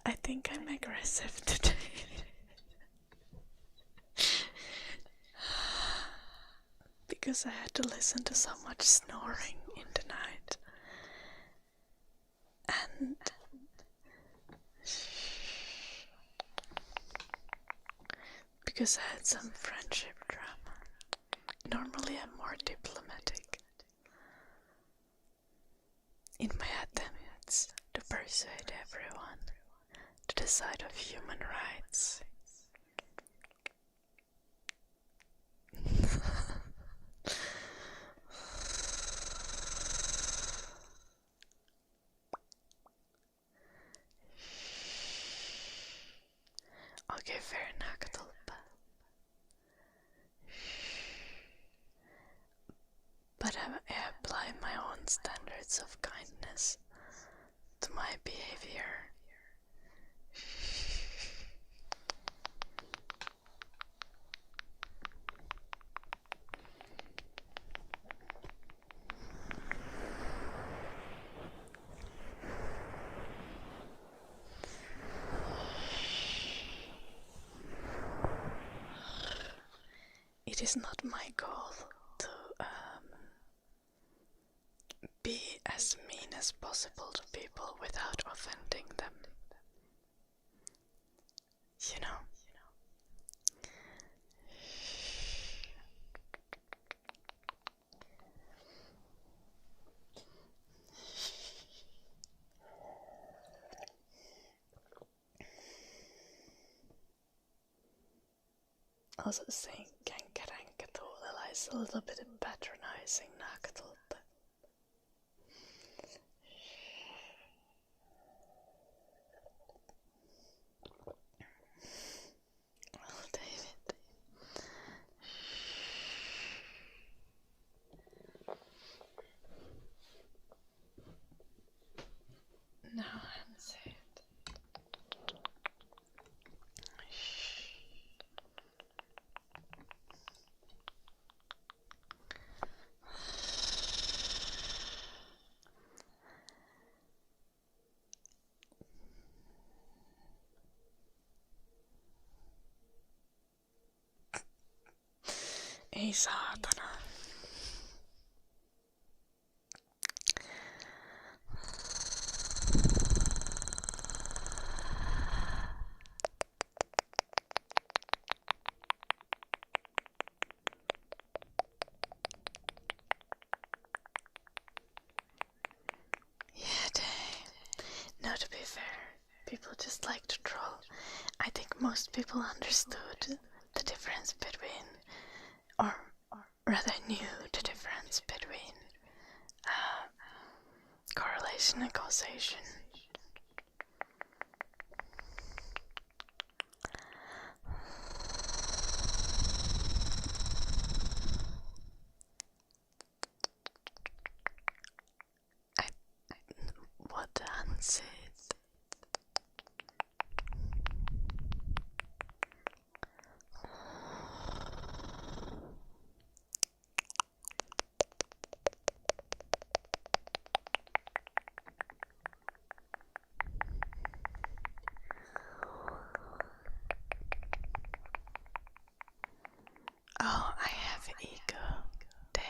I think I'm aggressive today. Because I had to listen to so much snoring in the night. And because I had some friendship drama. Normally I'm more diplomatic in my attempts to persuade everyone to the side of human rights. Okay, fair, Nagadolpa. But I apply my own standards of kindness to my behavior. It is not my goal to be as mean as possible to people without offending them. You know? Also saying kankarankatorella is a little bit patronizing nakatolta. Oh, David. Now I'm sad. Ei saatana. Yeah, no, to be fair, people just like to troll. I think most people understood the difference between, or rather knew the difference between correlation and causation. What answered? Oh, I have ego day.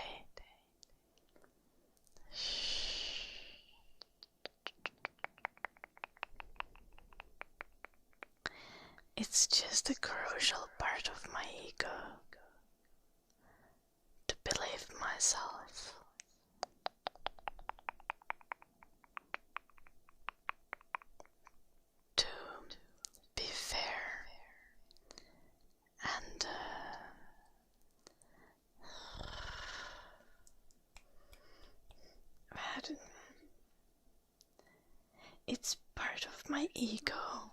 It's just a crucial part of my ego to believe myself. To be fair and it's part of my ego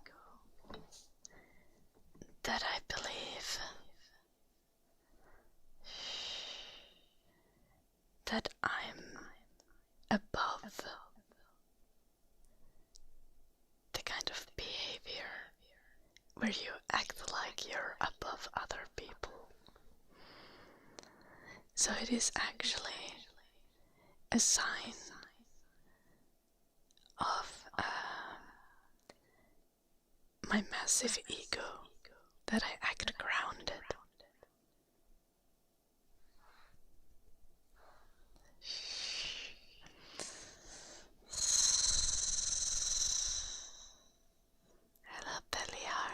that I believe that I'm above the kind of behavior where you act like you're above other people. So it is actually a sign of my massive ego that I act grounded. Hello, Beliar.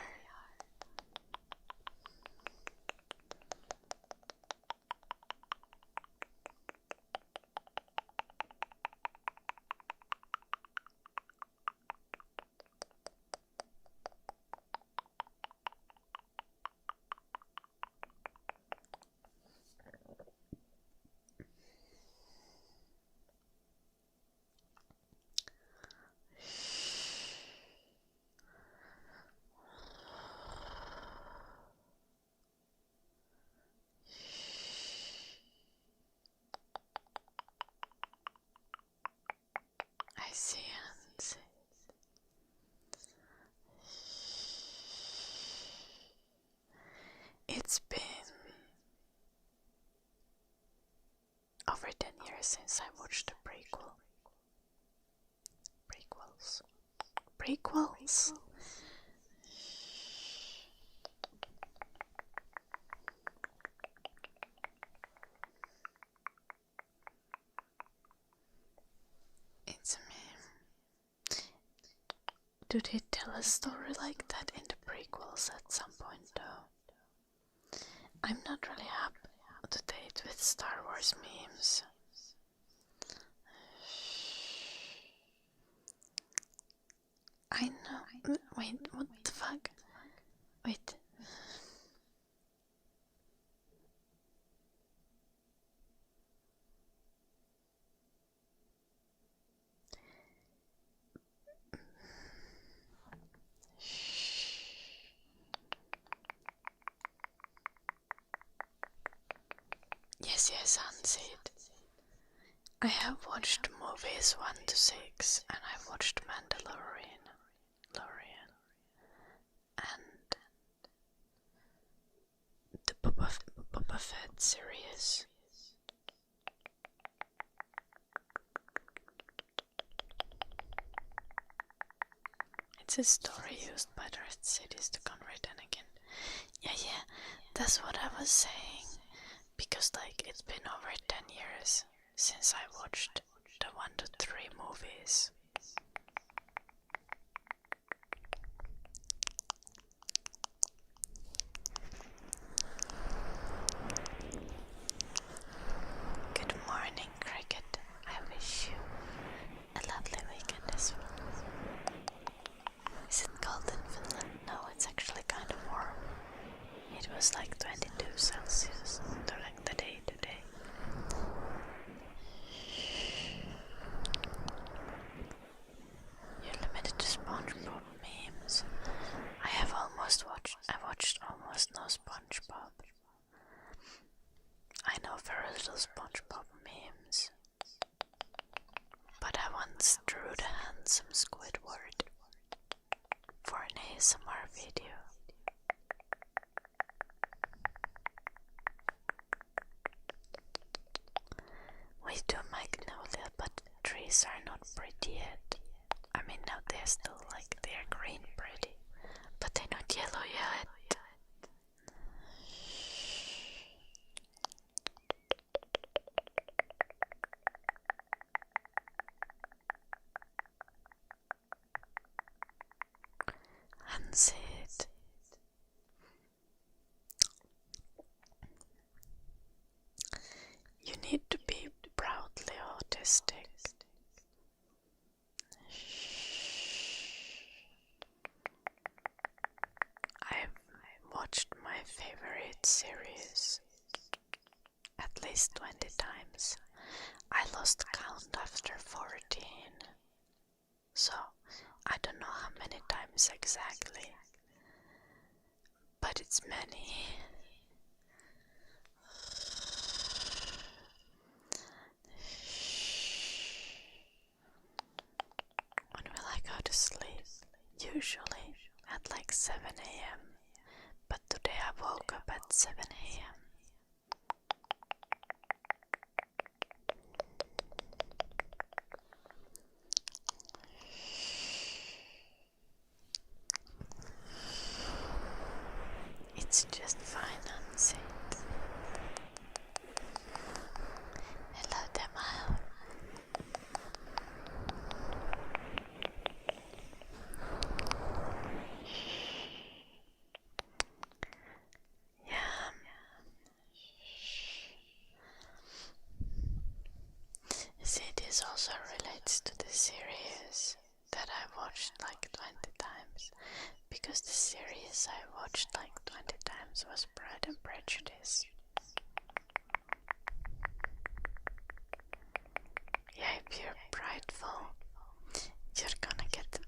I see hands. It's been over 10 years since I watched the prequels. Do they tell a story like that in the prequels at some point though? I'm not really up to date with Star Wars memes. I know. Wait, what the fuck? Wait. Yes, Unseen. I have watched movies 1 to 6, and I've watched Mandalorian, and the Boba Fett series. It's a story used by the Red Cities to convert Anakin. Yeah, that's what I was saying. Because like it's been over 10 years since I watched the 1 to 3 movies. Good morning, Cricket. I wish you a lovely weekend as well. Is it cold in Finland? No, it's actually kind of warm. It was like 22 Celsius during the day today. You're limited to SpongeBob memes. I watched almost no SpongeBob. I know very little SpongeBob memes. But I once drew the handsome Squidward for an ASMR video. We do magnolia, but trees are not pretty yet. I mean, now they're still like they're green pretty, but they're not yellow yet. Unsaid. You need to be proudly autistic. I've watched my favorite series at least 20 times. I lost count after 14. So, I don't know how many times exactly, but it's many. When will I go to sleep? Usually at like 7 a.m. But today I woke up at 7 a.m. It's just fine, Unseen. Hello, Demile. Yeah. See, this also relates to the series that I watched like 20 times. Because the series I watched like 20 times was Pride and Prejudice. Yeah, if you're prideful, you're gonna get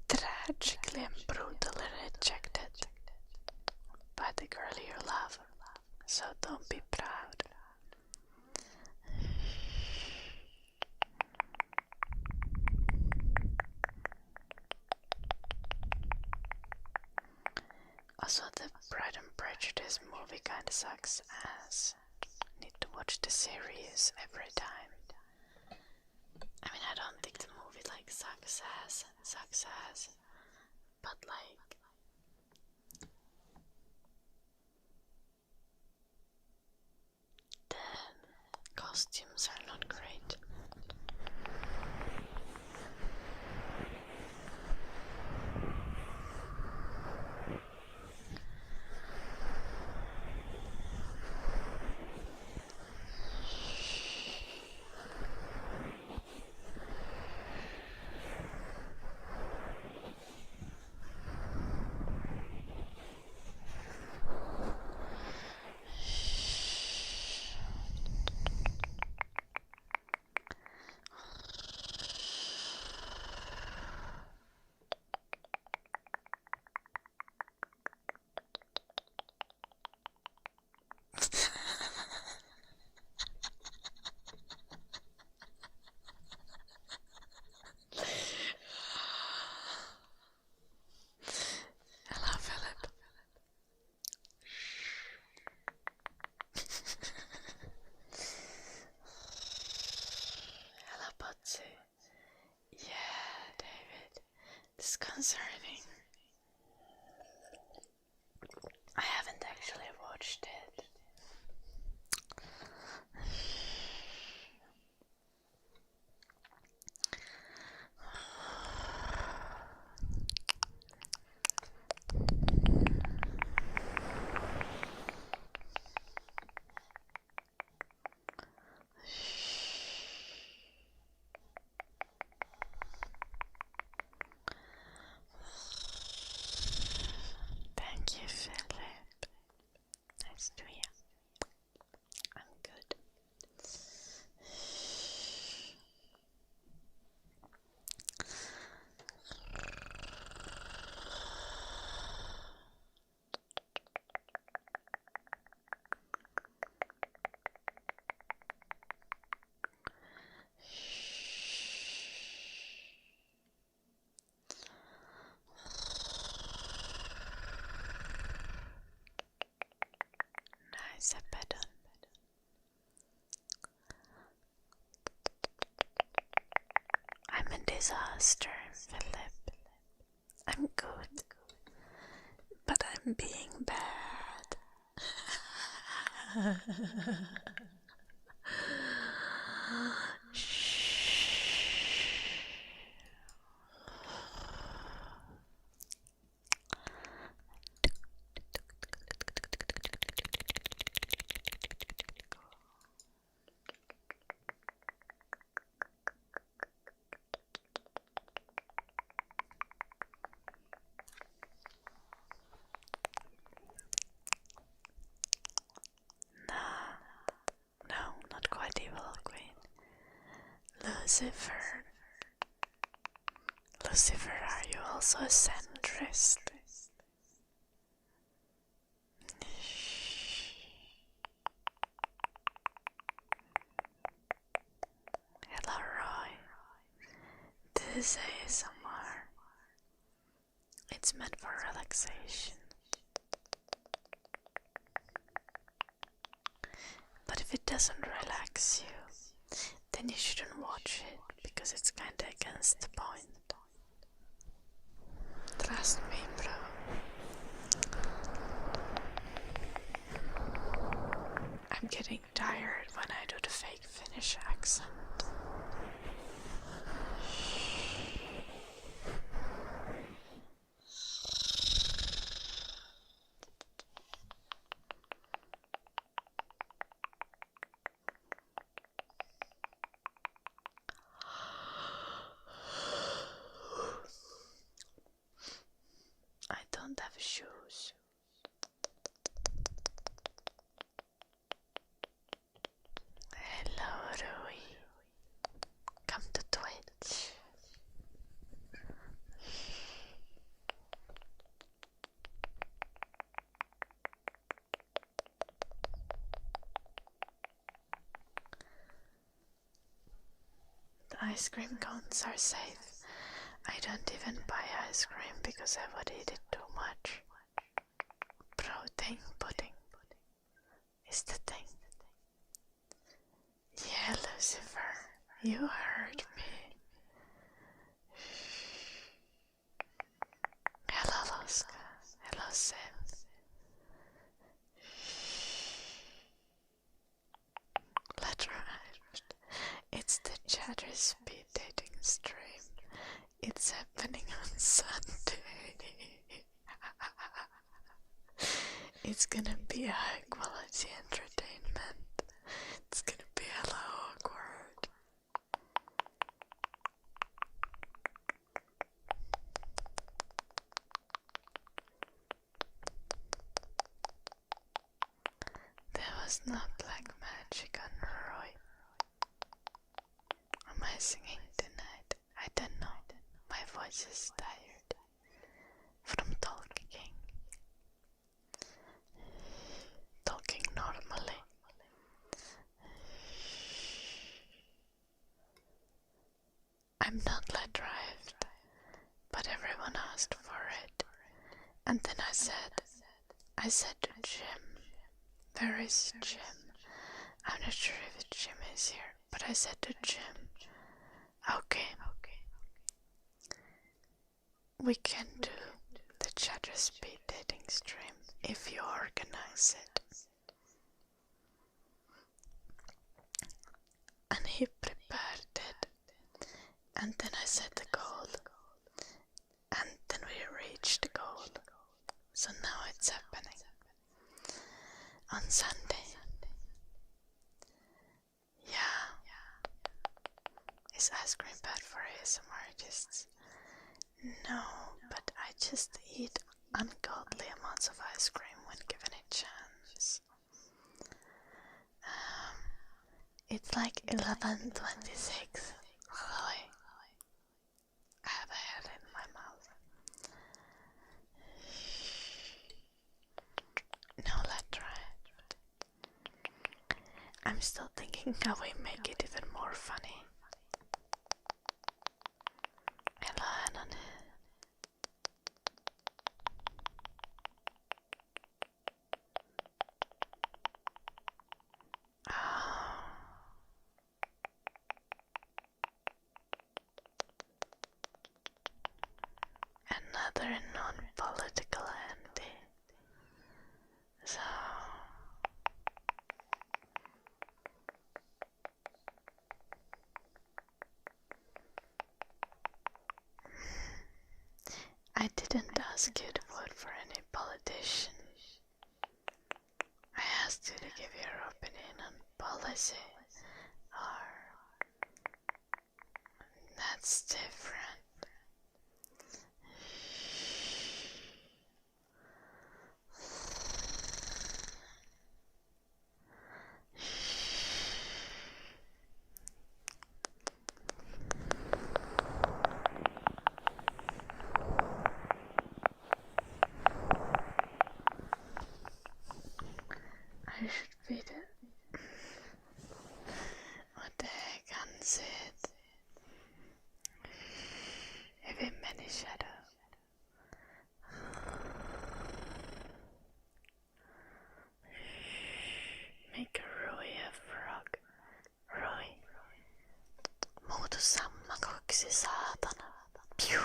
tragically and brutally rejected by the girl you love. So don't be proud. Also, the Pride and Prejudice movie kinda sucks ass. Need to watch the series every time. I mean, I don't think the movie like sucks ass, but like the costumes are not great. Yeah, David. Disconcerting. I haven't actually watched it. Thank you, Philip. Nice to hear. I'm good. Nice, better. I'm a disaster, Philip. I'm good, but I'm being bad. No, not quite evil queen. Lucifer. Lucifer, are you also a centrist? Hello, Roy. This ASMR. It's meant for relaxation. But if it doesn't relax you, then you shouldn't watch it, because it's kinda against the point. Trust me, bro. I'm getting tired when I do the fake Finnish accent. I don't have shoes. Hello, Rui. Come to Twitch. The ice cream cones are safe. I don't even buy ice cream because I would eat it too much. Protein pudding is the thing. Yeah, Lucifer, you heard me. Hello, Oscar. Hello, Sim. Let's ride. It's the Chatter Speed Dating stream. It's happening on Sunday. It's gonna be a high quality entertainment. It's gonna be hella awkward. There was no black magic on Roy. Am I singing tonight? I don't know. My voice is tired from talking. Talking normally. I'm not let drive, but everyone asked for it. And then I said to Jim, where is Jim? I'm not sure if Jim is here, but I said to Jim, okay, We can do the chatter speed dating stream if you organize it. And he prepared it, and then I set the goal, and then we reached the goal. So now it's happening on Sunday. Yeah. Is ice cream bad for ASMR artists? No, but I just eat ungodly amounts of ice cream when given a chance. It's like 11:26. Really? I have a head in my mouth. Now let's try it. I'm still thinking how we make it even more funny. Hello, Anon. Another non-political Andy. So I didn't ask you to vote for any politician. I asked you to give your opinion on policy. Or that's different. I should beat it. What the heck, unsaid? Heavy many shadow. Make a Roy a frog. Roy. Muutu sammakoksi, saatana. Pew.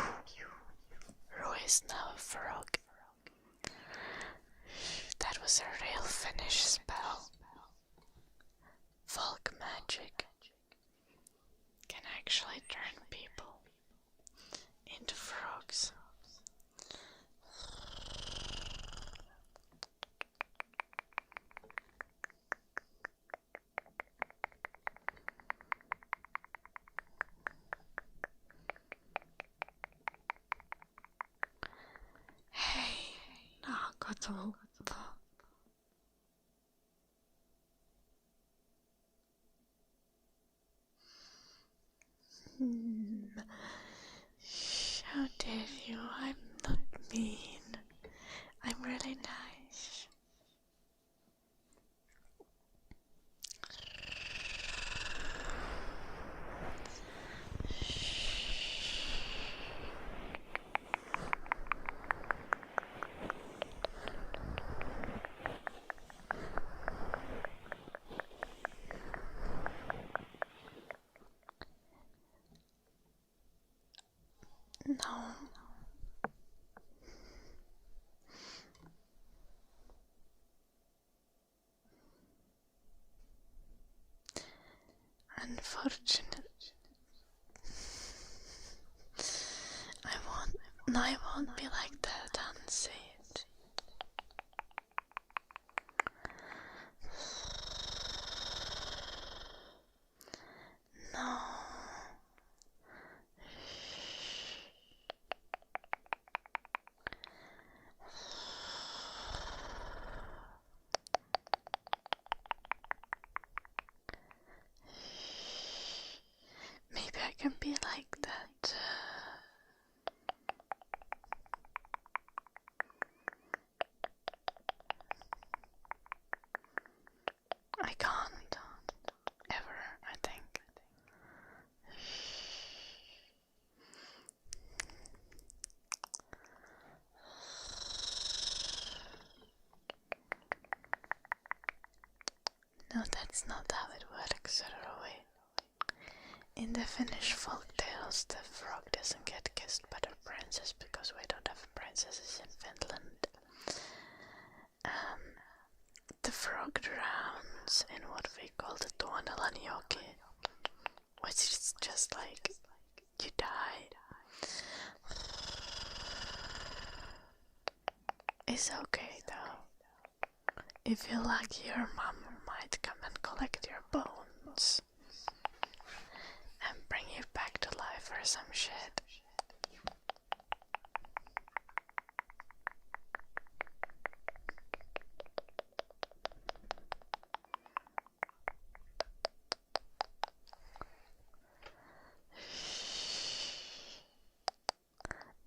Roy is now a frog. That was a real Finnish spell. Folk magic can actually turn people into frogs. Hey, nakato. How dare you? I'm not mean. I'm really nice. No. Unfortunate. I won't be like that, unsaid. No. Maybe I can be like that. I can't. Ever, I think. No, that's not how it works, Roy. In the Finnish folk tales, the frog doesn't get kissed by the princess because princesses in Finland. The frog drowns in what we call the Tuonelanjoki, which is just like you die. It's okay though. If you're lucky, your mom might come and collect your bones and bring you back to life or some shit.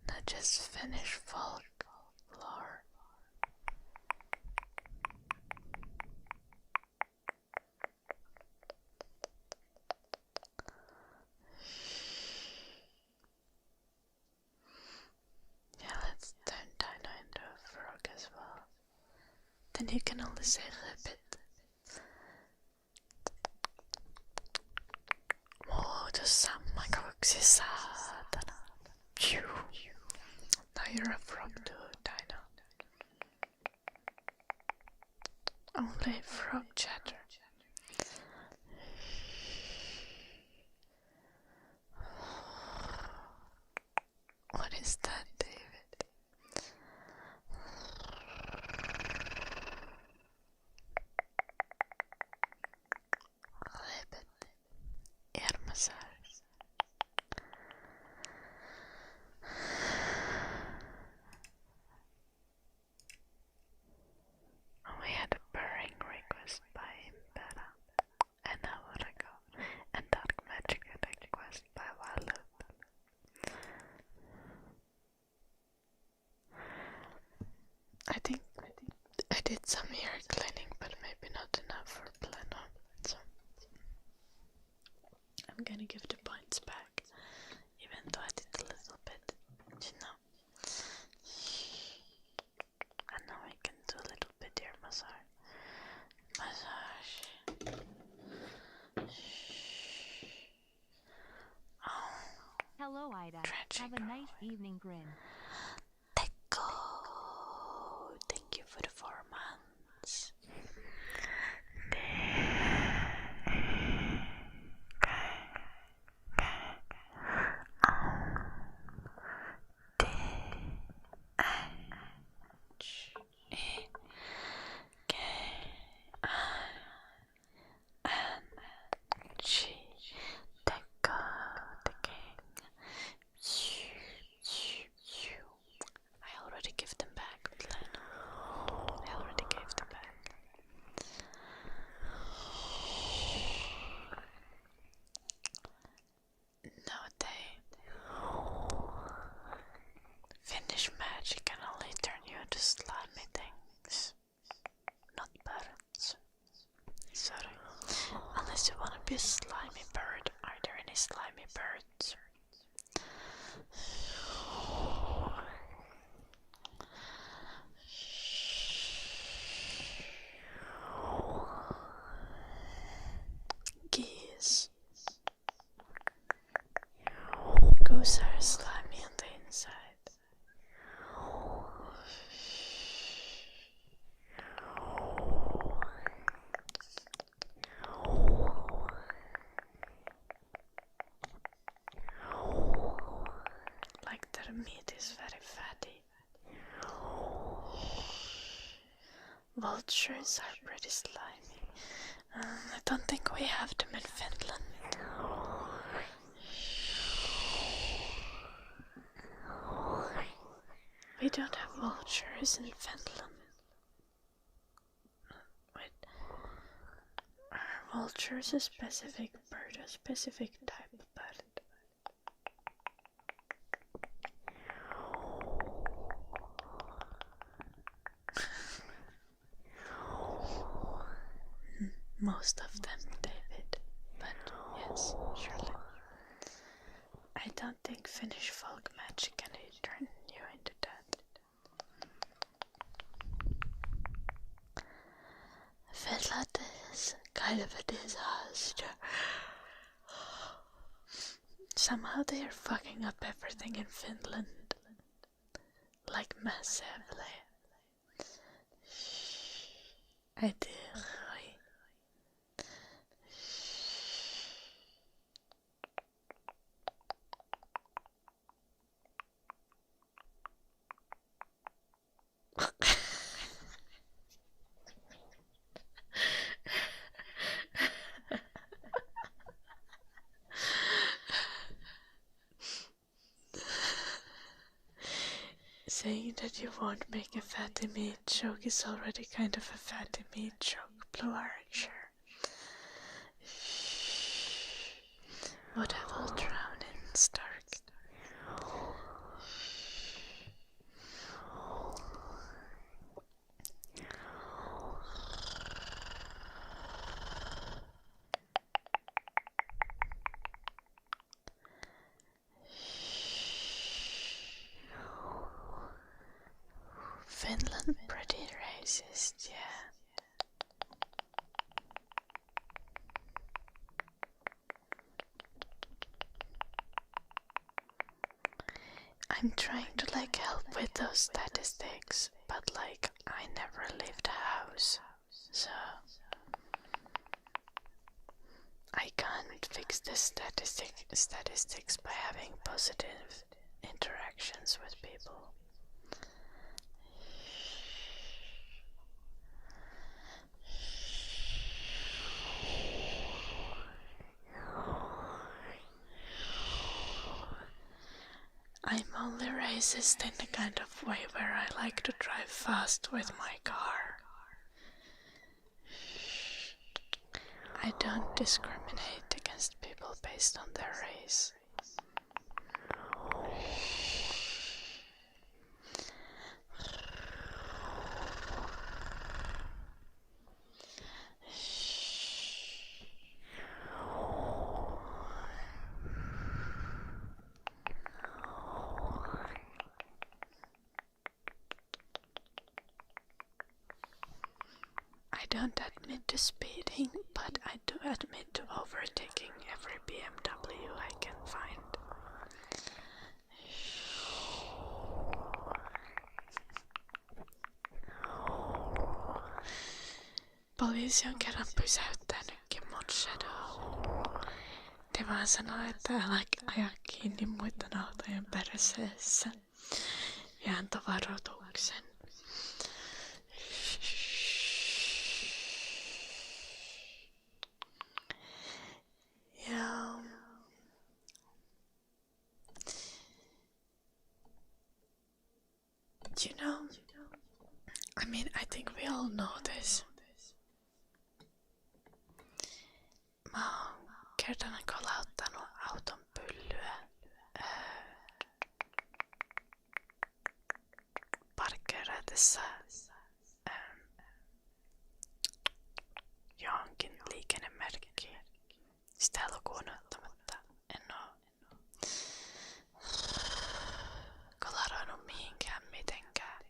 Now just finish folklore. Yeah, let's turn Dino into a frog as well. Then you can only say ribbit. Muutu sammakoksi saatana. Now you're a frog too, Dino. Only frog chatter. What is that, David? Ribbit. Ear massage. We had a purring request by Impera, and now would I go? And dark magic request by Walu. I think I did some ear cleaning, but maybe not enough for Pleno. So I'm gonna give the points back, even though I did a little bit, you know. And now we can do a little bit ear massage. Oh, Hello, Ida. Tragic. Have a nice evening, Grin. Teco. Thank you for the 4 months. I already gave them back, I already gave them back. No, they finish magic and only turn you into slimy things, not birds. Sorry. Unless you want to be a slimy bird. Are there any slimy birds? Geese. Goose are slimy on the inside. Like their meat is very fatty. Vultures are pretty slimy. I don't think we have them in Finland. We don't have vultures in Finland. Wait. Are vultures a specific bird, a specific type of bird? Most of them, David. But yes, surely. I don't think Finnish folk magic can turn you into that. Finland is kind of a disaster. Somehow they are fucking up everything in Finland. like massively. I do. Saying that you won't make a fatty meat joke is already kind of a fatty meat joke, Blue Archer. What I will drown in Stark. Finland pretty racist, yeah. I'm trying to like help with those statistics, but like I never leave the house, so I can't fix the statistics by having positive interactions with people. I'm only racist in the kind of way where I like to drive fast with my car. I don't discriminate against people based on their race. I don't admit to speeding, but I do admit to overtaking every BMW I can find. Poliisi on kerran pysäyttänytkin mut Shadow. Te vaan sanoo, että älä aja kiinni muiden autojen perseessä. Ja antoi varoituksen. Yeah. You know, I mean, I think we all know this. Mä oon kerran kolauttanut auton pyllyä parkkeeratessa johonkin liikennemerkkiin. Sitä lukuun ottamatta en oo kolaroinut mihinkään mitenkään.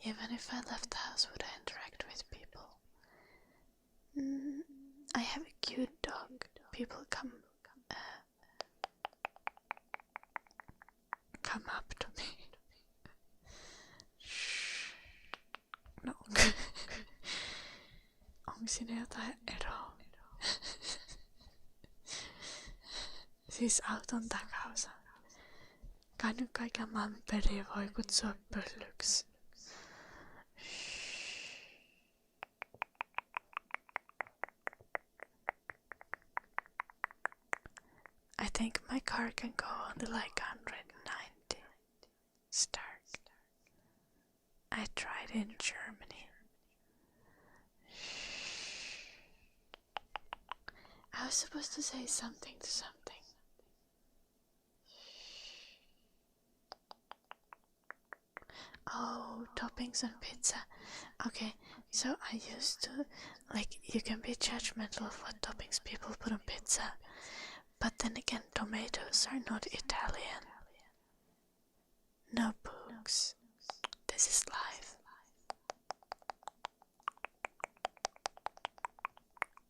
Even if I left the house, would I interact with people? I have a cute dog. People come up to me. No. Onko siinä jotain eroa? Siis auton takaosa. Kai nyt kaiken maailman periä voi kutsua pöllyksi. I think my car can go only like 190 Stark. I tried in Germany. I was supposed to say something to something. Oh, toppings on pizza. Okay, so I used to, like, you can be judgmental of what toppings people put on pizza. But then again, tomatoes are not Italian. No books. This is life.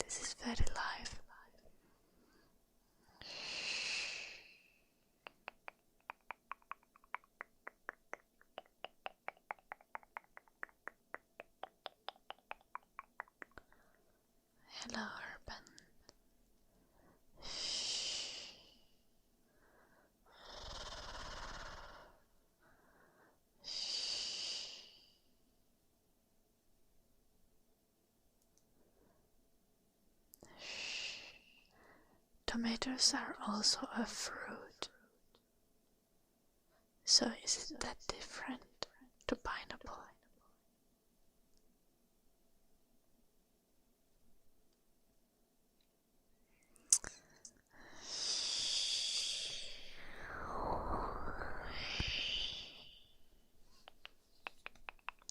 This is very life. Hello, Urban. Tomatoes are also a fruit. So is it that different to pineapple?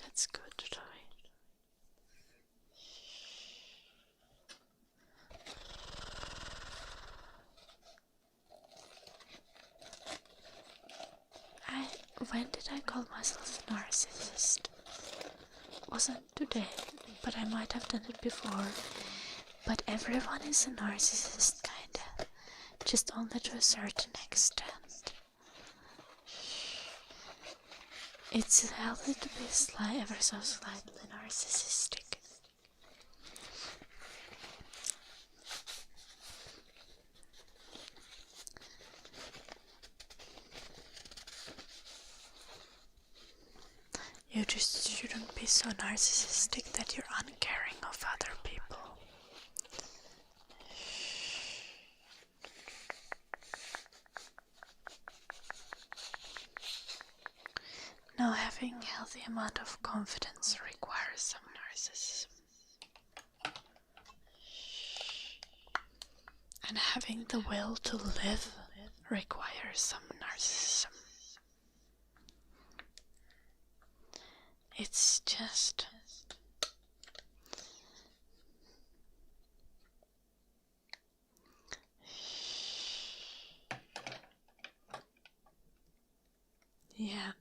That's good, Toy. When did I call myself a narcissist? Wasn't today, but I might have done it before. But everyone is a narcissist, kinda. Just only to a certain extent. It's healthy to be ever so slightly narcissistic. You just shouldn't be so narcissistic that you're uncaring of other people. Now, having a healthy amount of confidence requires some narcissism. And having the will to live requires some narcissism. It's just... Yeah,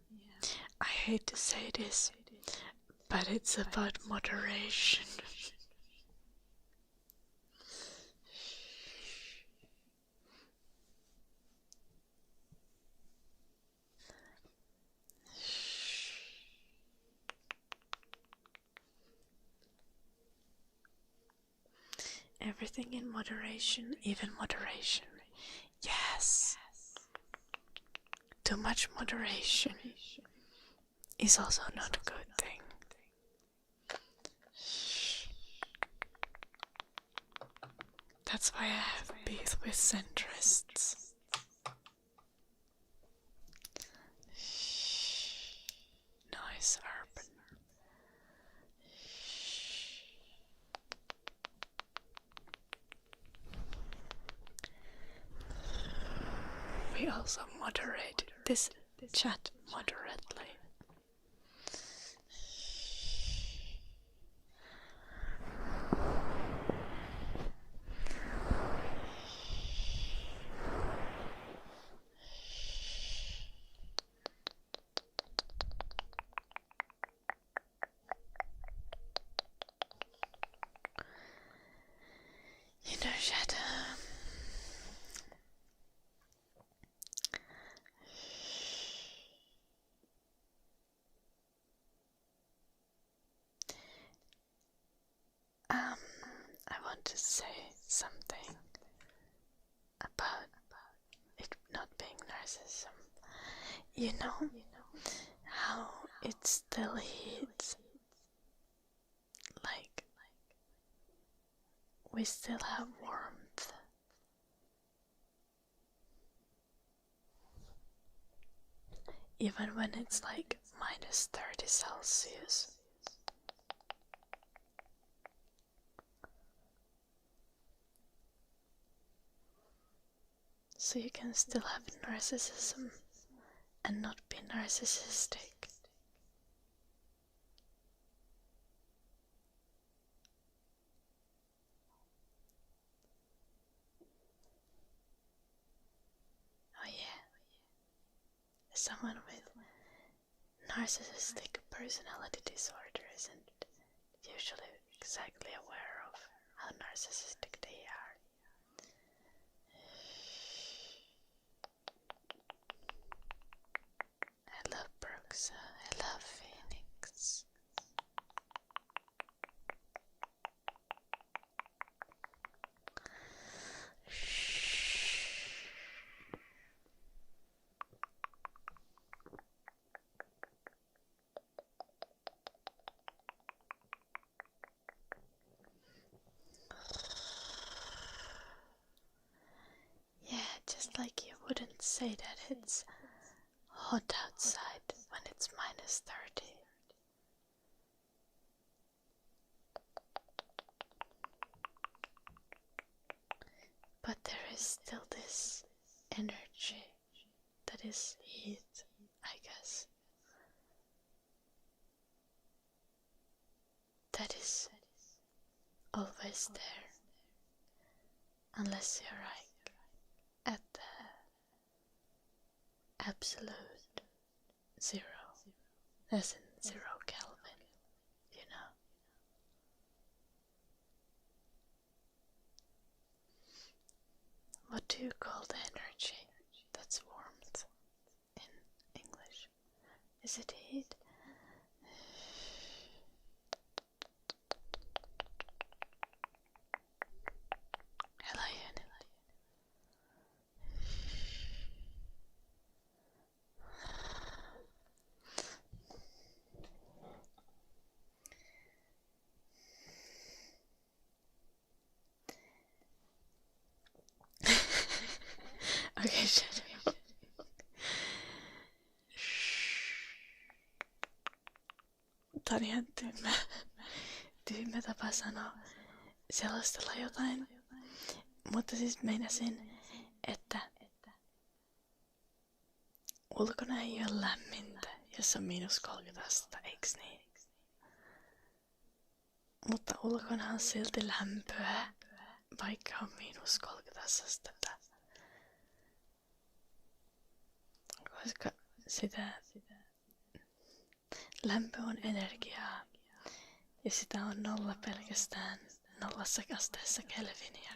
I hate to say this, but it's about moderation. Everything in moderation, even moderation. Yes. Too much moderation is also not a good thing. That's why I have beef with centrists. Nice urban. We also moderate this chat moderately. You know, chat. I want to say something about it not being narcissism. You know how it still hits, like we still have warmth. Even when it's like minus 30 Celsius. So you can still have narcissism and not be narcissistic. Oh yeah. Someone with Narcissistic personality disorder isn't usually exactly aware of how narcissistic they are. Hello Brooks, hello Phoenix. Yeah, just like you wouldn't say that it's hot outside when it's -30. But there is still this energy that is heat, I guess. That is always there. Unless you're like at the absolute zero, as in 0 Kelvin, you know. What do you call the energy that's warmth in English? Is it heat? Hello, Jenny. Okay, shut up. Tää on ihan tyhmä tapa sanoa selostella jotain. Mutta siis meinasin, että ulkona ei ole lämmintä, jos on -30 astetta, eiks niin? Mutta ulkona on silti lämpöä, vaikka on -30 astetta. Koska sitä lämpö on energiaa ja sitä on 0 pelkästään 0 asteessa Kelviniä.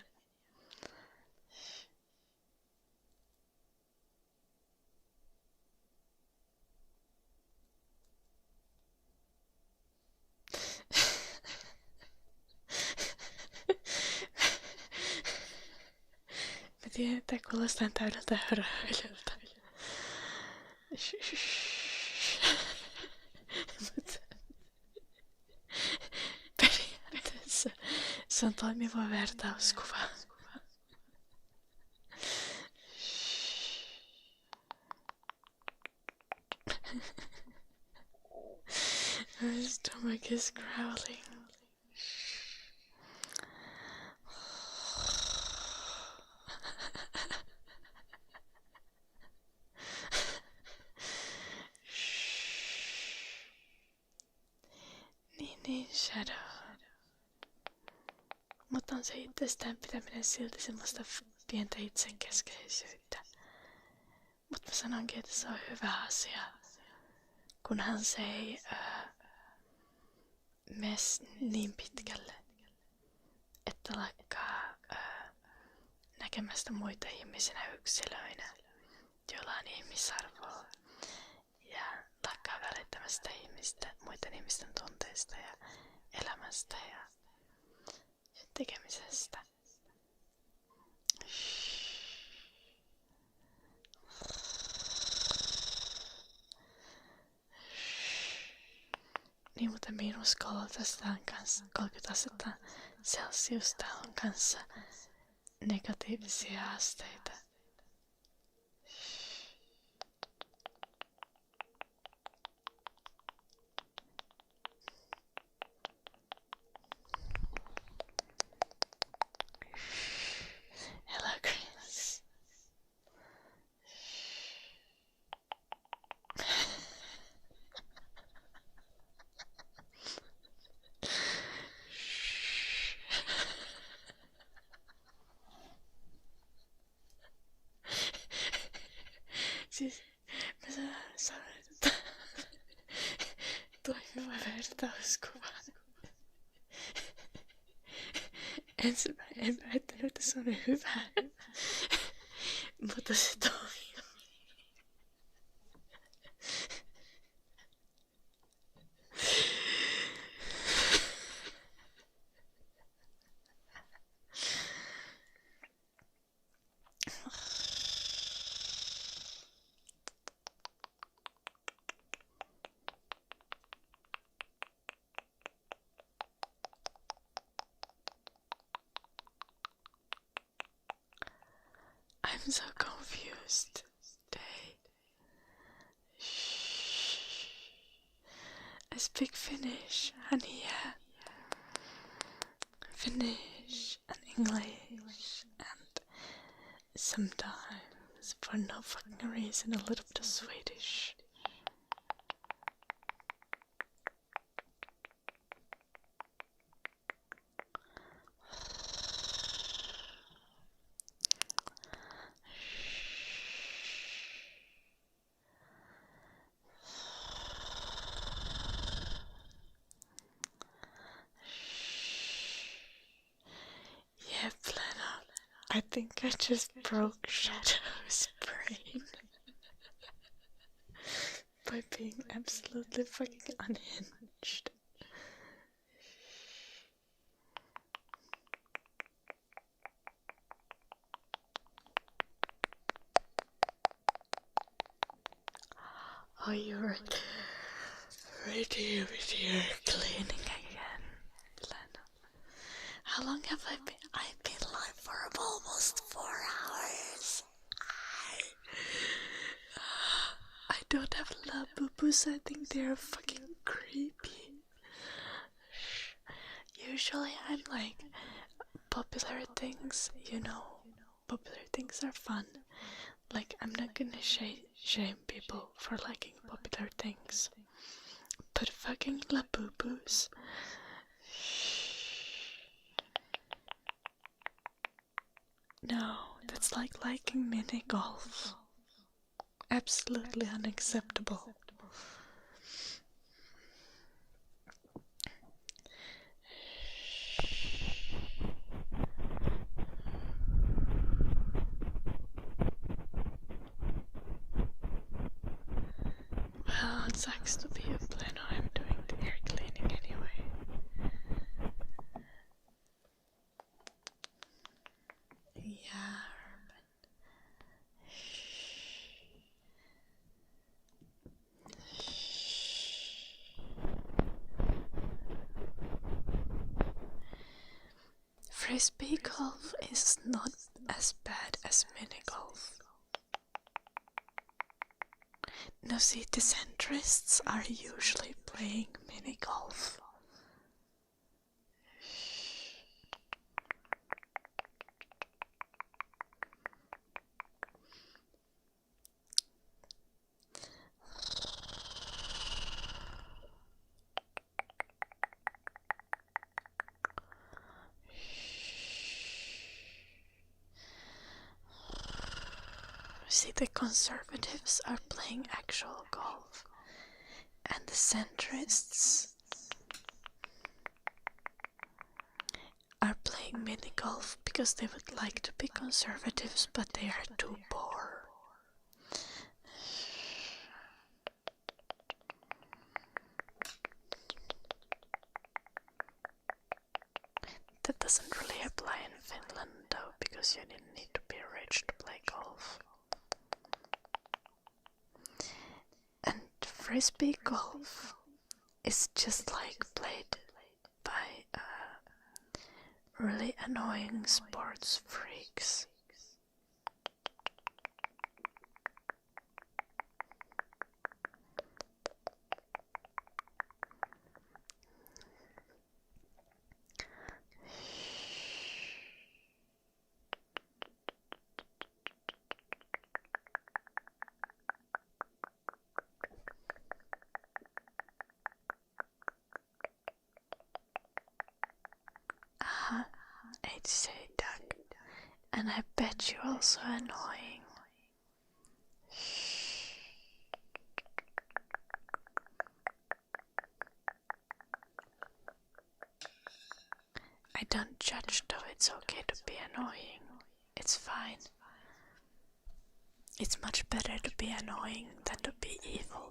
Mä tiedän, että kuulostaa täydeltä hörhöilyltä. Mutta periaatteessa se on toimiva vertauskuva. My stomach is growling. Niin, Shadow. Mutta on se itsestään pitäminen silti semmoista pientä itsekeskeisyyttä. Mutta mä sanonkin, että se on hyvä asia, kunhan se ei mene niin pitkälle, että lakkaa näkemästä muita ihmisinä yksilöinä, joilla on ihmisarvoa, ja lakkaa välittämästä muiden ihmisten tunteista ja elämästä ja tekemisestä. Niin, mutta -30 astetta Celsiusta on kanssa negatiivisia asteita. Hello, Chris. Siis mä sanoin, että Då är vi värsta skål. En som är berättar ute som är huvudet. Måste sitta I'm so confused today. Shh. I speak Finnish, honey, yeah. Finnish and English and sometimes, for no fucking reason, a little bit of Swedish. Yeah, Plena. I think I just broke Shadow's brain by being absolutely fucking unhinged. Oh, you're ready with your cleaning again, Plena. How long have I been? I've been live for almost 4 hours. I don't have love boo-boos. I think they're fucking creepy. Usually I'm like, popular things, you know, popular things are fun. Like, I'm not gonna shame people for liking popular things. But fucking labubus. No, that's like liking mini golf. Absolutely unacceptable. Well, it sucks to be a Pleno. I'm doing the air cleaning anyway. Yeah, Frisbee golf is not as bad as mini golf. No, see, the centrists are usually playing mini golf. See, the conservatives are playing actual golf, and the centrists are playing mini golf because they would like to be conservatives, but they are too poor. That doesn't really apply in Finland though, because you didn't need to be rich to play golf. And frisbee golf is just like played by really annoying sports freaks. I'd say Doug, and I bet you're also annoying. don't judge though, it's okay to be annoying. It's fine. It's much better to be annoying than to be evil.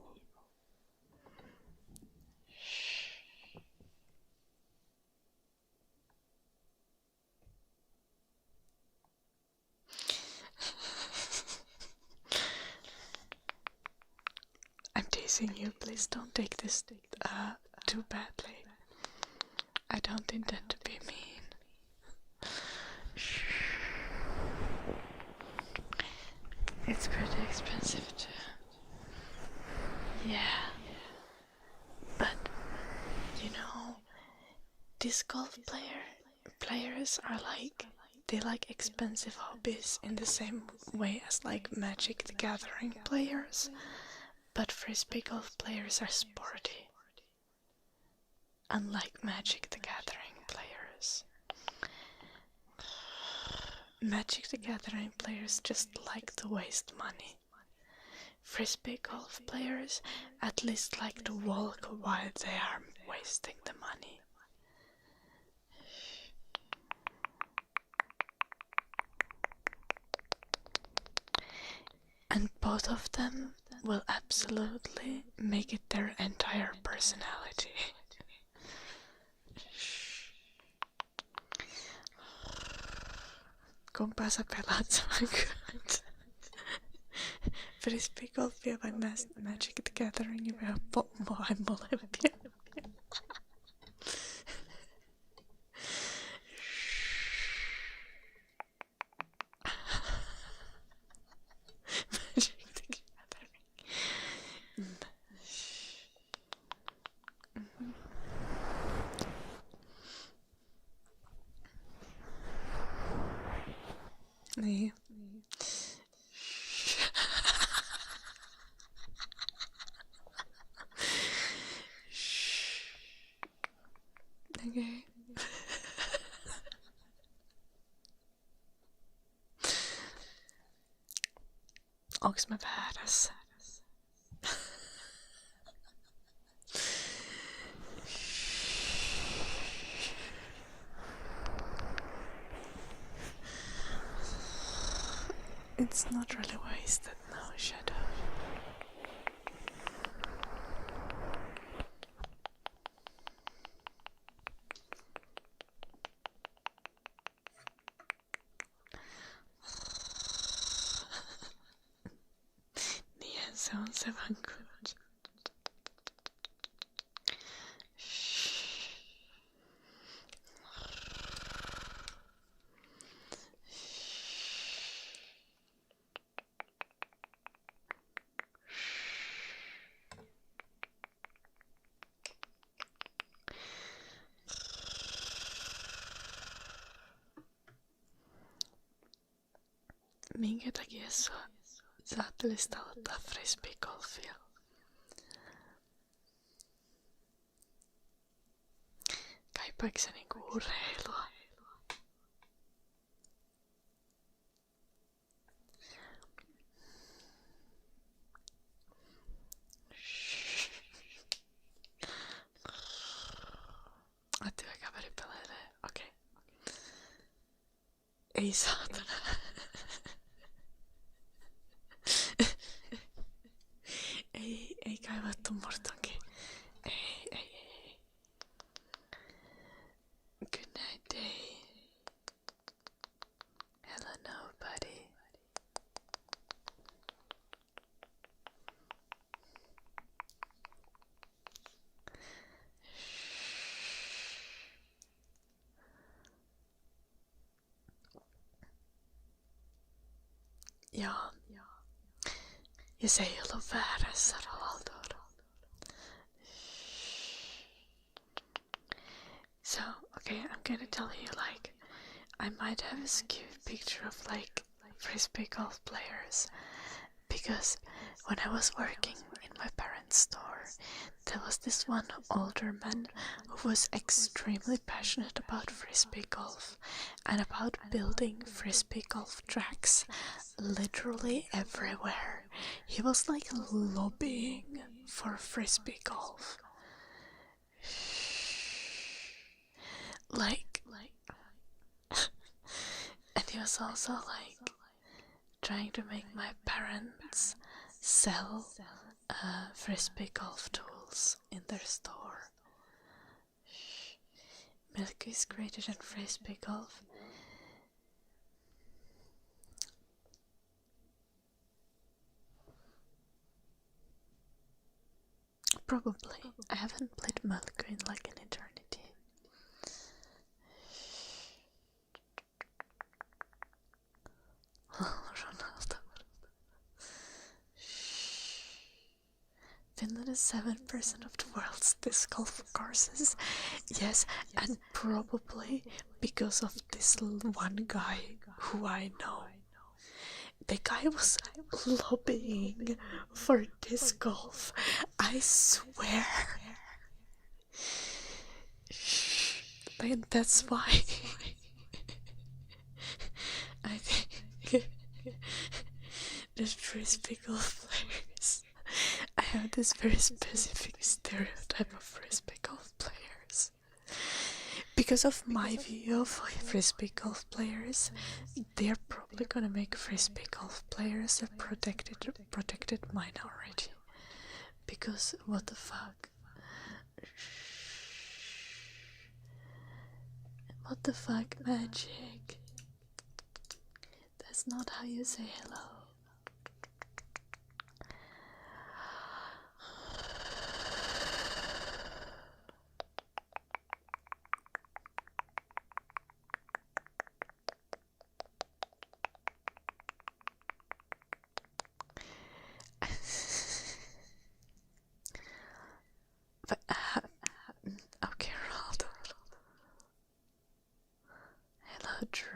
I'm teasing you, please don't take this too badly. I don't intend to be mean. It's pretty expensive too. Yeah. But, you know, these golf players are like, they like expensive hobbies in the same way as like Magic the Gathering players. But Frisbee golf players are sporty. Unlike Magic the Gathering players. Magic the Gathering players just like to waste money. Frisbee golf players at least like to walk while they are wasting the money. And both of them will absolutely make it their entire personality. Kumpa sä pelaat saman kanssa? Frisbee golfia vai Magic the Gathering vai molempia? Magic the Gathering. Niin. Okei. Onks mä väärässä? It's not really wasted now, Shadow. Niinhän se on se vaan good. Minkä takia sä ajattelisit aloittaa frisbeegolfia? Kaipaatko sä niinku urheilua? Työkaveri pelailee, okei. Ei saatana. ei kaivattu murtonkin. Ei. Good night, day. Hello, nobody. Joo. Ja se ei ollut väärässä, Roaldo. So, okay, I'm gonna tell you, like, I might have a skewed picture of, like, frisbee golf players. Because when I was working in my parents' store, there was this one older man who was extremely passionate about frisbee golf and about building frisbee golf tracks literally everywhere. He was like lobbying for frisbee golf. Like he was also like trying to make my parents sell frisbee golf tools in their store. Milk is greater than frisbee golf. Probably. I haven't played Milk in like an eternity. Ronaldo. Finland is 7% of the world's disc golf courses. Yes, and probably because of this one guy who I know. The guy was lobbying for disc golf. I swear. And that's why I think the frisbee golf players. I have this very specific stereotype of frisbee golf players. Because of my view of frisbee golf players, they're probably gonna make frisbee golf players a protected minority. Because what the fuck? What the fuck, Magic? That's not how you say hello. But, okay, Ronaldo. Hello, Drew.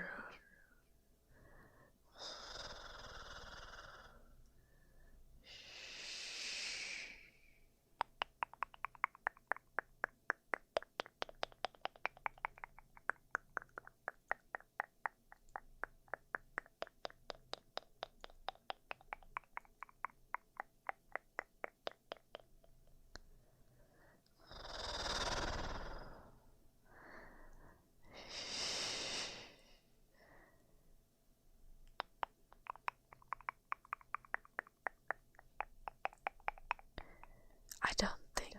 I don't think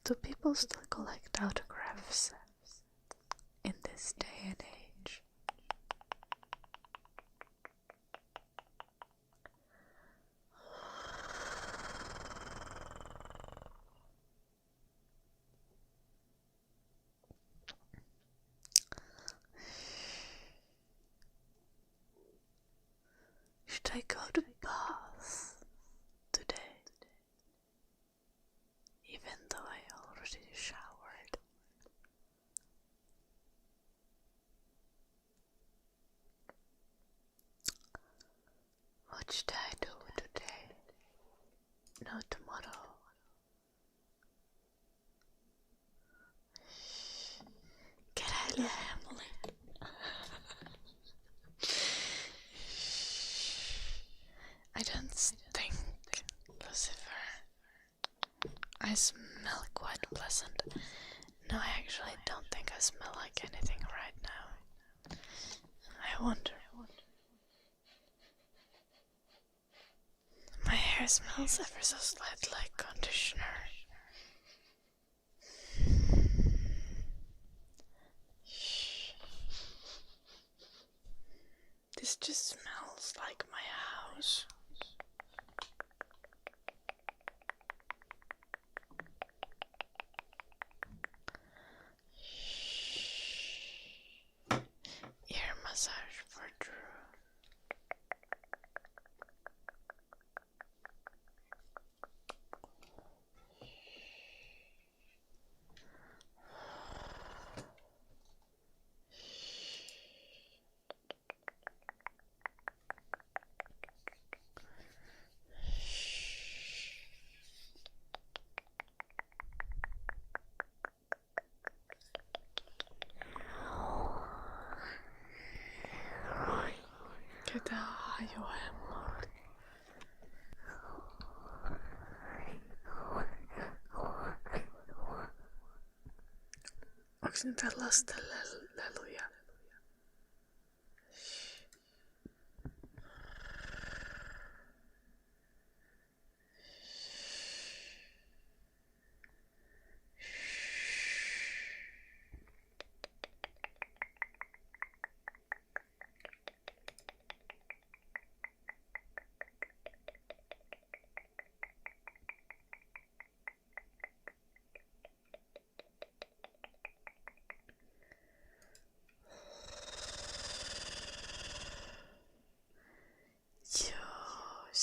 do people still collect autographs in this day and age? Should I go to bath today? Even though I already showered. What should I do today? No, tomorrow. Get out, Emily. I don't stink, Lucifer. I smell quite pleasant. No, I actually don't think I smell like anything right now. I wonder. My hair smells ever so slightly like conditioner. This just smells like my house. Ear massage for Drew. Get how you am. Oxen fell lost, hallelujah.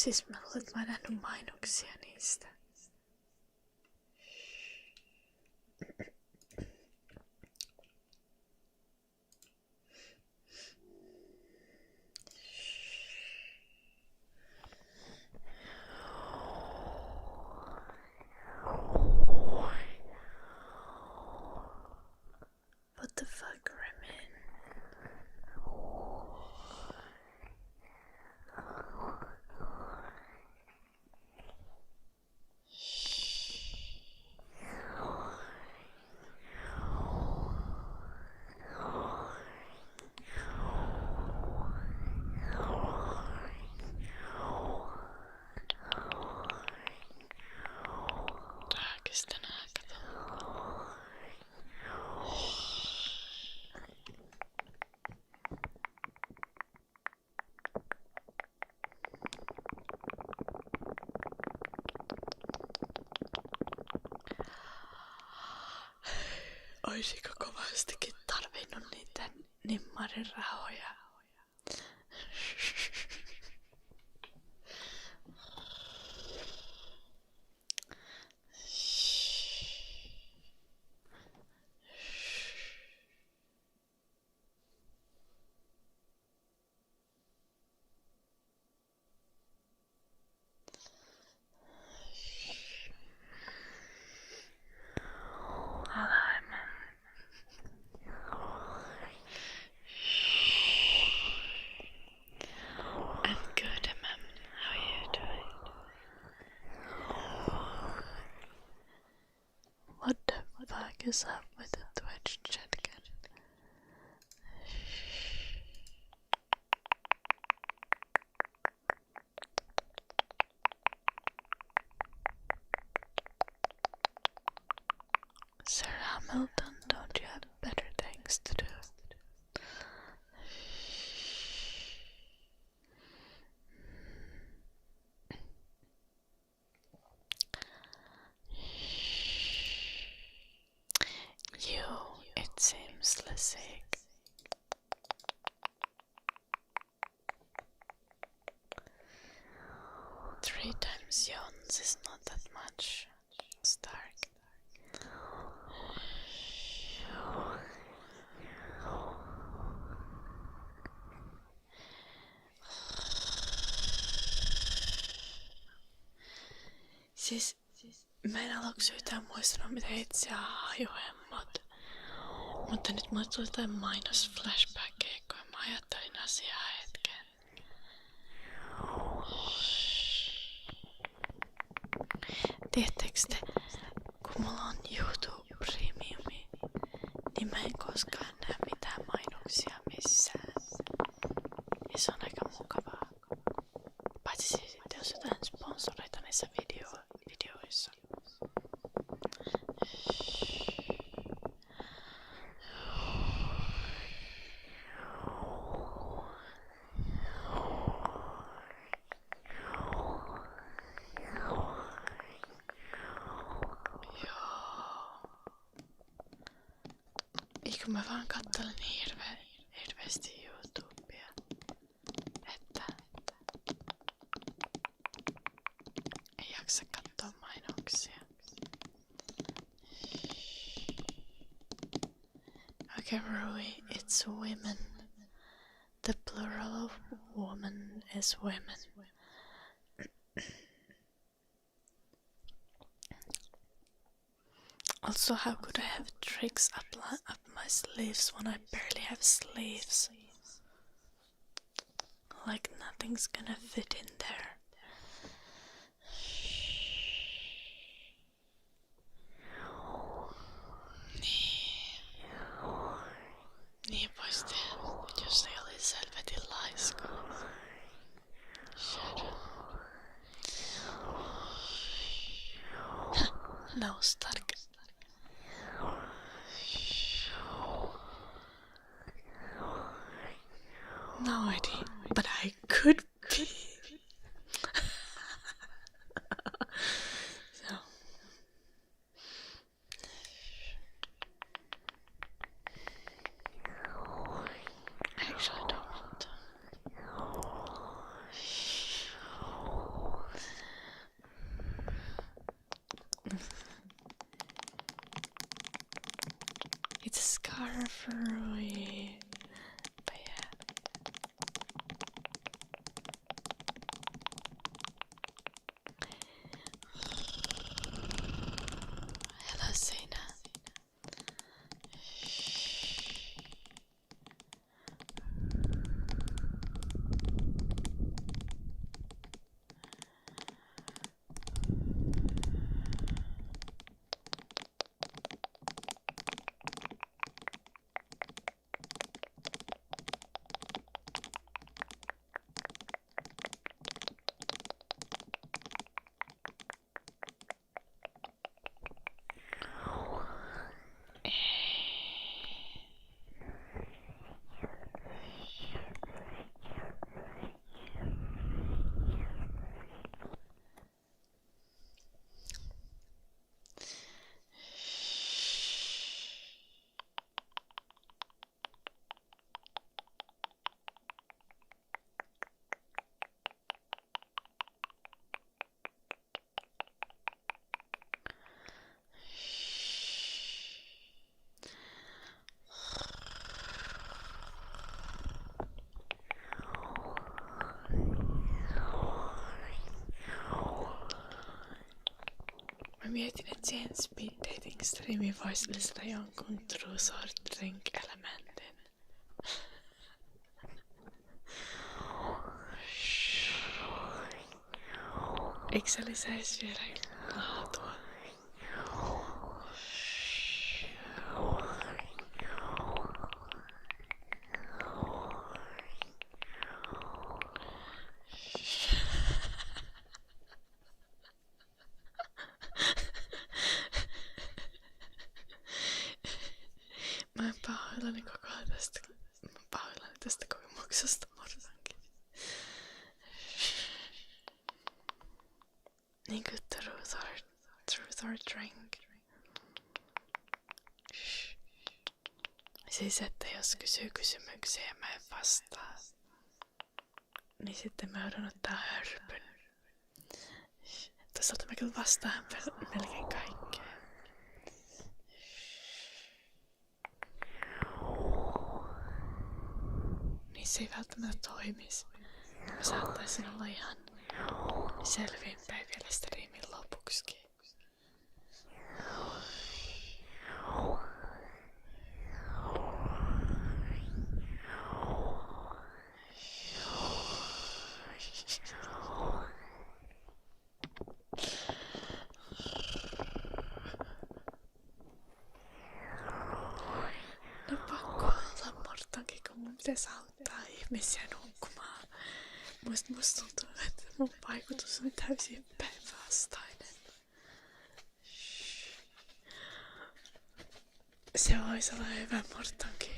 Siis mä luulen, että mä en nähnyt mainoksia niistä. What the fuck, Remin? Raakista naakata. Oisiko kovastikin tarvinnut niitä nimmarirahoja? I'm good, ma'am. How are you doing? What the fuck is up with the Twitch chat again? Sir Hamilton, don't you have better things to do? You, it seems, Lissig. Three times Jons is not that much. Stark. Siis mä en aluksi yhtään muistanut mitä itseä hajuhemmat. Mutta nyt mulle tuli jotain mainosflashbackeja, kun mä ajattelin asiaa hetken. Tiedättekö te, kun mulla on YouTube Premiumi, niin mä en koskaan näe mitään mainoksia missään. Ja se on aika mukavaa. Paitsi siis sitten jos jotain sponsoreita niissä videoissa. Eikö mä vaan kattelen hirveästi YouTubea, että ei jaksa katsoa mainoksia. Okay, Rui, it's women. The plural of woman is women. Also, how could I have tricks up my sleeves when I barely have sleeves? Like nothing's gonna fit in there. Niin vois tehdä, jos ei olisi helvetin laiska. Shut up. No, Stark. No idea, but I could be. So. I actually don't want to. carefree. But yeah. Hello, Sina. Mä mietin, että siihen speed dating streamiin voisi lisätä jonkun true sort drink elementin. Eikö se lisäisi vielä laatua? Mä en pahoillani koko ajan tästä. Mä pahoillani tästä kokemuksesta morsankin. Niinku truth or drink. Siis että jos kysyy kysymyksiä ja mä en vastaa, niin sitten mä joudun ottaa hörpyn. Toisaalta mä kyllä vastaan melkein kaikkea. Niin se ei välttämättä toimisi. Mä saattaisin olla ihan selviinpäin vielä striimin lopuksikin. No pakko olla mortankin, kun mun pitäisi auttaa ihmisiä nukkumaan. Musta tuntuu, että mun vaikutus on täysin päinvastainen. Se voisi olla hyvä mortankin.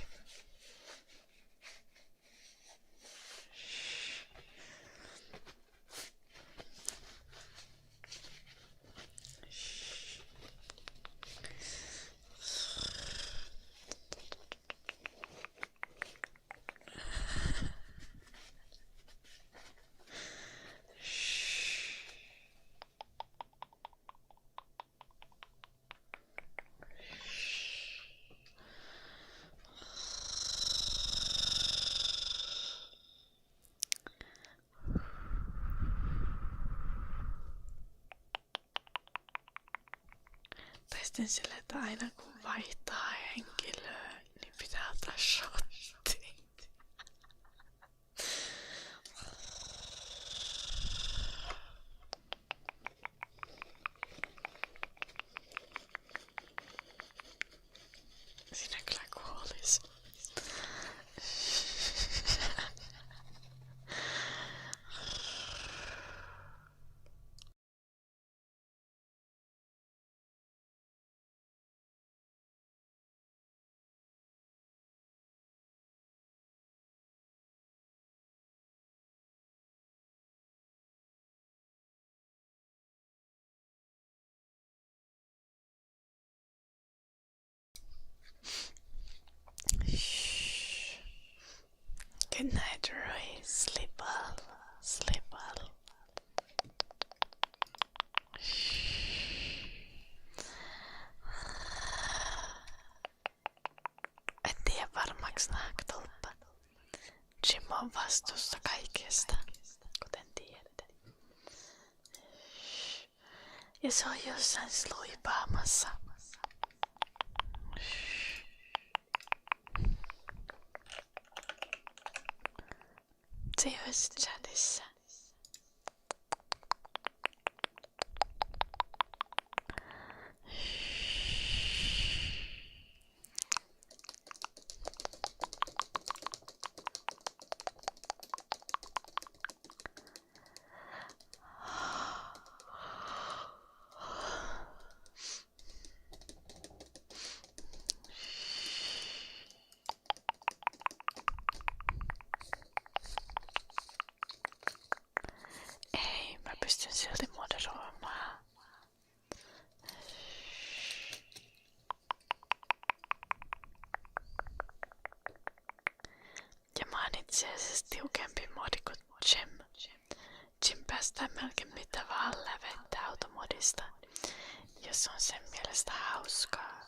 Sitten sille, että aina kun vaihtaa henkilöä, niin pitää ottaa shotti. Sinä kyllä kuolis. Good night, Roy. Sleep well. Sleep well. naakatolppa. Jim on vastuussa kaikesta, kuten tiedätte. Ja se on jossain sluipaamassa. Se ei olisi chatissa. Ei, mä pystyn silti moderoimaan. Ja mä oon itse asiassa tiukempi modi kuin Jim. Jim päästää melkein mitä vaan lävettä automodista, jos on sen mielestä hauskaa.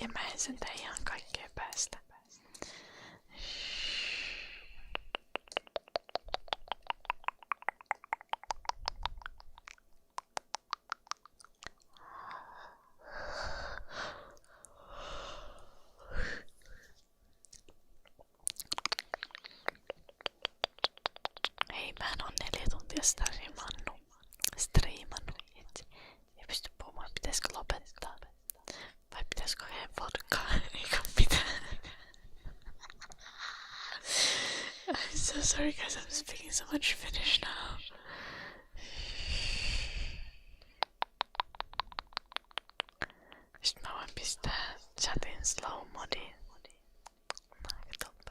Ja mä en sentään ihan kaikkea päästä. Hei, mä en oo 4 tuntia striimannut. Ei pysty puhumaan, pitäisikö lopettaa? Vai pitäisikö hakea vodkaa? Eikä mitään. I'm so sorry guys, I'm speaking so much Finnish now. Sitten mä voin pistää chatin slow modiin. Naakatolppa.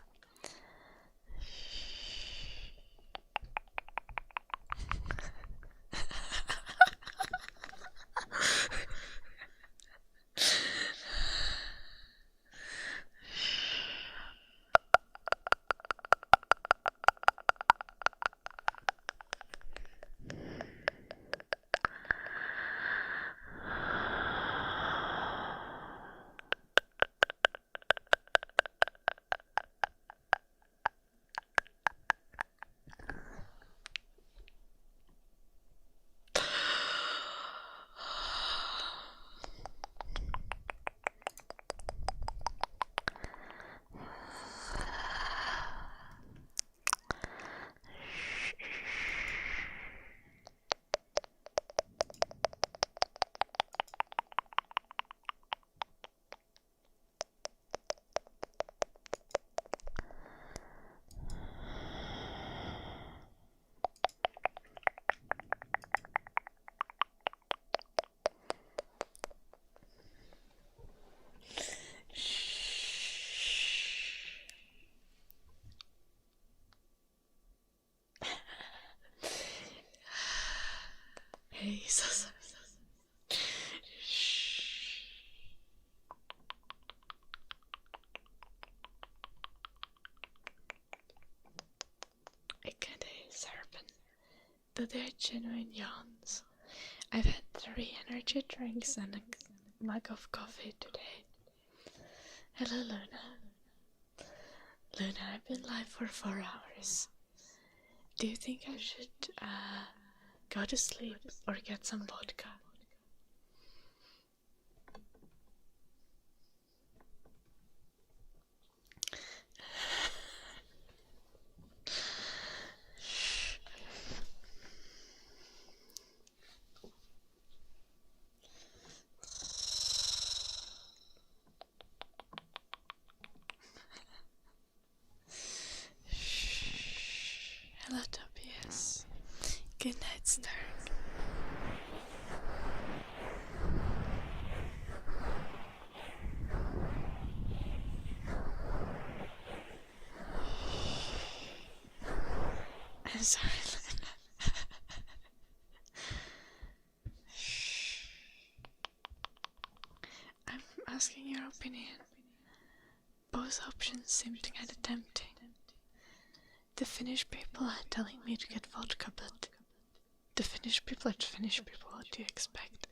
Hei, Sasa. Though they're genuine yawns. I've had 3 energy drinks and a mug of coffee today. Hello, Luna. Luna, I've been live for 4 hours. Do you think I should go to sleep or get some vodka? Hello, Tobias. Good night, Stark. I'm sorry, Luna. I'm asking your opinion. Both options seem to kind of tempting. The Finnish people are telling me to get vodka, but the Finnish people are Finnish people, what do you expect?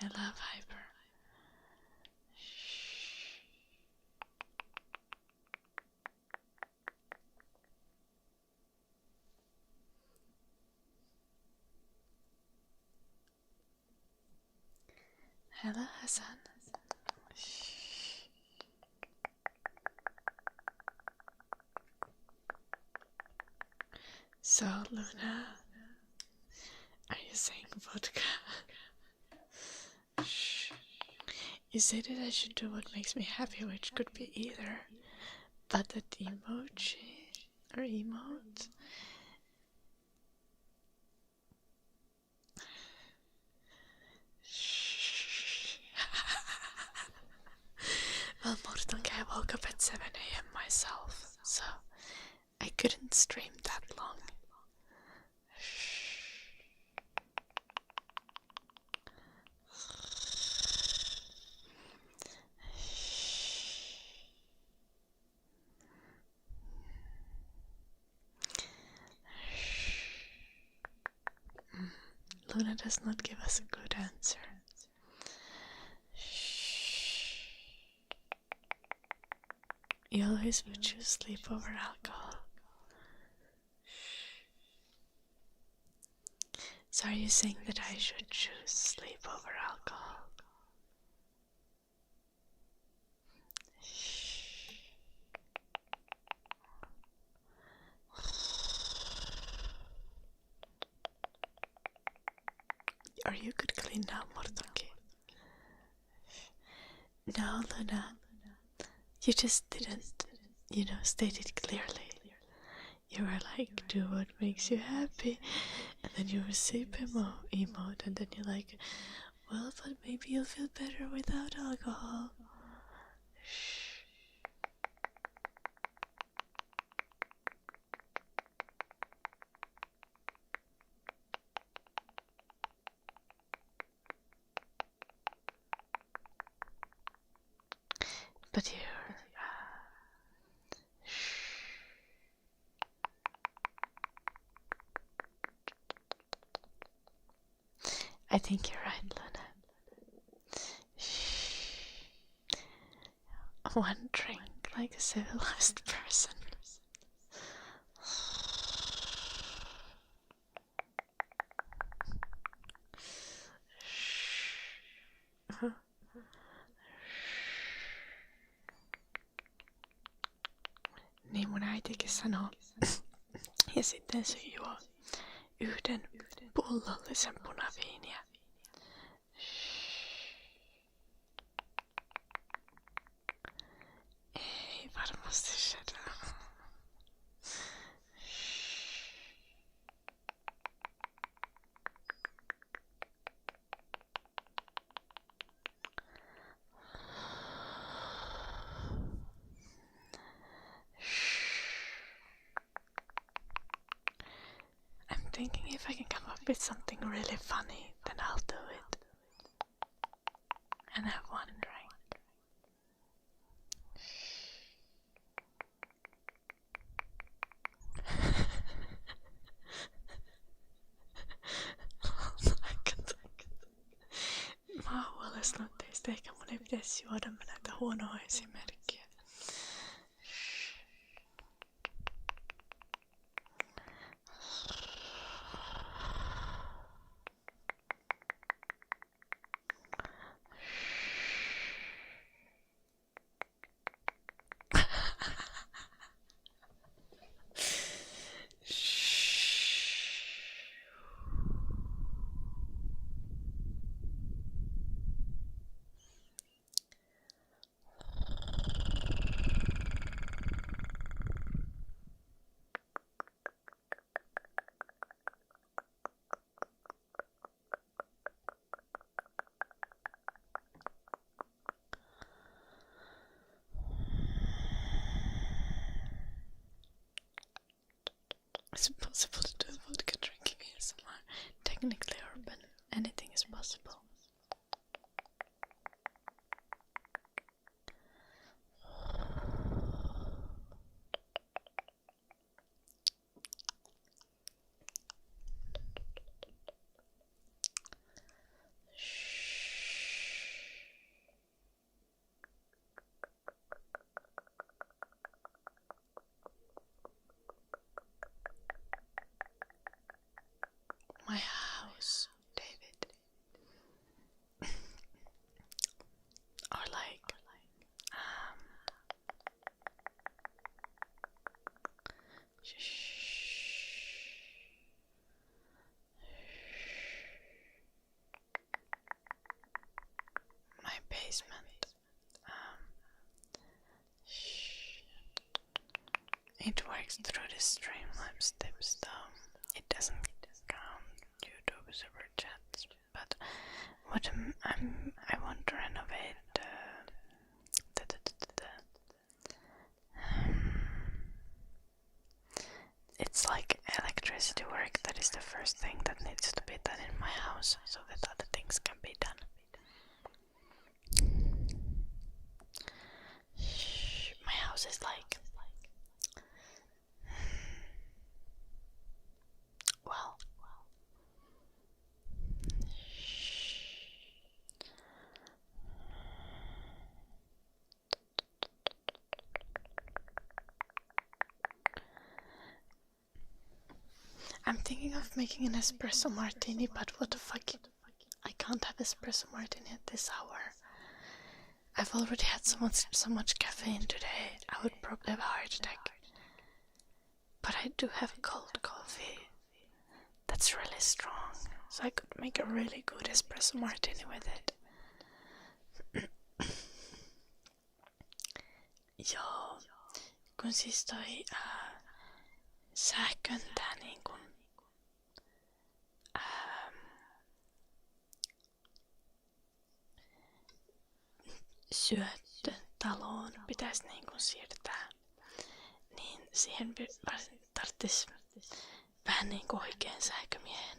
I love hyper. Hello, Hassan. So, Luna, are you saying vodka? Shh. You say that I should do what makes me happy, which could be either butted emoji or emote. Shh. Well, Mortonka, I woke up at 7 a.m. myself, so I couldn't stream that long. Luna does not give us a good answer. You always would choose sleep over alcohol. So are you saying that I should choose sleep over alcohol? Or you could clean now, Mortonki. No, Luna. You just didn't, state it clearly. You were like, do what makes you happy. And then you were sleep emote. And then you're like, well, but maybe you'll feel better without alcohol. But you're... I think you're right, Luna. One drink like a civilized person. Niin mun äitikin sanoo. Ja sitten se juo yhden pullollisen punaviiniä. Ei varmasti sitä. I'm thinking if I can come up with something really funny, then I'll do it. And have one drink. Mä oon huolestunut teistä, eikä mun ei pitäisi juoda näitä huonoa esimerkkiä. Is it possible to do vodka drinking ASMR? Technically, Urban, anything is possible. my basement. It works through the Streamlabs tips though. It doesn't count YouTube super chats, but what I want to renovate it's like electricity work. That is the first thing that needs to be done in my house so that other things can be done. My house is like, well, I'm thinking of making an espresso martini, but what the fuck? I can't have espresso martini at this hour. I've already had so much caffeine today. I would probably have a heart attack. But I do have cold coffee. That's really strong. So I could make a really good espresso martini with it. Joo, kun siis toi sähkön tää niinkun syöttö taloon pitäisi niinkun siirtää, niin siihen tarvitsisi vähän niinku oikeen sähkömiehen.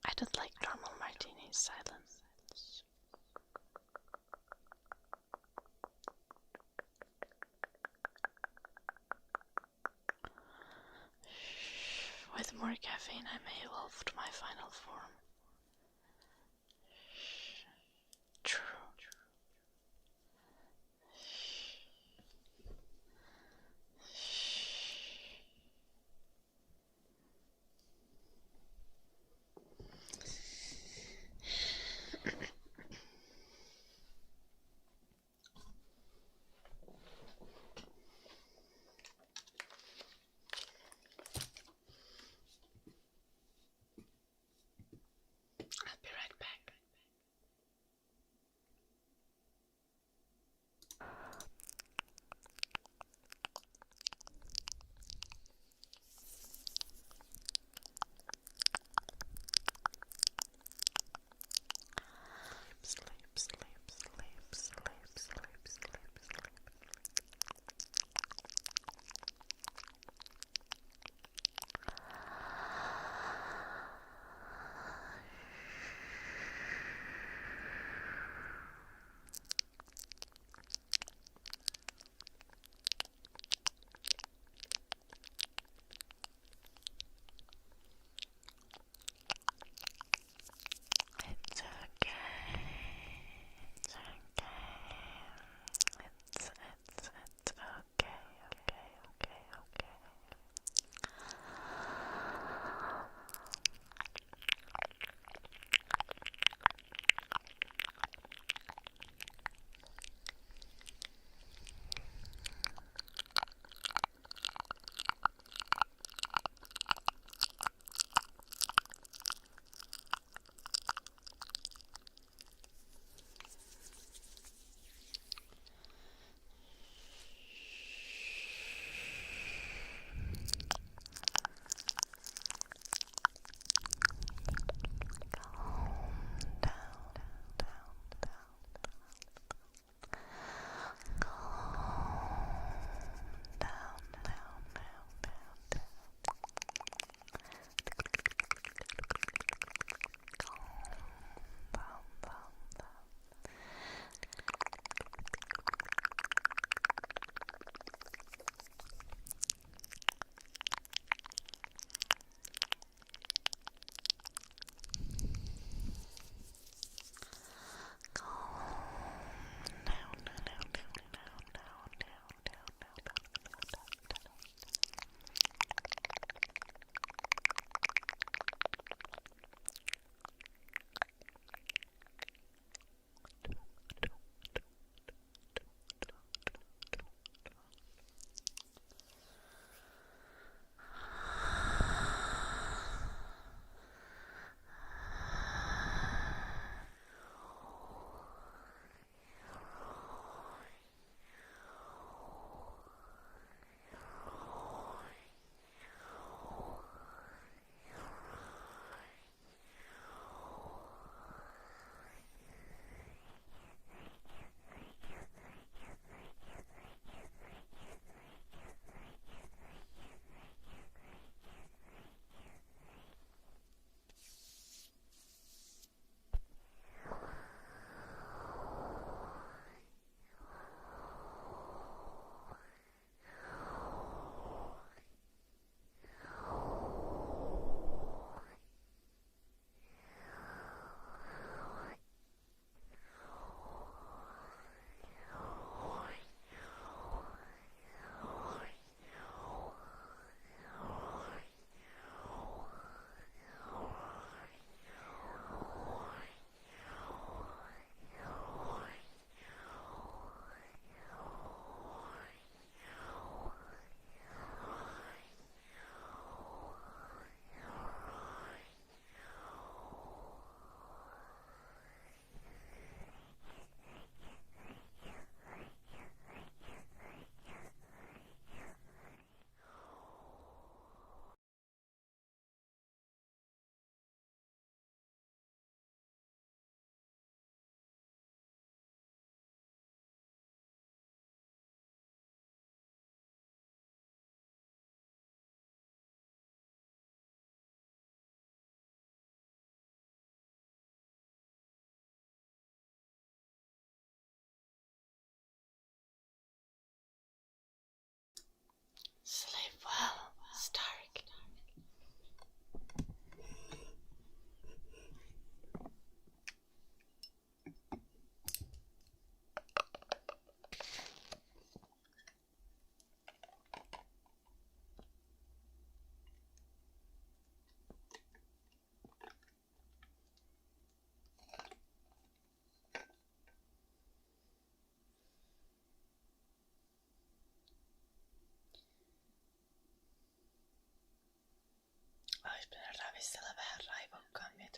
I don't like normal martini silence. With more caffeine, I may evolve to my final form. True.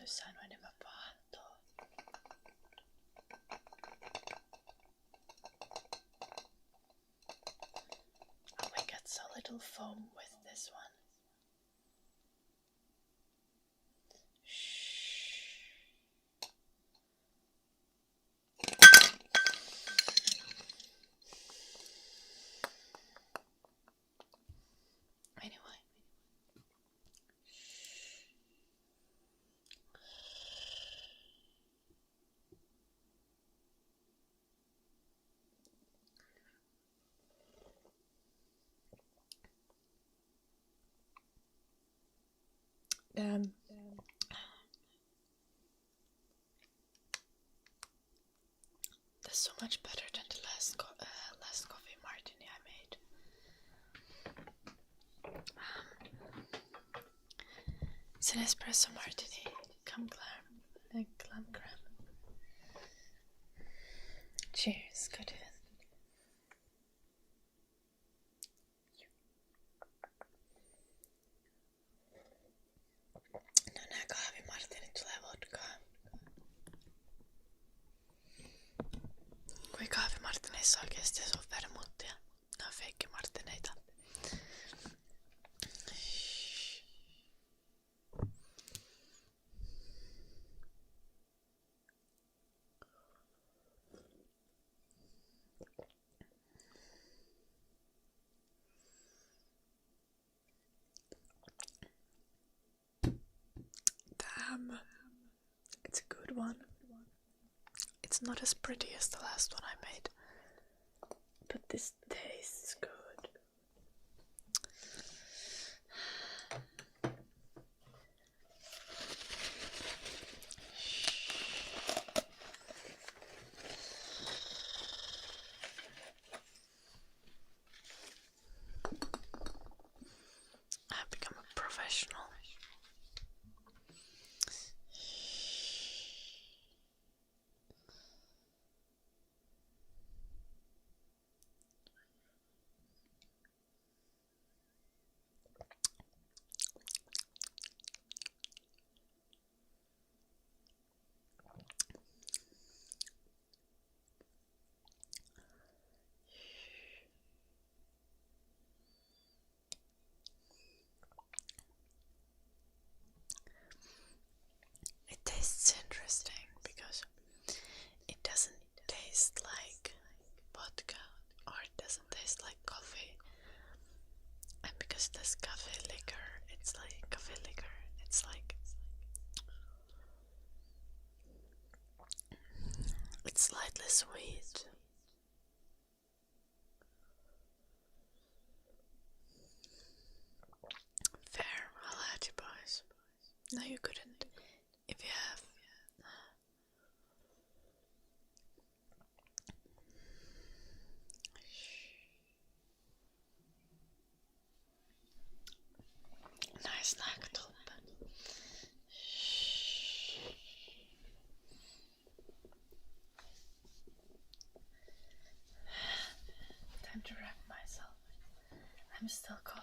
saanut enemmän pahantoa. Oh, we get so little foam with this one. Anyway. That's so much better than the last coffee martini I made. It's an espresso martini. Clam creme. Cheers, good. No, nää kahvimartinit tulee vodkaa. Kui kahvimartineissa oikeesti ei ole vermuttia. Nää on feikkimartineita. Damn. It's a good one. It's not as pretty as the last one I made. But this tastes good. I've become a professional. It tastes interesting because it doesn't taste like vodka or it doesn't taste like coffee. And because this coffee liquor, it's slightly sweet. Fair, I'll add you boys. No, you couldn't. If you have. Nice nacktupp. Time to wrap myself. I'm still cold.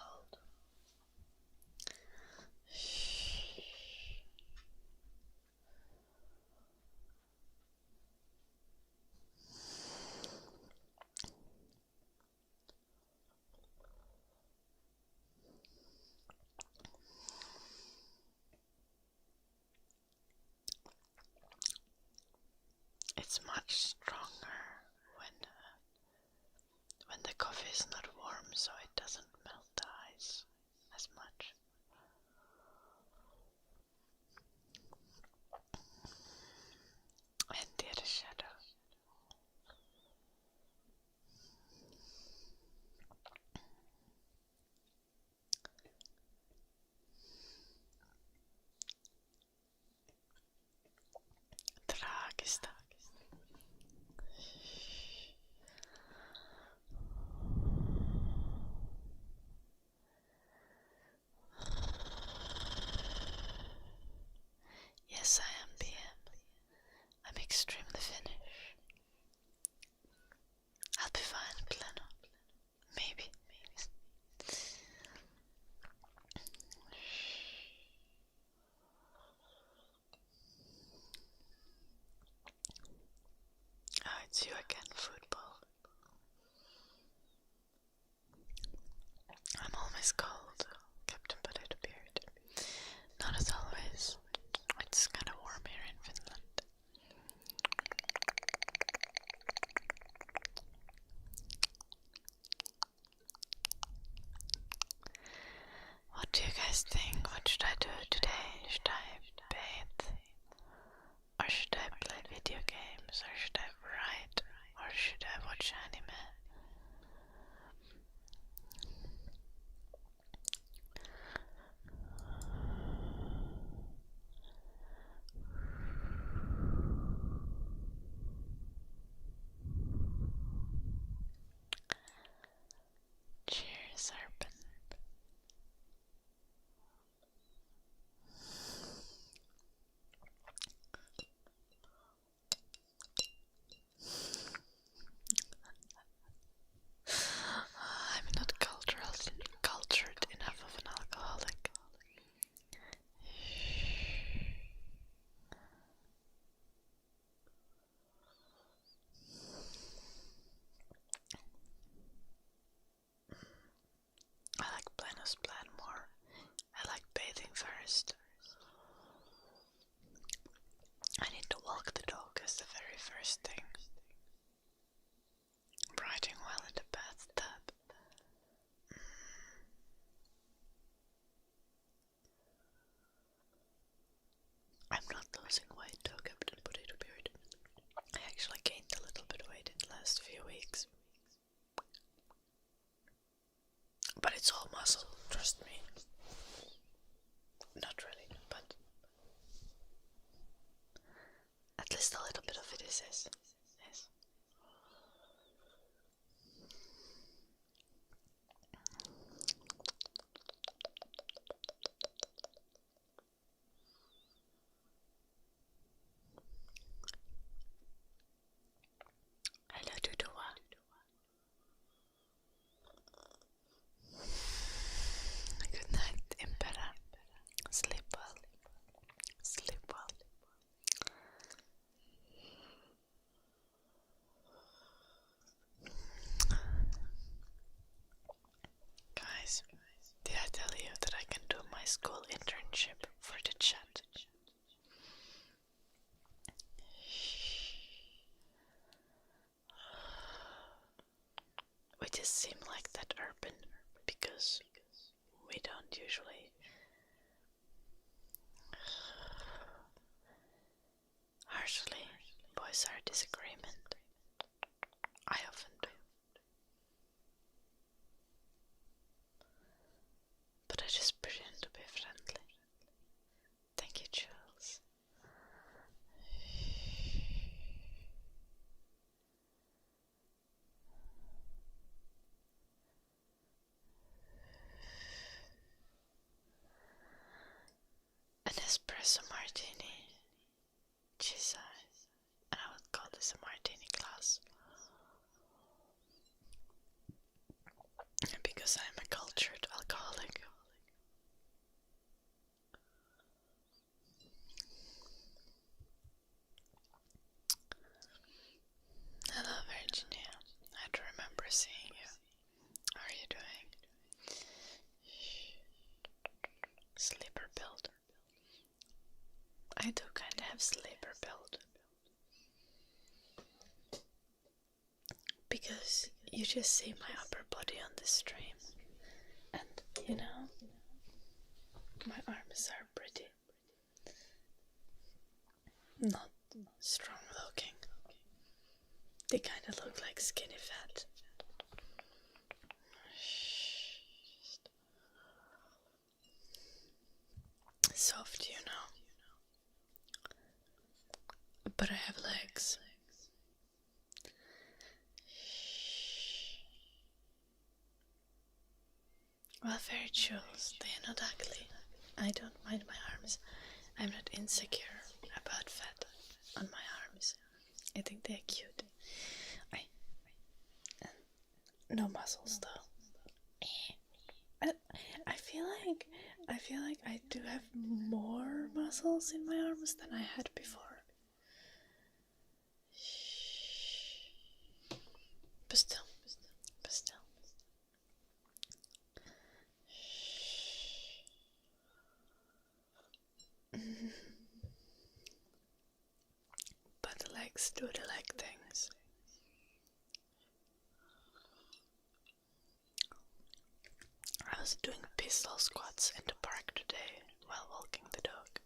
It's much stronger when the coffee is not warm, so it doesn't melt the ice as much. And the shadow. Traagista. Yes, I am PM. I'm extremely Finnish. I'll be fine, Pleno. Maybe. it's you again, football. I'm always cold, Captain Potato Beard. Not as always. It's kind of warm here in Finland. What do you guys think? What should I do today? Should I bathe? Or should I play video games? Or should I write? Or should I watch anime? Cheers, Urban. I'm not cultured enough of an alcoholic. I like Planus Plan more. I like bathing first. I need to walk the dog as the very first thing. Writing while in the bathtub. I'm not losing weight though, Captain Potato Beard. I actually gained a little bit of weight in the last few weeks. But it's all muscle, trust me. Not really, but at least a little bit of it is. Yes. Hello, Dudua. Good night, Impera. Sleep well. Sleep well. Guys, did I tell you that I can do my school internship for the chat? We just seem like that urban because we don't usually harshly voice our disagreement. I often do. But I just pretend to be friendly. Thank you, Jules. An espresso martini, she says, and I would call this a martini glass. Because I'm a cultured alcoholic. Hello, Virginia. I don't remember seeing you. How are you doing? Sleeper build. I do kind of have sleeper build. Because you just see my upper body on the stream. And, you know, my arms are pretty not strong looking. They kind of look like skinny fat. Soft, you know. But I have legs. Well, very Jules, they are not ugly. I don't mind my arms. I'm not insecure about fat on my arms. I think they're cute. No muscles though. I feel like I do have more muscles in my arms than I had before. But the legs do the leg things. I was doing pistol squats in the park today while walking the dog.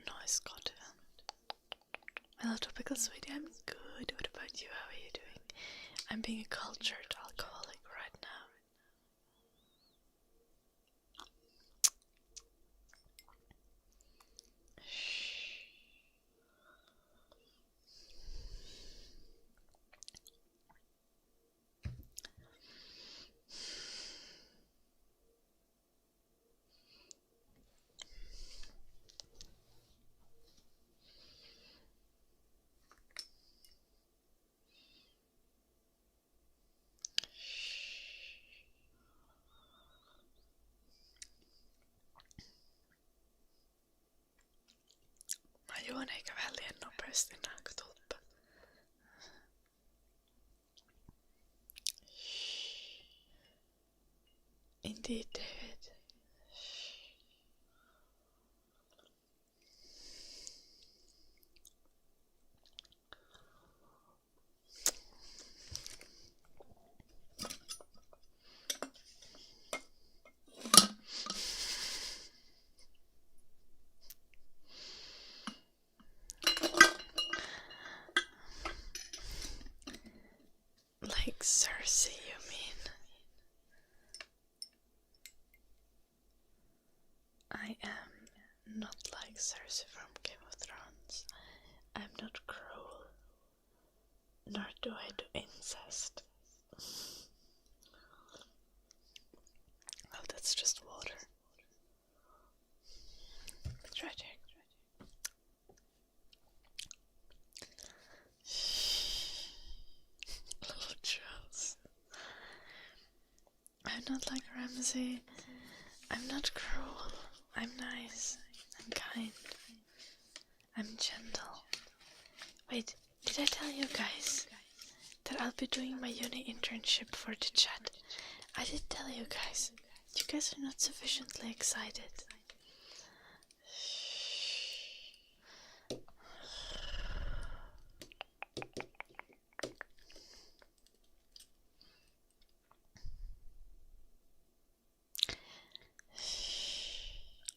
Nice, got it. Hello, Topical Sweetie, I'm good. What about you? How are you doing? I'm being a cultured alcoholic right now. Johan eikä väliin nopeasti naakutulppa. Indeed, David. Like Cersei, you mean? I am not like Cersei from Game of Thrones. I'm not cruel, nor do I do incest. Oh, that's just water. Tragic. Little Charles. I'm not like Ramsay. I'm not cruel. I'm nice. I'm kind. I'm gentle. Wait, did I tell you guys that I'll be doing my uni internship for the chat? I did tell you guys. You guys are not sufficiently excited.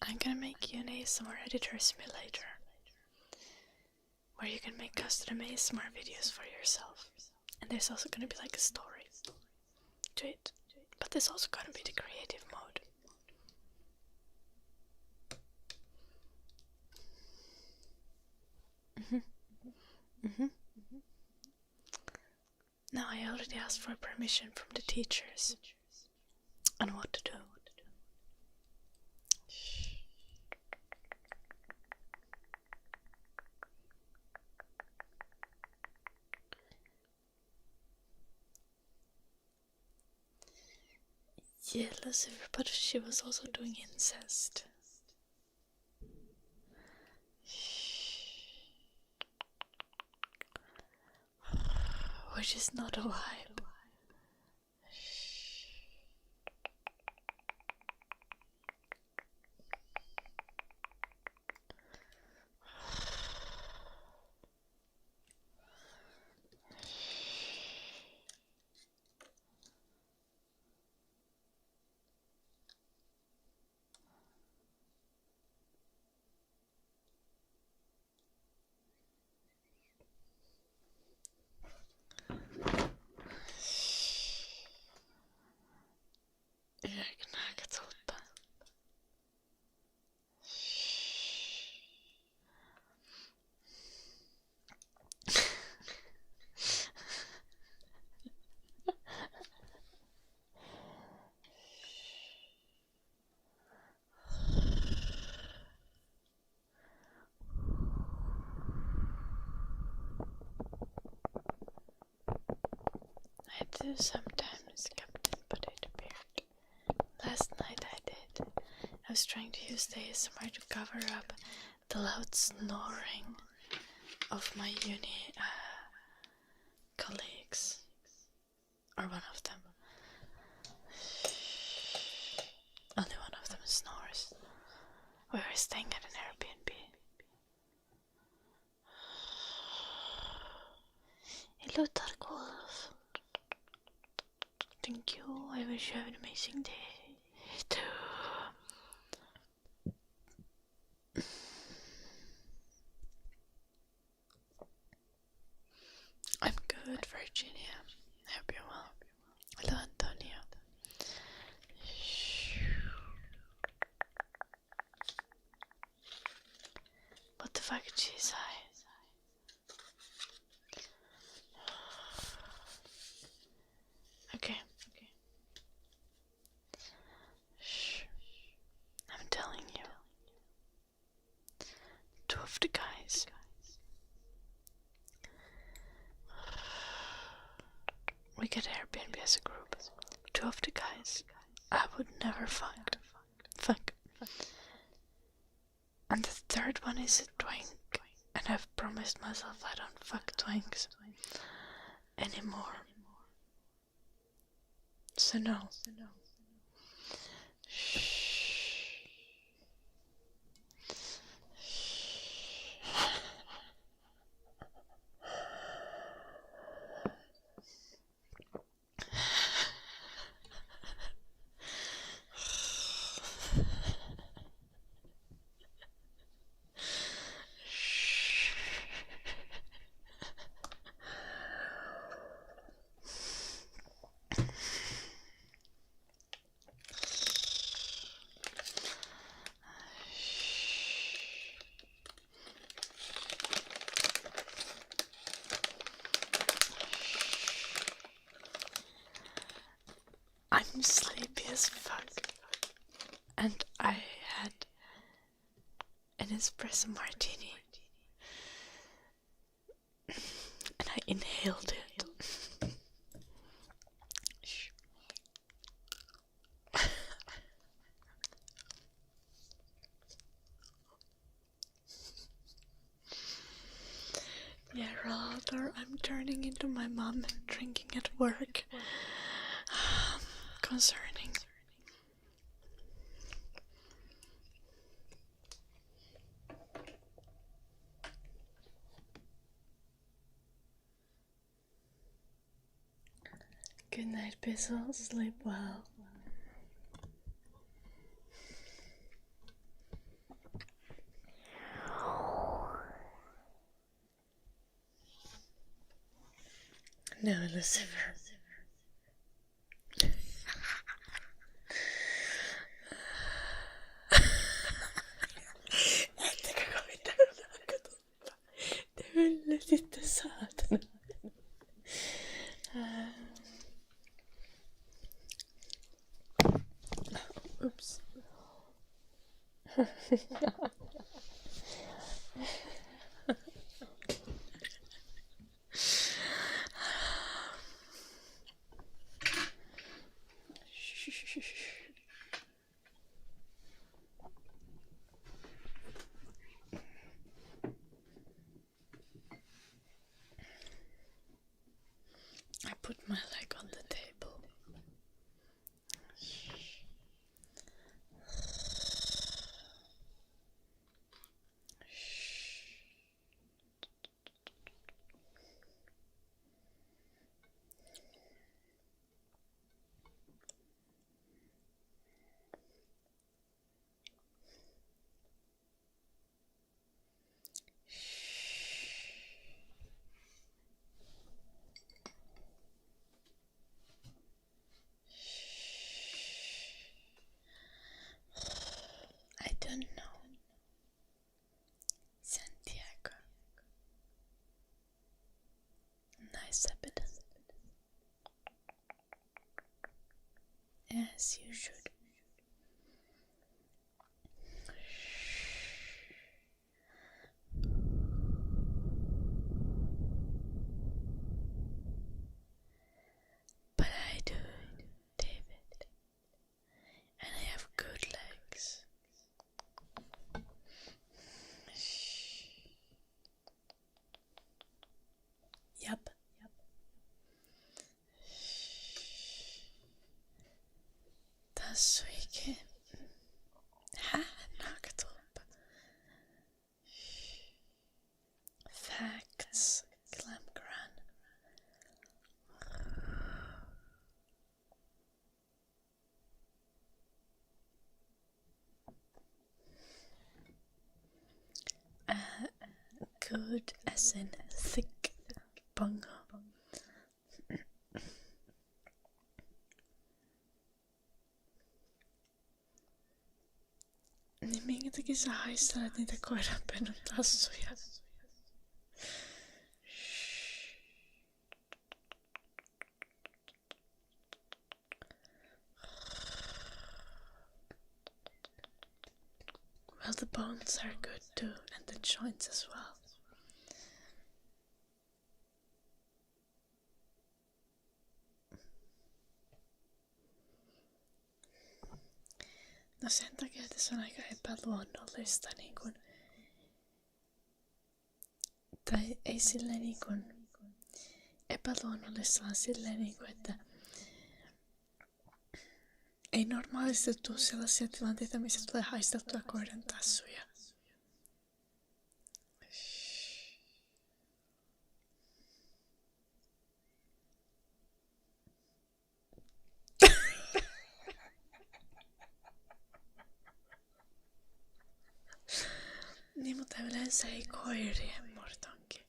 I'm gonna make you an ASMR editor simulator where you can make custom ASMR videos for yourself. And there's also gonna be like a story to it. But there's also gonna be the creative mode. Now I already asked for permission from the teachers on what to do. Yeah, Lucifer, but she was also doing incest. Which is not a vibe. I do sometimes, Captain, but it appeared. Last night I did. I was trying to use the ASMR to cover up the loud snoring of my uni colleagues. Or one of them. Only one of them snores. We were staying at an Airbnb. Hello, Tarkov. Thank you. I wish you have an amazing day. Too. I'm good, Virginia. I hope you're well. Hello, Antonio. What the fuck did she say? Okay. Shh. I'm telling you. Two of the guys. We get Airbnb as a group. Two of the guys I would never fuck. And the third one is a twink. And I've promised myself I don't fuck twinks anymore. So no. Shh. I'm sleepy as fuck, and I had an espresso martini, and I inhaled it. Yeah, rather I'm turning into my mom and drinking at work. Concerning. Good night, Bizzle. Sleep well. No, Lucifer. Det sitter satan. Oops. I put my leg on the table. I don't know. Santiago. Nice evidence. As you should. But I do, David. And I have good legs. Yep. Da så ikke. Hæ? Naket. good as in thick bongo. Niin minkä takia sä haistelet niitä koiranpennun tassuja? Well, the bones are good too, and the joints as well. No sen takia, että se on aika epäluonnollista niin kun, tai ei silleen niin kun, epäluonnollista vaan silleen niin kun, että ei normaalisti tule sellaisia tilanteita, missä tulee haisteltua koiran tassuja. Niin, mutta yleensä ei koirien murtonkin.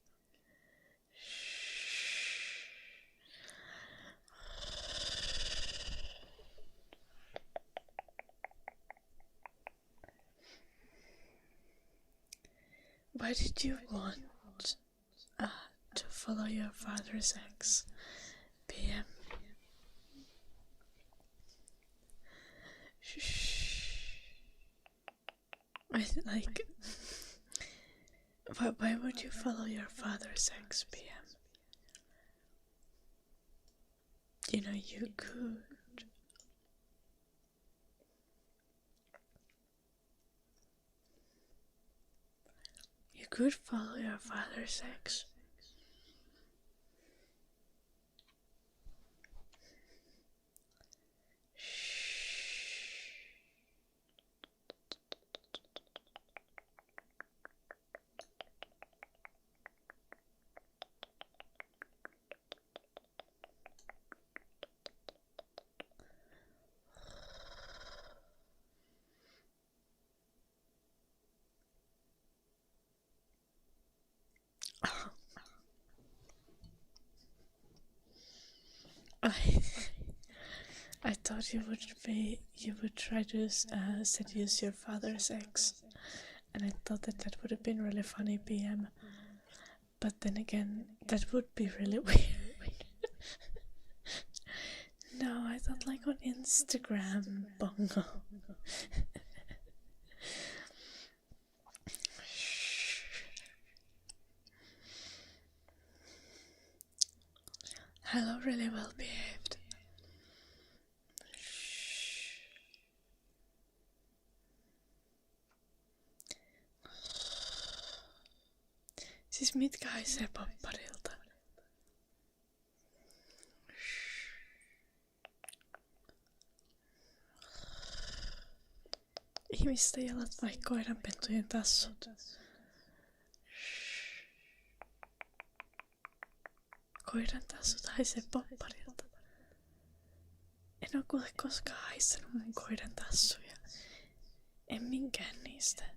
Why did you want to follow your father's ex, PM? Why would you follow your father's ex, PM? You know, you could. You could follow your father's ex. I thought you would try to seduce your father's ex, and I thought that would have been really funny, PM. But then again, that would be really weird. No, I thought like on Instagram, bongo. Hello, really well behaved. Siis mitkä haisee papparilta? Ihmistä jalat vai koiranpentujen tassut? Koiran tassut haisee popparilta. En oo kuule koskaan haistanut mun koiran tassuja. En minkään niistä.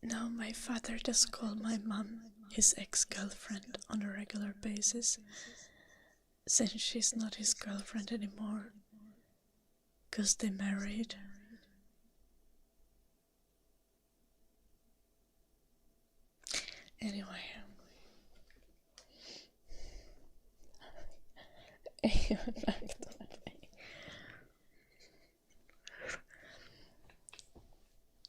No, my father does call my mom his ex-girlfriend on a regular basis, since she's not his girlfriend anymore, 'cause they married. Anyway. Ei oo nähty.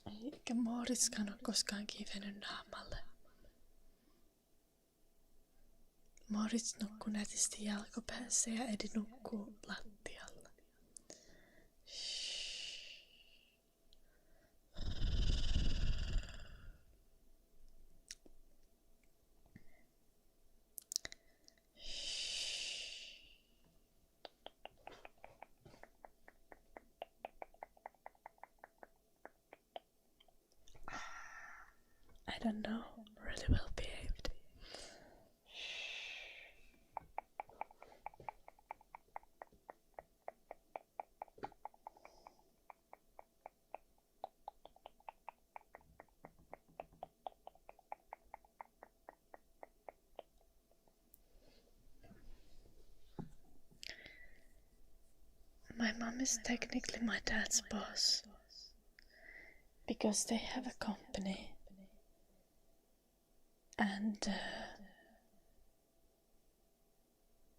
Eikä Mooritskaan ole koskaan kivennyt naamalle. Moorits nukkuu nätisti jalkopäässä ja Edi nukkuu lattialla. I don't know, really well behaved. My mom is technically my dad's boss because they have a company, and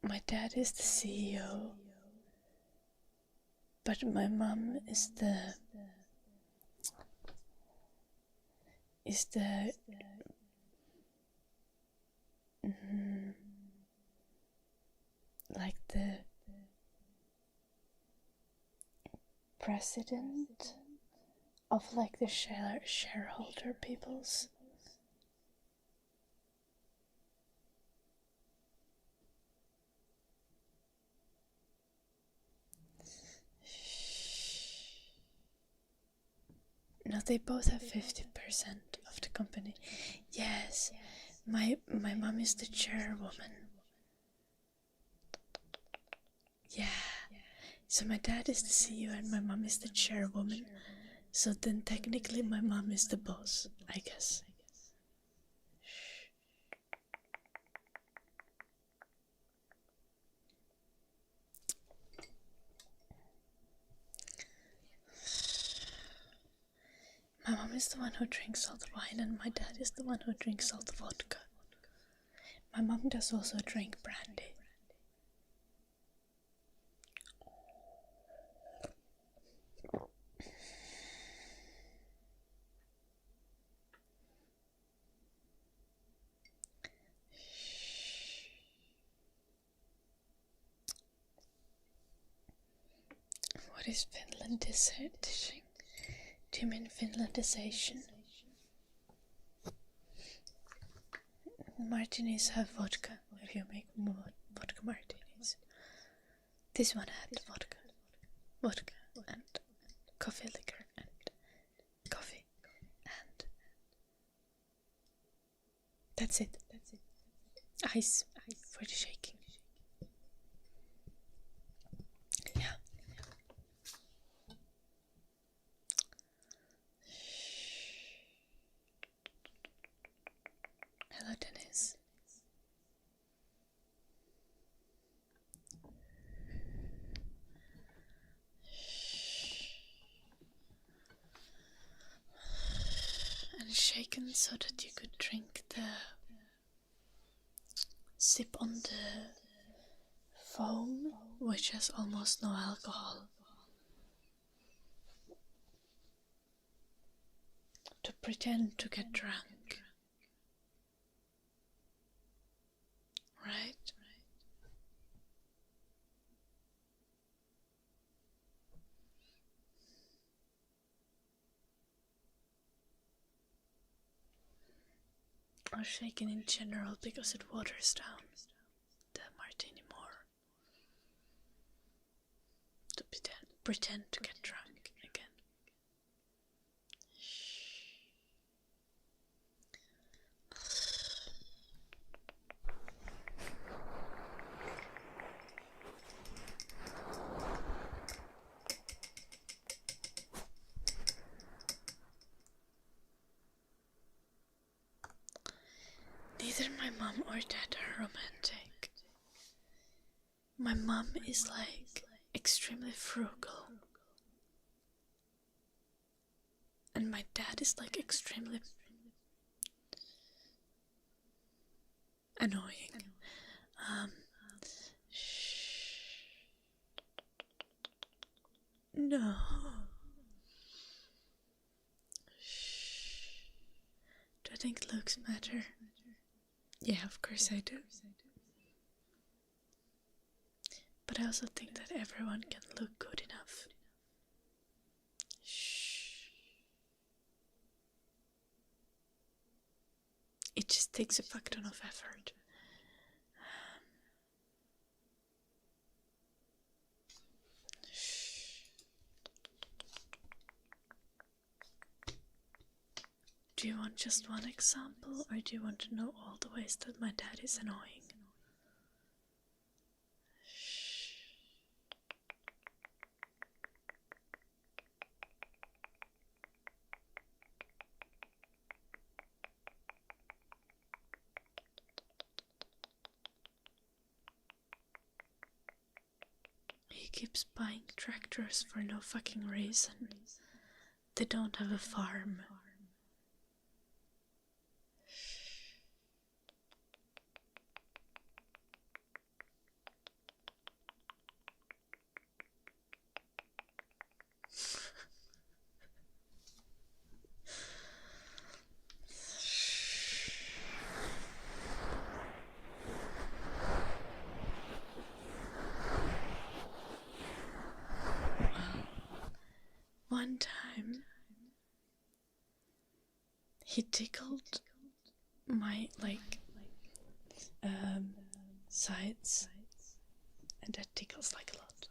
my dad is the CEO, but my mom is like the president of like the shareholder peoples. No, they both have 50% of the company. Yes, my mom is the chairwoman. Yeah. So my dad is the CEO and my mom is the chairwoman. So then technically my mom is the boss, I guess. My mom is the one who drinks all the wine and my dad is the one who drinks all the vodka. My mom does also drink brandy. What is Finlandizing? Do you mean Finlandization? Martinis have vodka if you make more vodka martinis. This one had vodka and coffee liquor and coffee and that's it. Ice for the shaking. Yeah. Hello, Dennis. And shaken so that you could drink the sip on the foam, which has almost no alcohol. To pretend to get drunk. Right? Or shaken in general because it waters down the martini more. To pretend to get drunk again. Neither my mom or dad are romantic. My mom is like extremely frugal. And my dad is like extremely annoying. No. Do I think looks matter? Yeah, of course I do. But I also think that everyone can look good enough. It just takes a fuck ton of effort. Do you want just one example, or do you want to know all the ways that my dad is annoying? He keeps buying tractors for no fucking reason. They don't have a farm. One time, he tickled my, sides, and that tickles like a lot.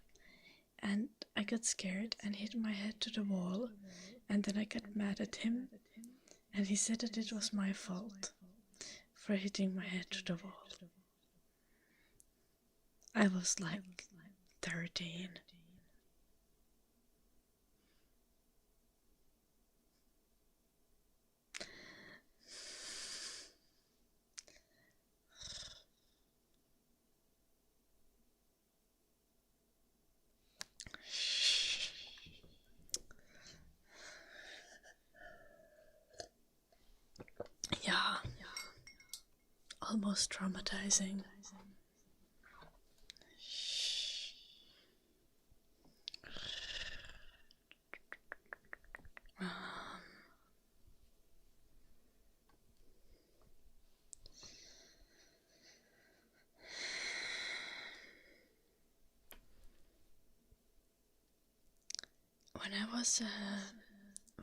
And I got scared and hit my head to the wall, and then I got mad at him, and he said that it was my fault for hitting my head to the wall. I was like 13. Yeah, almost traumatizing.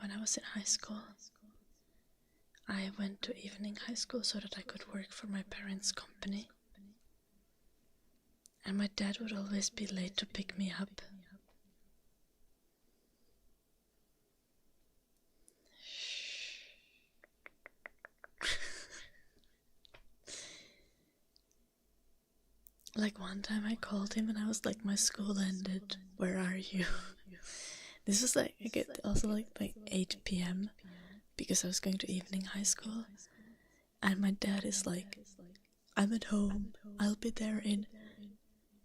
When I was in high school, I went to evening high school so that I could work for my parents' company. And my dad would always be late to pick me up. Like one time I called him and I was like, my school ended, where are you? This was like, also like 8 p.m. because I was going to evening high school. And my dad is like, I'm at home, I'll be there in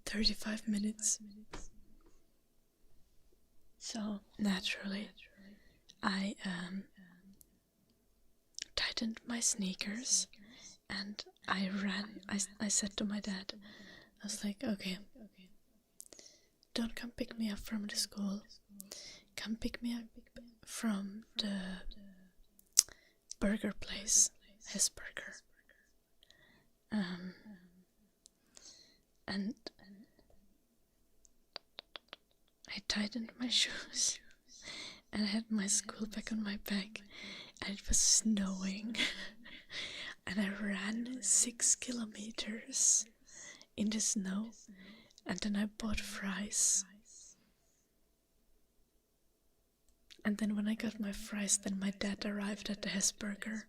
35 minutes. So naturally, I tightened my sneakers and I ran. I said to my dad, I was like, okay, don't come pick me up from the school. Come pick me up from the burger place, his burger. And I tightened my shoes and I had my school bag on my back, and it was snowing. And I ran 6 kilometers in the snow, and then I bought fries. And then when I got my fries, then my dad arrived at the Hesburger.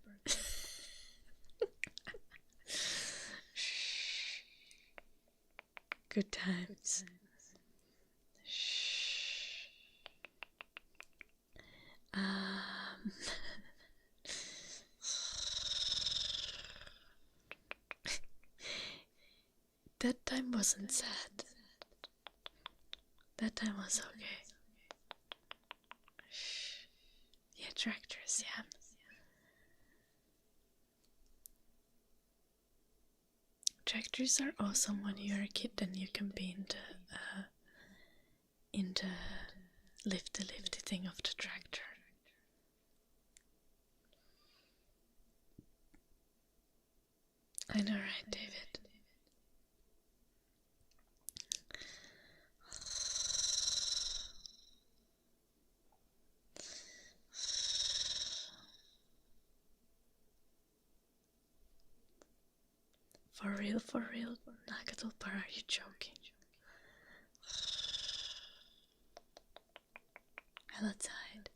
Good times. That time wasn't sad. That time was okay. Yeah, tractors, yeah. Tractors are awesome when you're a kid and you can be in the lifty thing of the tractor. I know, right, David? For real, Nagadolpar, are you joking? Hello, Tide.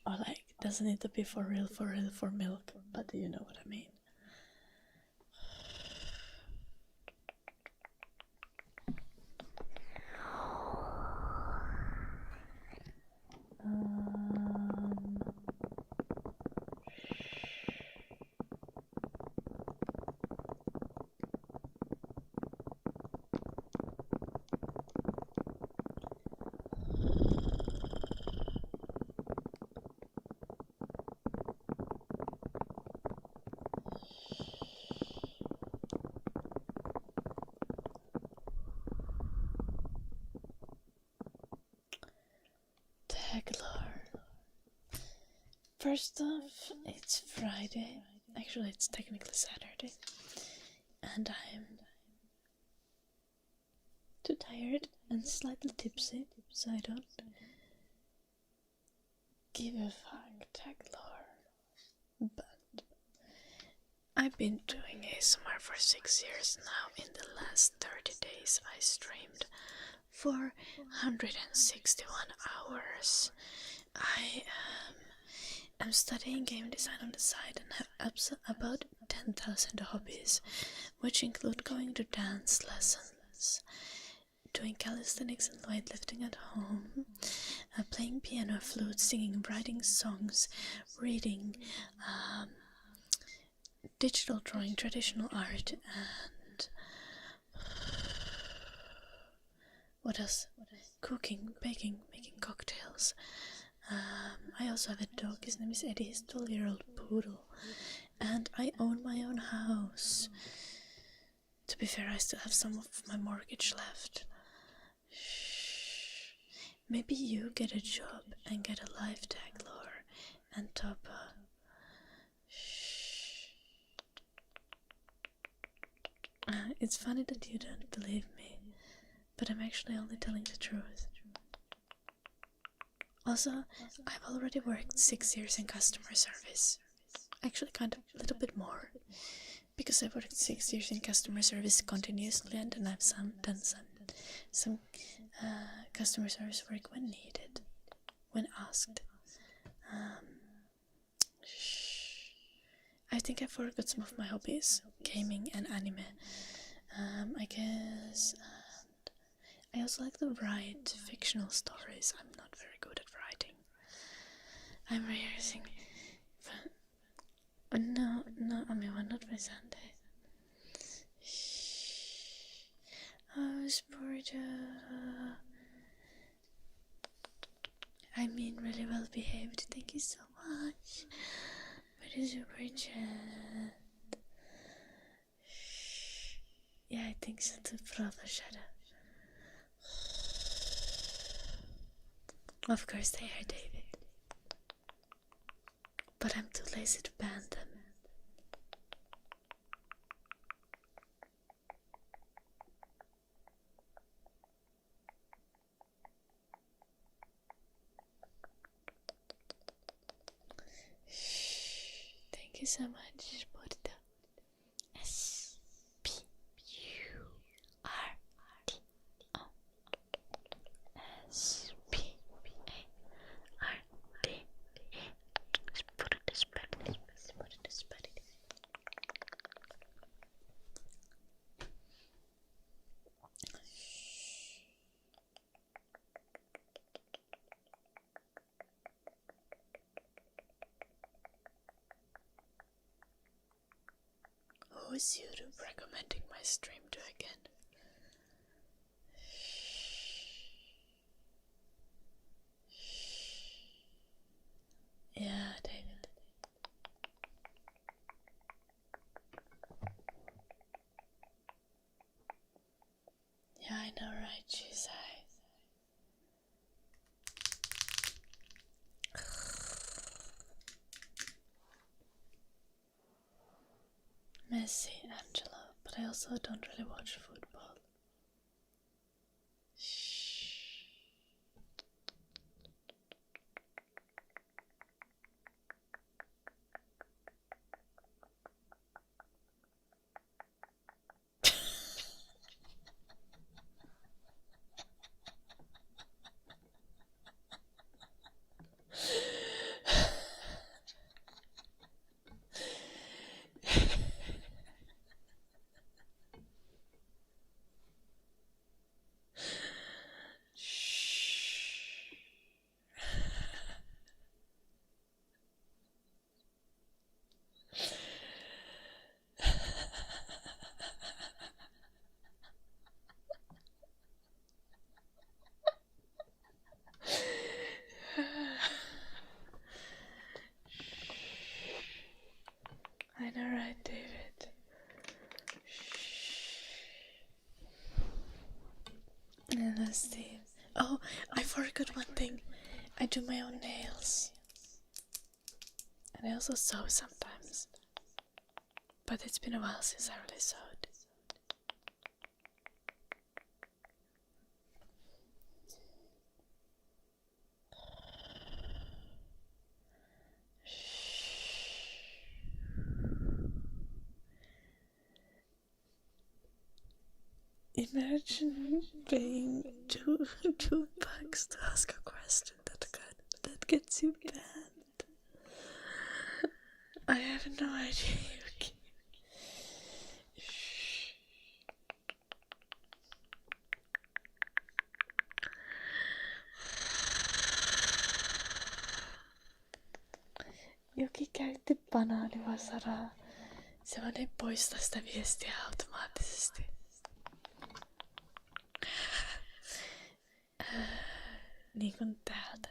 Or like, doesn't need to be for real, for milk, but you know what I mean. First off, it's Friday. Actually, it's technically Saturday. And I'm too tired and slightly tipsy, so I don't give a fuck, Taglor. But I've been doing ASMR for 6 years now. In the last 30 days, I streamed for 161 hours. I'm studying game design on the side and have about 10,000 hobbies, which include going to dance lessons, doing calisthenics and weightlifting at home, playing piano, flute, singing, writing songs, reading, digital drawing, traditional art, and what else? Cooking, baking, making cocktails. I also have a dog. His name is Eddie. He's a 12-year-old poodle, and I own my own house. To be fair, I still have some of my mortgage left. Maybe you get a job and get a life tag, Lore, and top up. It's funny that you don't believe me, but I'm actually only telling the truth. Also, I've already worked 6 years in customer service. Actually, kind of a little bit more, because I've worked 6 years in customer service continuously, and then I've done some customer service work when needed, when asked. I think I forgot some of my hobbies, gaming and anime. I guess. I also like to write fictional stories. I'm not very good at writing. I'm rehearsing. But no, I mean, why not by Sunday? Oh, Sporta. I mean, really well behaved. Thank you so much for the super chat. Yeah, I think so too, brother Shadow. Of course they are, David. But I'm too lazy to ban them. Thank you so much, Porta. Who is YouTube recommending my stream to again? Yeah, David. Yeah, I know, right, Cheese Eye? Messi, Angelo, but I also don't really watch football. Steve. Oh, I forgot one thing. I do my own nails. And I also sew sometimes. But it's been a while since I really sewed. Imagine paying two bucks to ask a question that gets you banned. I have no idea. Joki käytti banaanivasaraa. Se vaan ei poista sitä viestiä automaattisesti. Niin kuin täältä.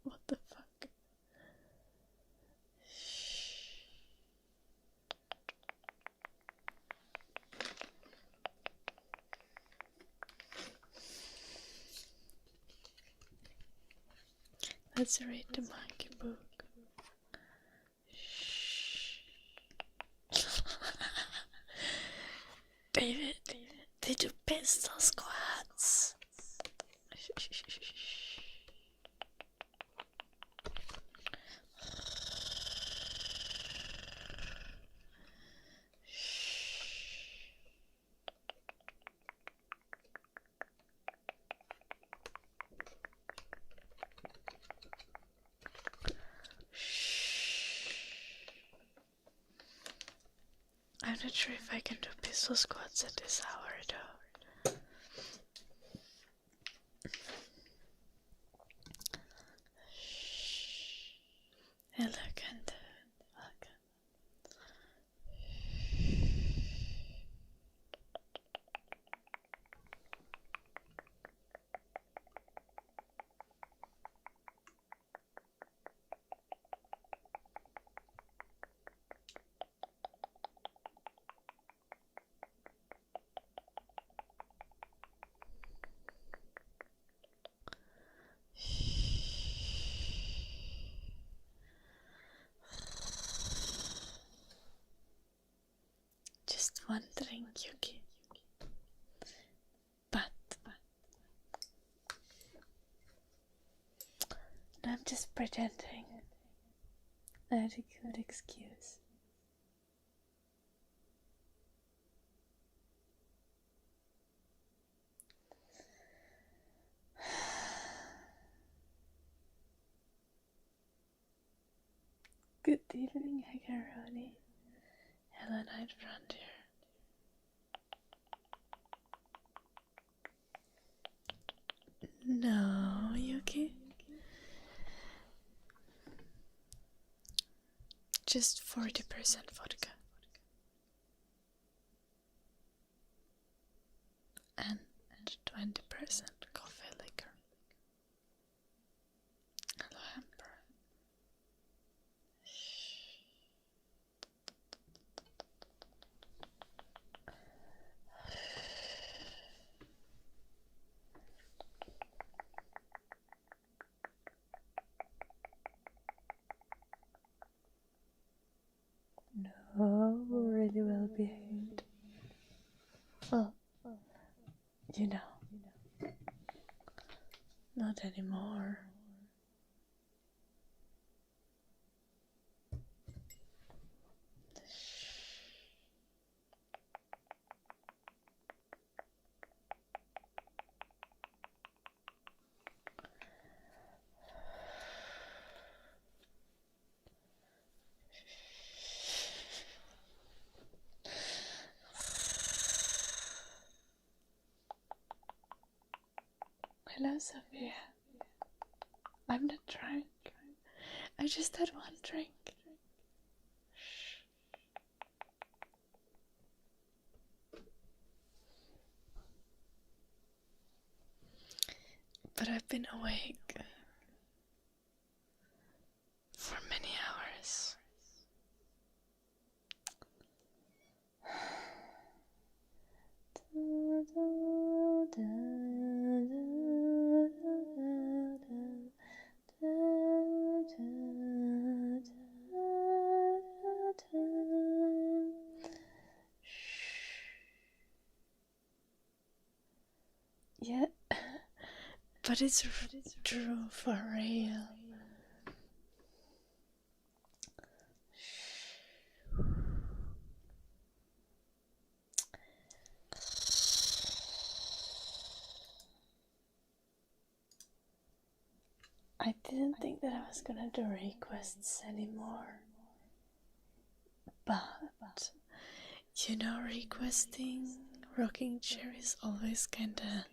What the fuck? Let's read the monkey book. David, they do pistol squats. I'm not sure if I can do pistol squats at this hour though. Hello, Kent. Welcome. Just one drink, Yuki. But I'm just pretending. I had a good excuse. Good evening, Hagaroni. Hello, Night Frontier. No, Yuki. Just 40% vodka. And 20% coffee liquor. Hello, Amber. No, really well behaved. Well, you know, not anymore. Hello, Sophia. I'm not drunk. I just had one drink. But I've been awake for many hours. Yeah, but it's true for real. I didn't think that I was gonna do requests anymore. But, you know, requesting rocking chair is always kinda...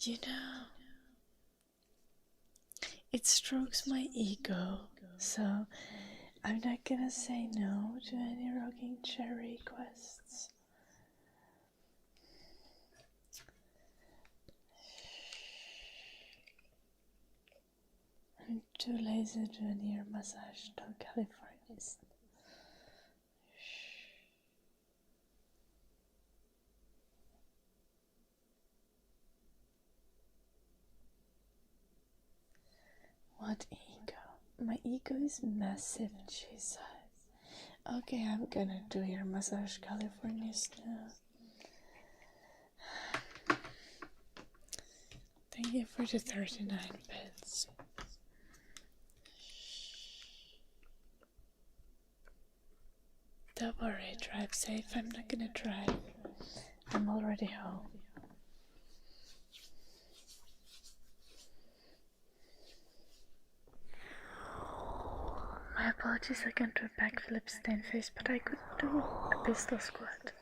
You know, it strokes my ego, so I'm not gonna say no to any rocking chair requests. I'm too lazy to do any ear massage to Californians. What ego? My ego is massive, she said. Okay, I'm gonna do your massage Californians now. Thank you for the 39 bits. Don't worry, drive safe. I'm not gonna drive. I'm already home. My apologies, I can't do a backflip stand face, but I could do a pistol squat.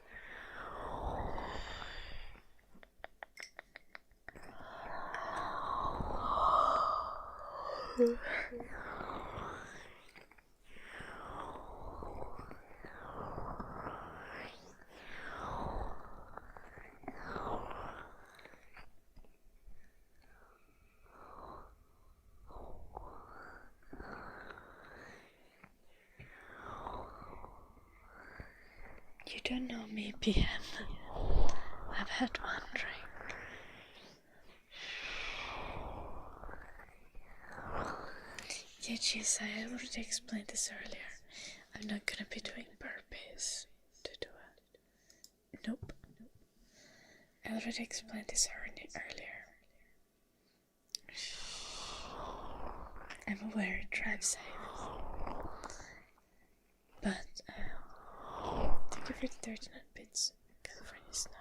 You don't know me, PM. I've had one drink. Yeah, geez, I already explained this earlier. I'm not gonna be doing burpees to do it. Nope. I already explained this earlier. I'm aware, drive safe. But, thank you for the 39 bits. California snow.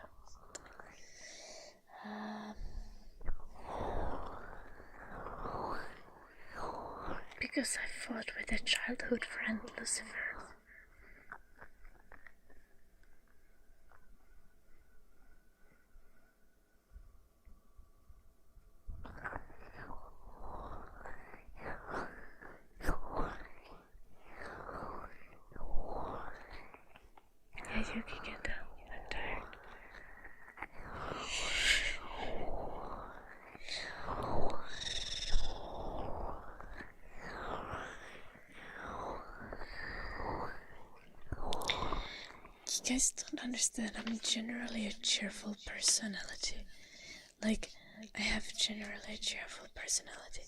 Because I fought with a childhood friend, Lucifer. Yeah, you can get down. I'm tired. You guys don't understand, I'm generally a cheerful personality. Like, I have generally a cheerful personality.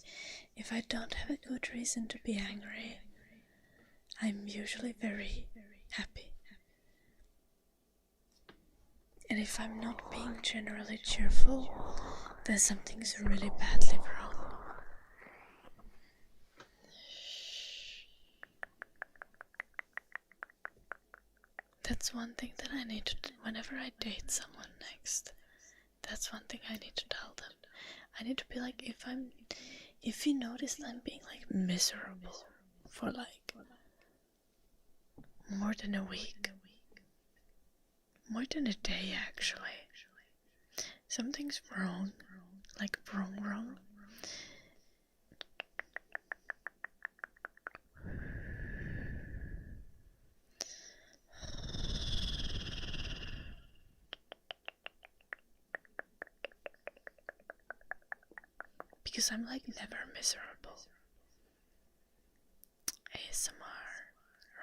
If I don't have a good reason to be angry, I'm usually very happy. And if I'm not being generally cheerful, then something's really badly wrong. That's one thing that I need to do whenever I date someone next. That's one thing I need to tell them. I need to be like, if you notice that I'm being like miserable for like more than a week, more than a day actually, Something's wrong. Like wrong. Because I'm like never miserable. ASMR,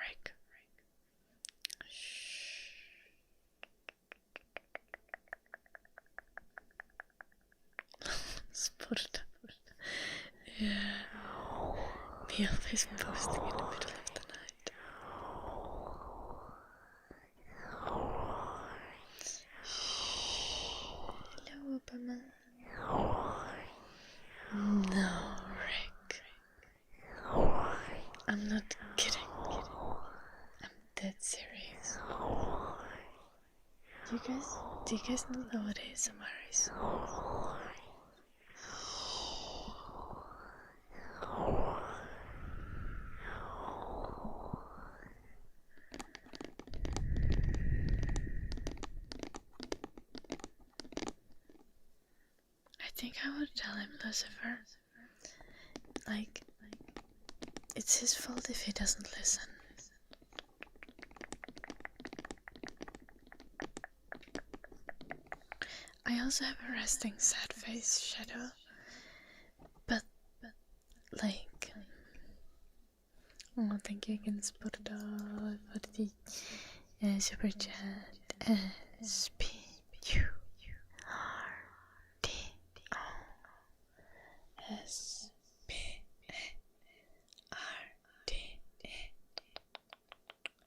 Rick. Shh. Sport. Yeah. Me always posting in the middle of the night. Hello, Obama. No, Rick. I'm not kidding. I'm dead serious. Do you guys know what ASMR is? I think I would tell him, Lucifer. Like, it's his fault if he doesn't listen. I also have a resting sad face shadow. But like... Oh, thank you again, Sporto, for the super chat.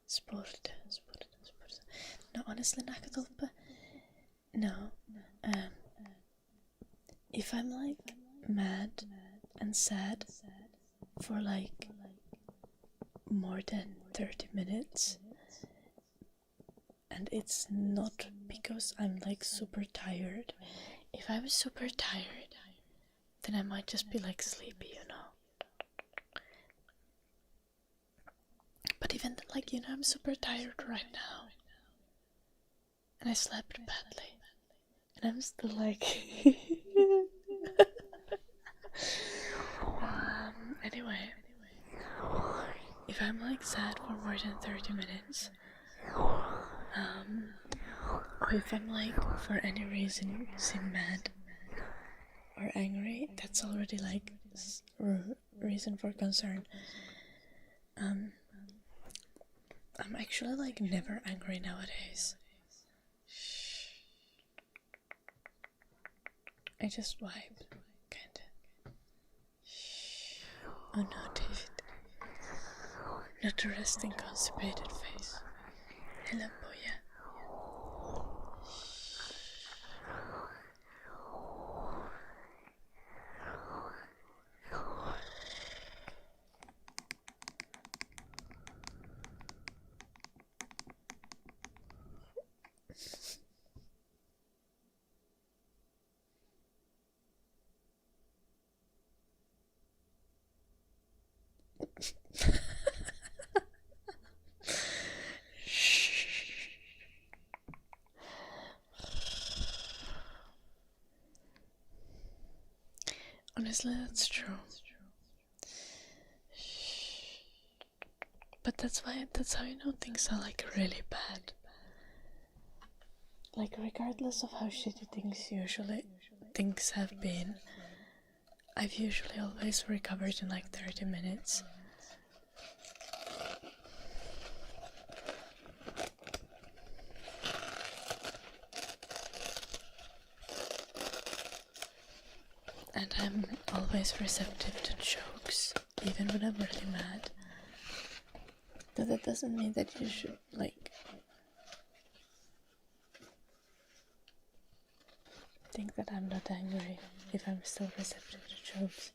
SPURDO. Sport. No, honestly, nakadolpa. No. If I'm like mad and sad for like more than 30 minutes, and it's not because I'm like super tired. If I was super tired, then I might just be like sleepy, you know. But even like, you know, I'm super tired right now, and I slept badly, and I'm still like anyway, if I'm like sad for more than 30 minutes, or if I'm like for any reason seem mad or angry, that's already like reason for concern. I'm actually like never angry nowadays. Shh. I just vibe, kinda. Shh. Oh no, David. Not a resting constipated face. Hello, Boya. Honestly, that's true. But that's how you know things are like really bad. Like regardless of how shitty things have been, I've usually always recovered in like 30 minutes. And I'm always receptive to jokes, even when I'm really mad. But that doesn't mean that you should, like, think that I'm not angry if I'm still receptive to jokes.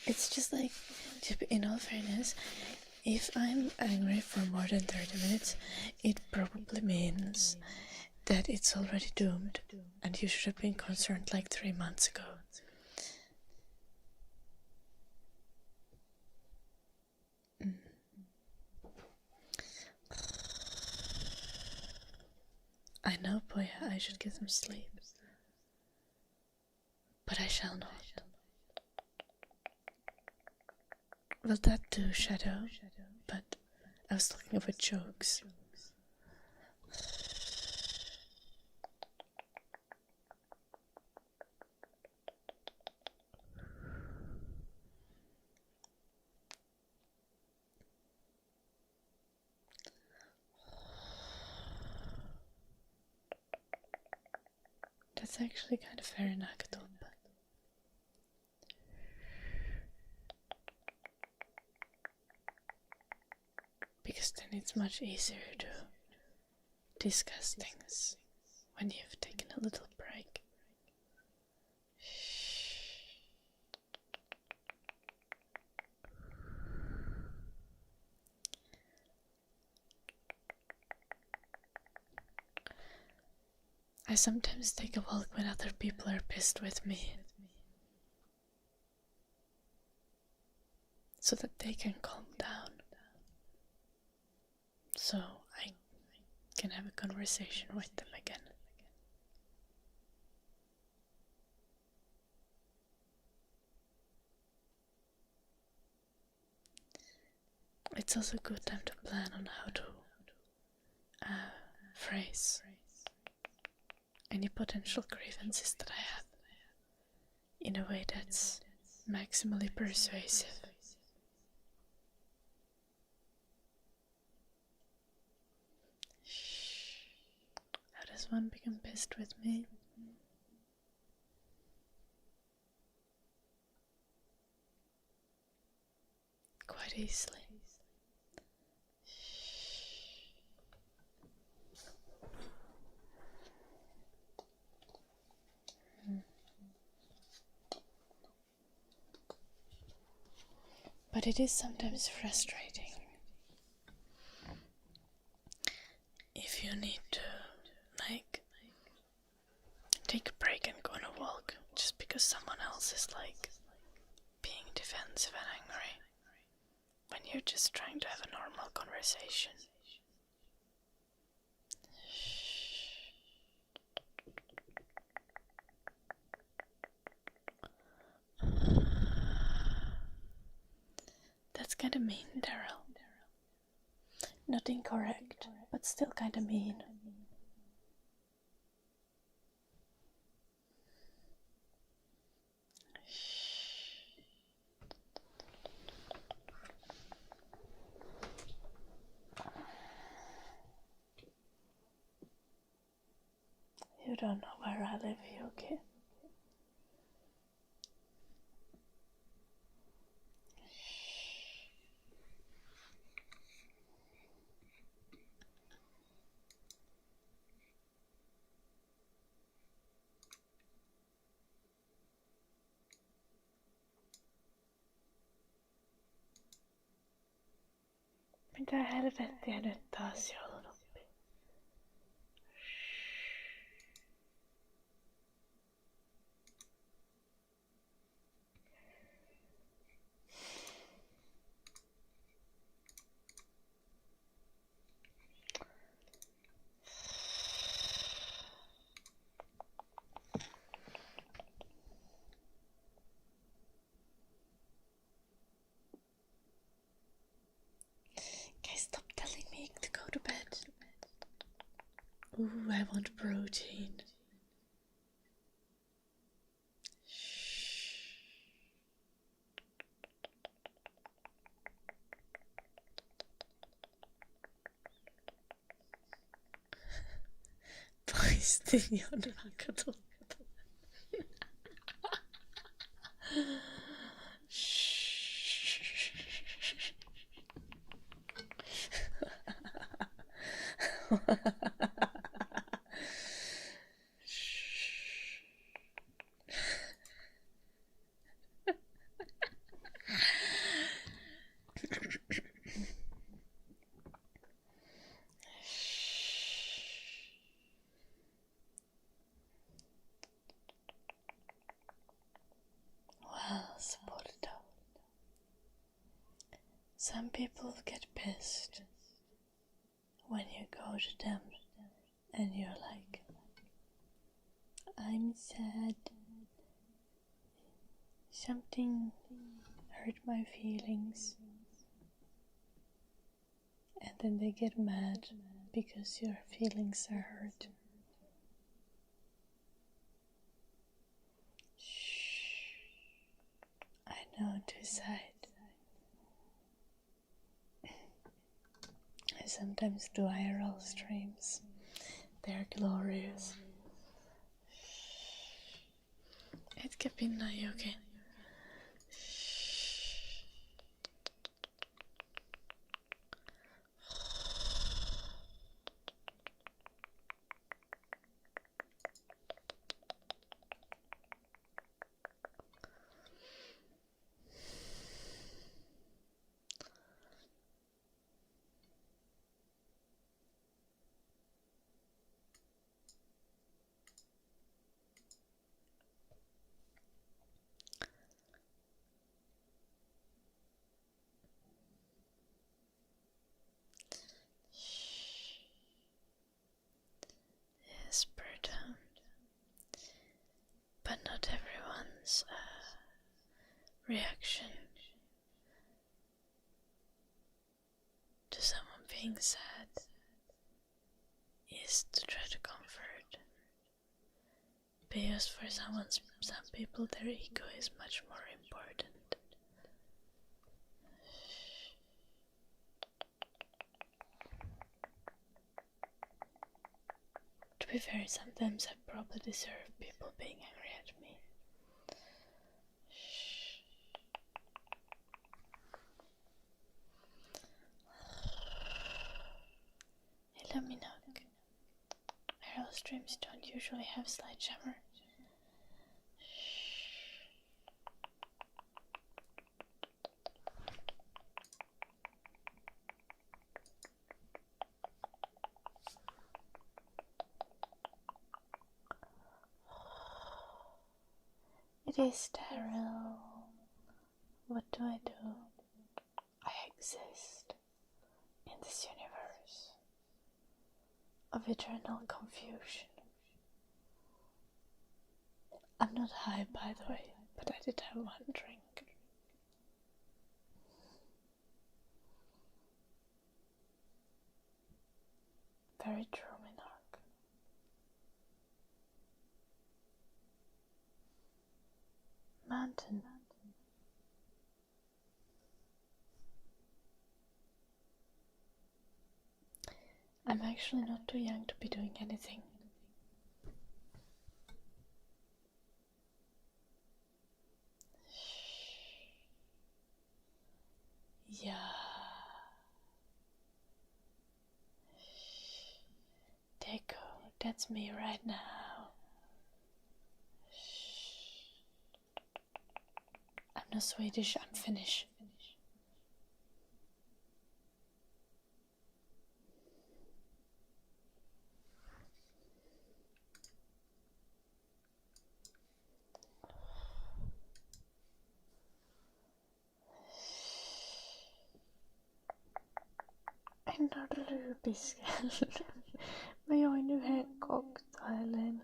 It's just like, in all fairness, if I'm angry for more than 30 minutes, it probably means that it's already doomed, and you should have been concerned like 3 months ago. I know, boy, I should get some sleep. but I shall not. Well, that too, Shadow, but I was talking about jokes. That's actually kind of very anecdote. Because then it's much easier to discuss things when you've taken a little break. I sometimes take a walk when other people are pissed with me, so that they can calm down, so I can have a conversation with them again. It's also a good time to plan on how to phrase any potential grievances that I have in a way that's maximally persuasive. How does one become pissed with me? Quite easily. But it is sometimes frustrating if you need to, like, take a break and go on a walk just because someone else is, like, being defensive and angry when you're just trying to have a normal conversation. That's kinda mean, Daryl. Not incorrect, but still kinda mean. You don't know where I live, Yuki. Mitä helvettiä nyt taas joulunoppi? Guys, stop telling me to go to bed. Ooh, I want protein. Poistin on kato. Well supported. Some people get pissed when you go to them and you're like, I'm sad. something hurt my feelings, and then they get mad because your feelings are hurt. Shh. I know, too sad. I sometimes do IRL streams. They're glorious. It could be okay. Yes, Berta. But not everyone's reaction to someone being sad is to try to comfort. Because for some people their ego is much more important. To be fair, sometimes I probably deserve people being angry at me. Hey, let me know. Arrow streams don't usually have sledgehammer. It is Daryl. What do? I exist in this universe of eternal confusion. I'm not high, by the way, but I did have one drink. Very true, Minark. Mountain. I'm actually not too young to be doing anything. Yeah. Deco, that's me right now. I'm not Swedish, I'm Finnish. En har rubiskall. Men jag är nu här cocktailen.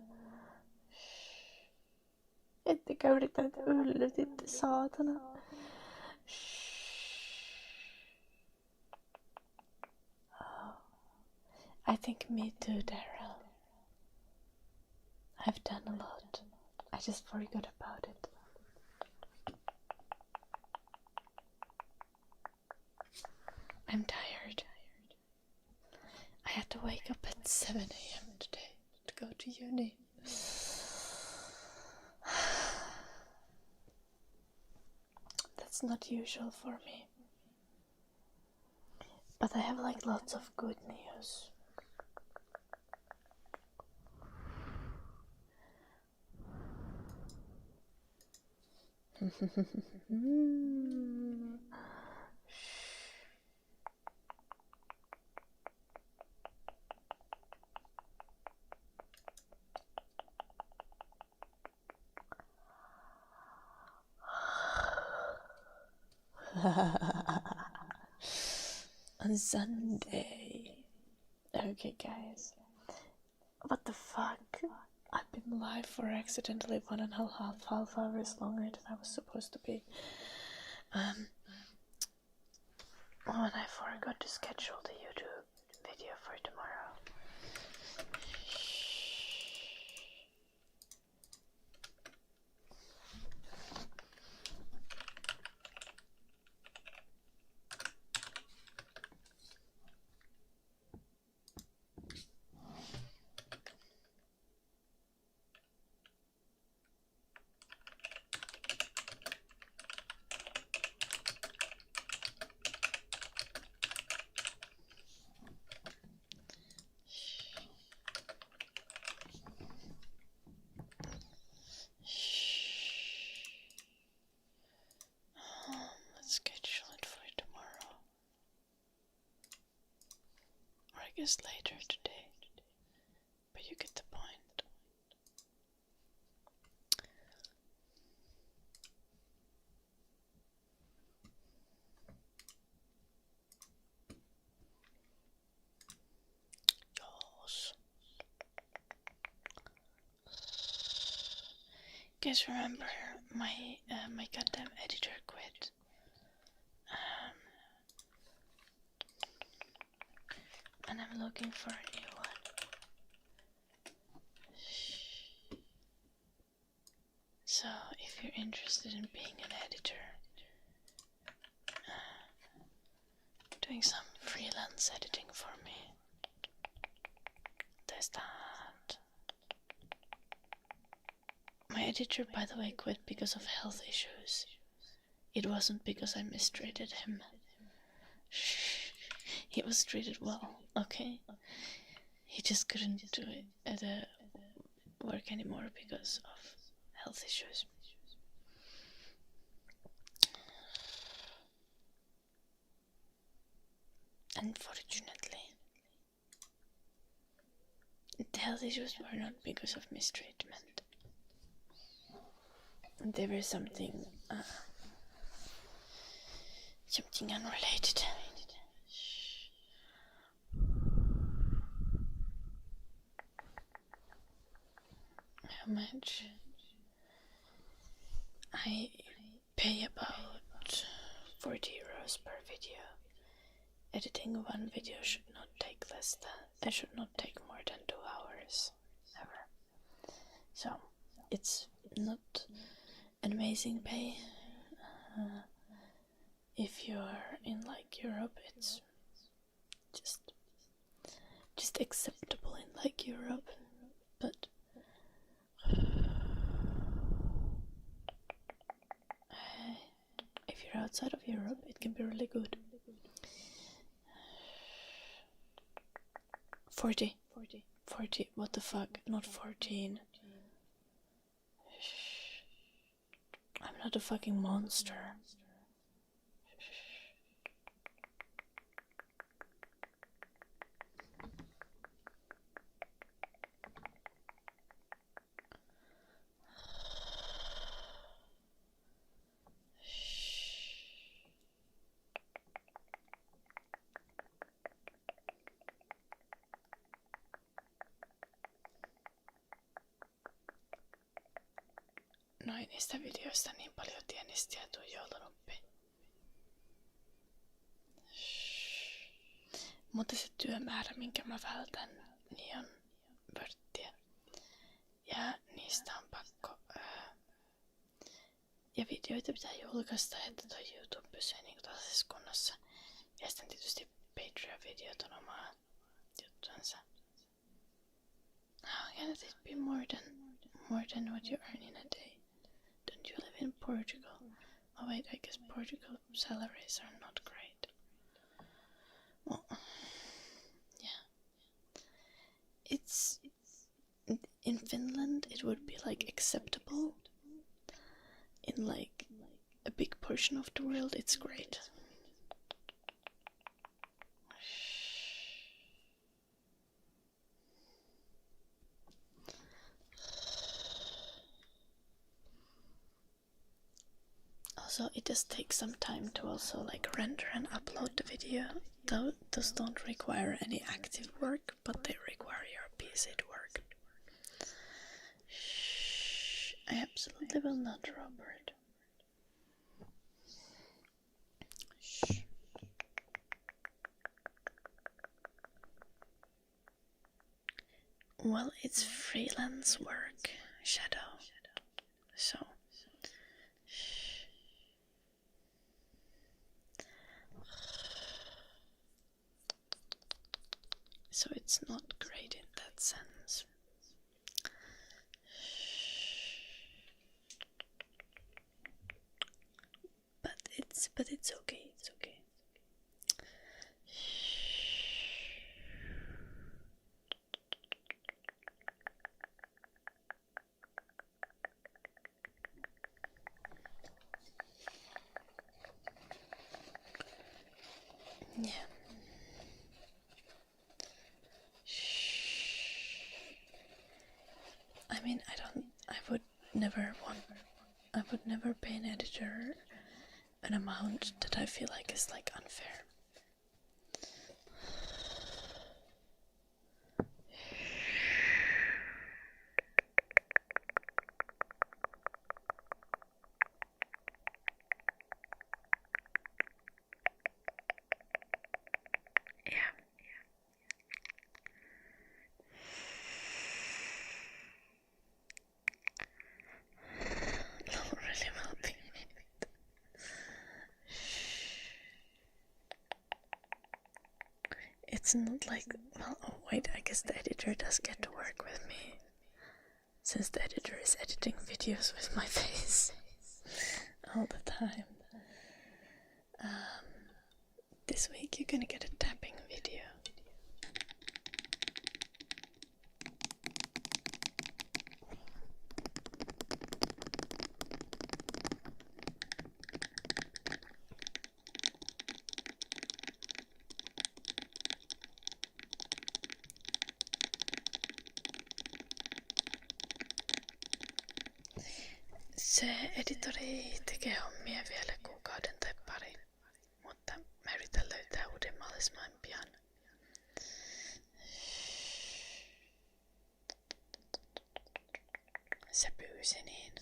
Ettekä yritä yllytitte, saatana. Oh, I think me too, Daryl. I've done a lot. I just forgot about it. I'm tired. I had to wake up at 7 a.m. today to go to uni. That's not usual for me. But I have like lots of good news. On Sunday. Okay, guys. What the fuck? I've been live for accidentally 1.5 hours longer than I was supposed to be. And I forgot to schedule the YouTube video for tomorrow. Let's schedule it for tomorrow. Or I guess later today. But you get the point. Yes. Guys, remember my goddamn editor quit. And I'm looking for a new one. So, if you're interested in being an editor, doing some freelance editing for me, there's that. My editor, by the way, quit because of health issues. It wasn't because I mistreated him. He was treated well, okay? He just couldn't do it at work anymore because of health issues. Unfortunately, the health issues were not because of mistreatment. They were something unrelated. How much? I pay about 40 euros per video. Editing one video should not take more than 2 hours ever. So it's not an amazing pay. If you're in like Europe, it's just acceptable in like Europe, but if you're outside of Europe, it can be really good. 40, what the fuck, not 14. I'm not a fucking monster. Noin niistä videoista niin paljon tienistä ja tuu joulunuppi. Mutta se työmäärä, minkä mä vältän, niin on vörttiä. Ja niistä on pakko. Ja videoita pitää julkaista, että toi YouTube pysyy niinku tällaisessa kunnossa. Ja sitten tietysti Patreon-videot on omaa juttuansa. How can it be more than what you earn in a day? Don't you live in Portugal? Oh wait, I guess Portugal salaries are not great. Well, yeah. It's in Finland it would be like acceptable. In like a big portion of the world it's great. Also, it does take some time to also like render and upload the video. Those don't require any active work, but they require your PC to work. I absolutely will not, Robert. Shh. Well, it's freelance work, Shadow. So, shh. So it's not great in that sense. But it's okay. It's okay. Yeah. I mean, I would never pay an editor an amount that I feel like is like unfair. Yeah. No, really will be. It's not like, well, oh wait, I guess the editor does get to work with me, since the editor is editing videos with my face all the time. This week you're gonna get a tapping video. Se editori tekee hommia vielä kuukauden tai pari, mutta mä yritän löytää uuden mahdollisimman pian. Se pyysi niin.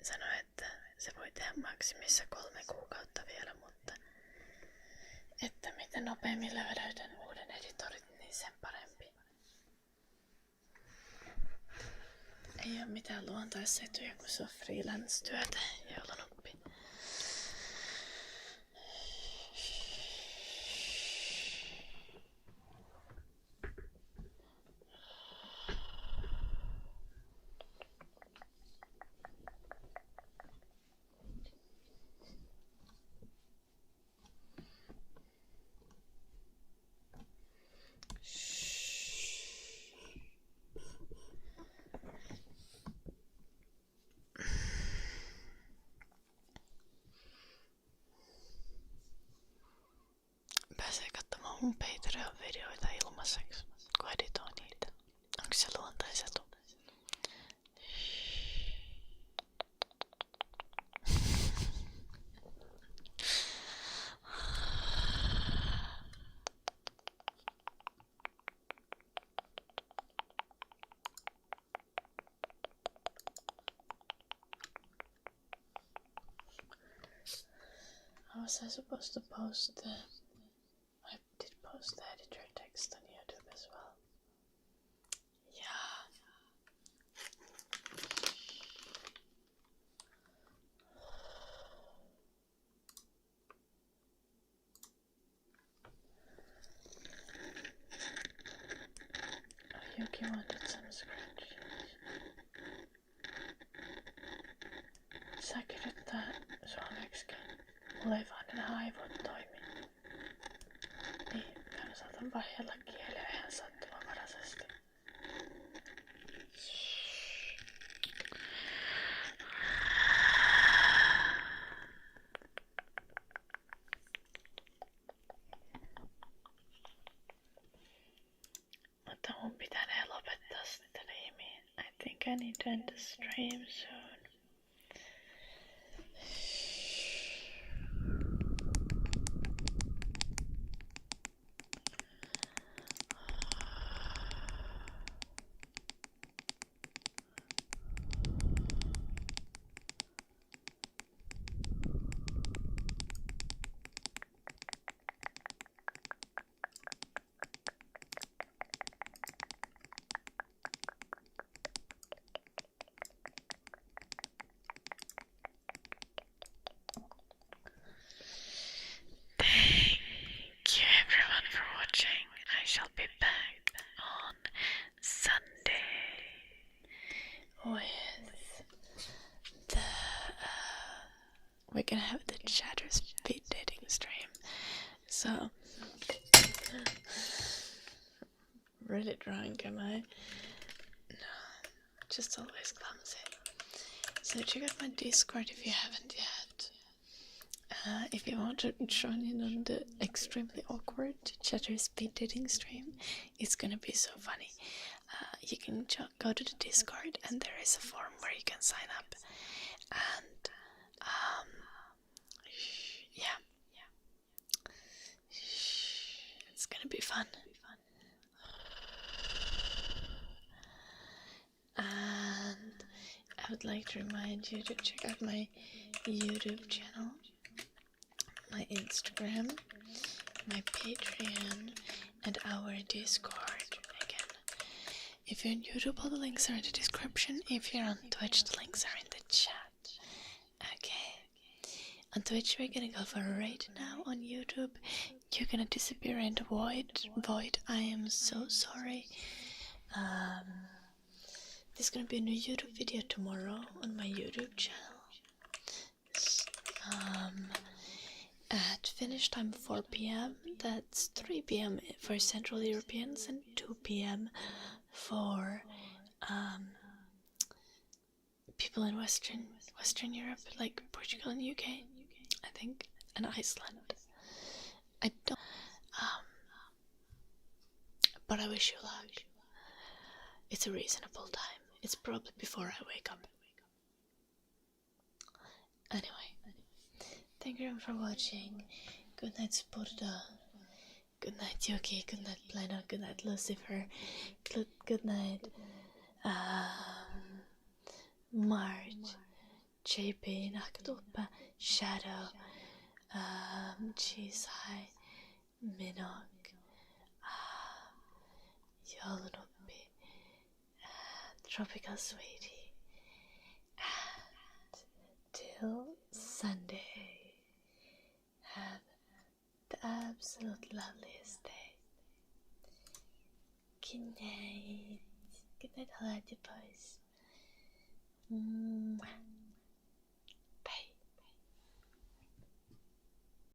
Sanoi, että se voi tehdä maksimissa 3 kuukautta vielä, mutta että mitä nopeammin löydän uuden editorin, niin sen parempi. Ei ole mitään luontaisetuja, kun se on freelance-työtä, jolla nuppi. Pääsee katsomaan mun Patreon-videoita ilmaiseksi, kun editoin niitä. Onko se luontaisetu? Was I supposed to post the... I did post the editor text on YouTube as well. Yeah. Yuki wanted some scratches. Sä kirjoittaa suomeksi. Mulla ei vaan enää aivot toimi. Niin, mä saatan vaihdella kieliä ihan sattumanvaraisesti. Mutta mun pitänee lopettaa striimiin. I think I need to end the stream soon. shall be back on Sunday with the we're gonna have the chatter speed dating stream. So really drunk, am I? No, just always clumsy. So check out my Discord if you haven't yet. If you want to join in on the extremely awkward chatter speed dating stream, it's gonna be so funny. You can go to the Discord and there is a form where you can sign up. And yeah, it's gonna be fun. And I would like to remind you to check out my YouTube channel, my Instagram, my Patreon, and our Discord. Again, if you're on YouTube, all the links are in the description. If you're on Twitch, the links are in the chat. Okay. On Twitch, we're gonna go for a raid now. On YouTube, you're gonna disappear in the void. I am so sorry. There's gonna be a new YouTube video tomorrow on my YouTube channel. At finish time 4 p.m. That's 3 p.m. for Central Europeans and 2 p.m. for people in Western Europe, like Portugal and UK, I think, and Iceland. I don't. But I wish you luck. It's a reasonable time. It's probably before I wake up. Anyway, thank you for watching. Good night, Sporda. Good night, Yoki. Good night, Plano. Good night, Lucifer. Good night, March, JP, Nakdopa, Shadow, Chisai, Minok, Yolonopi, Tropical Sweetie, and till Sunday, have the absolute loveliest day. Good night. Good night, all the boys.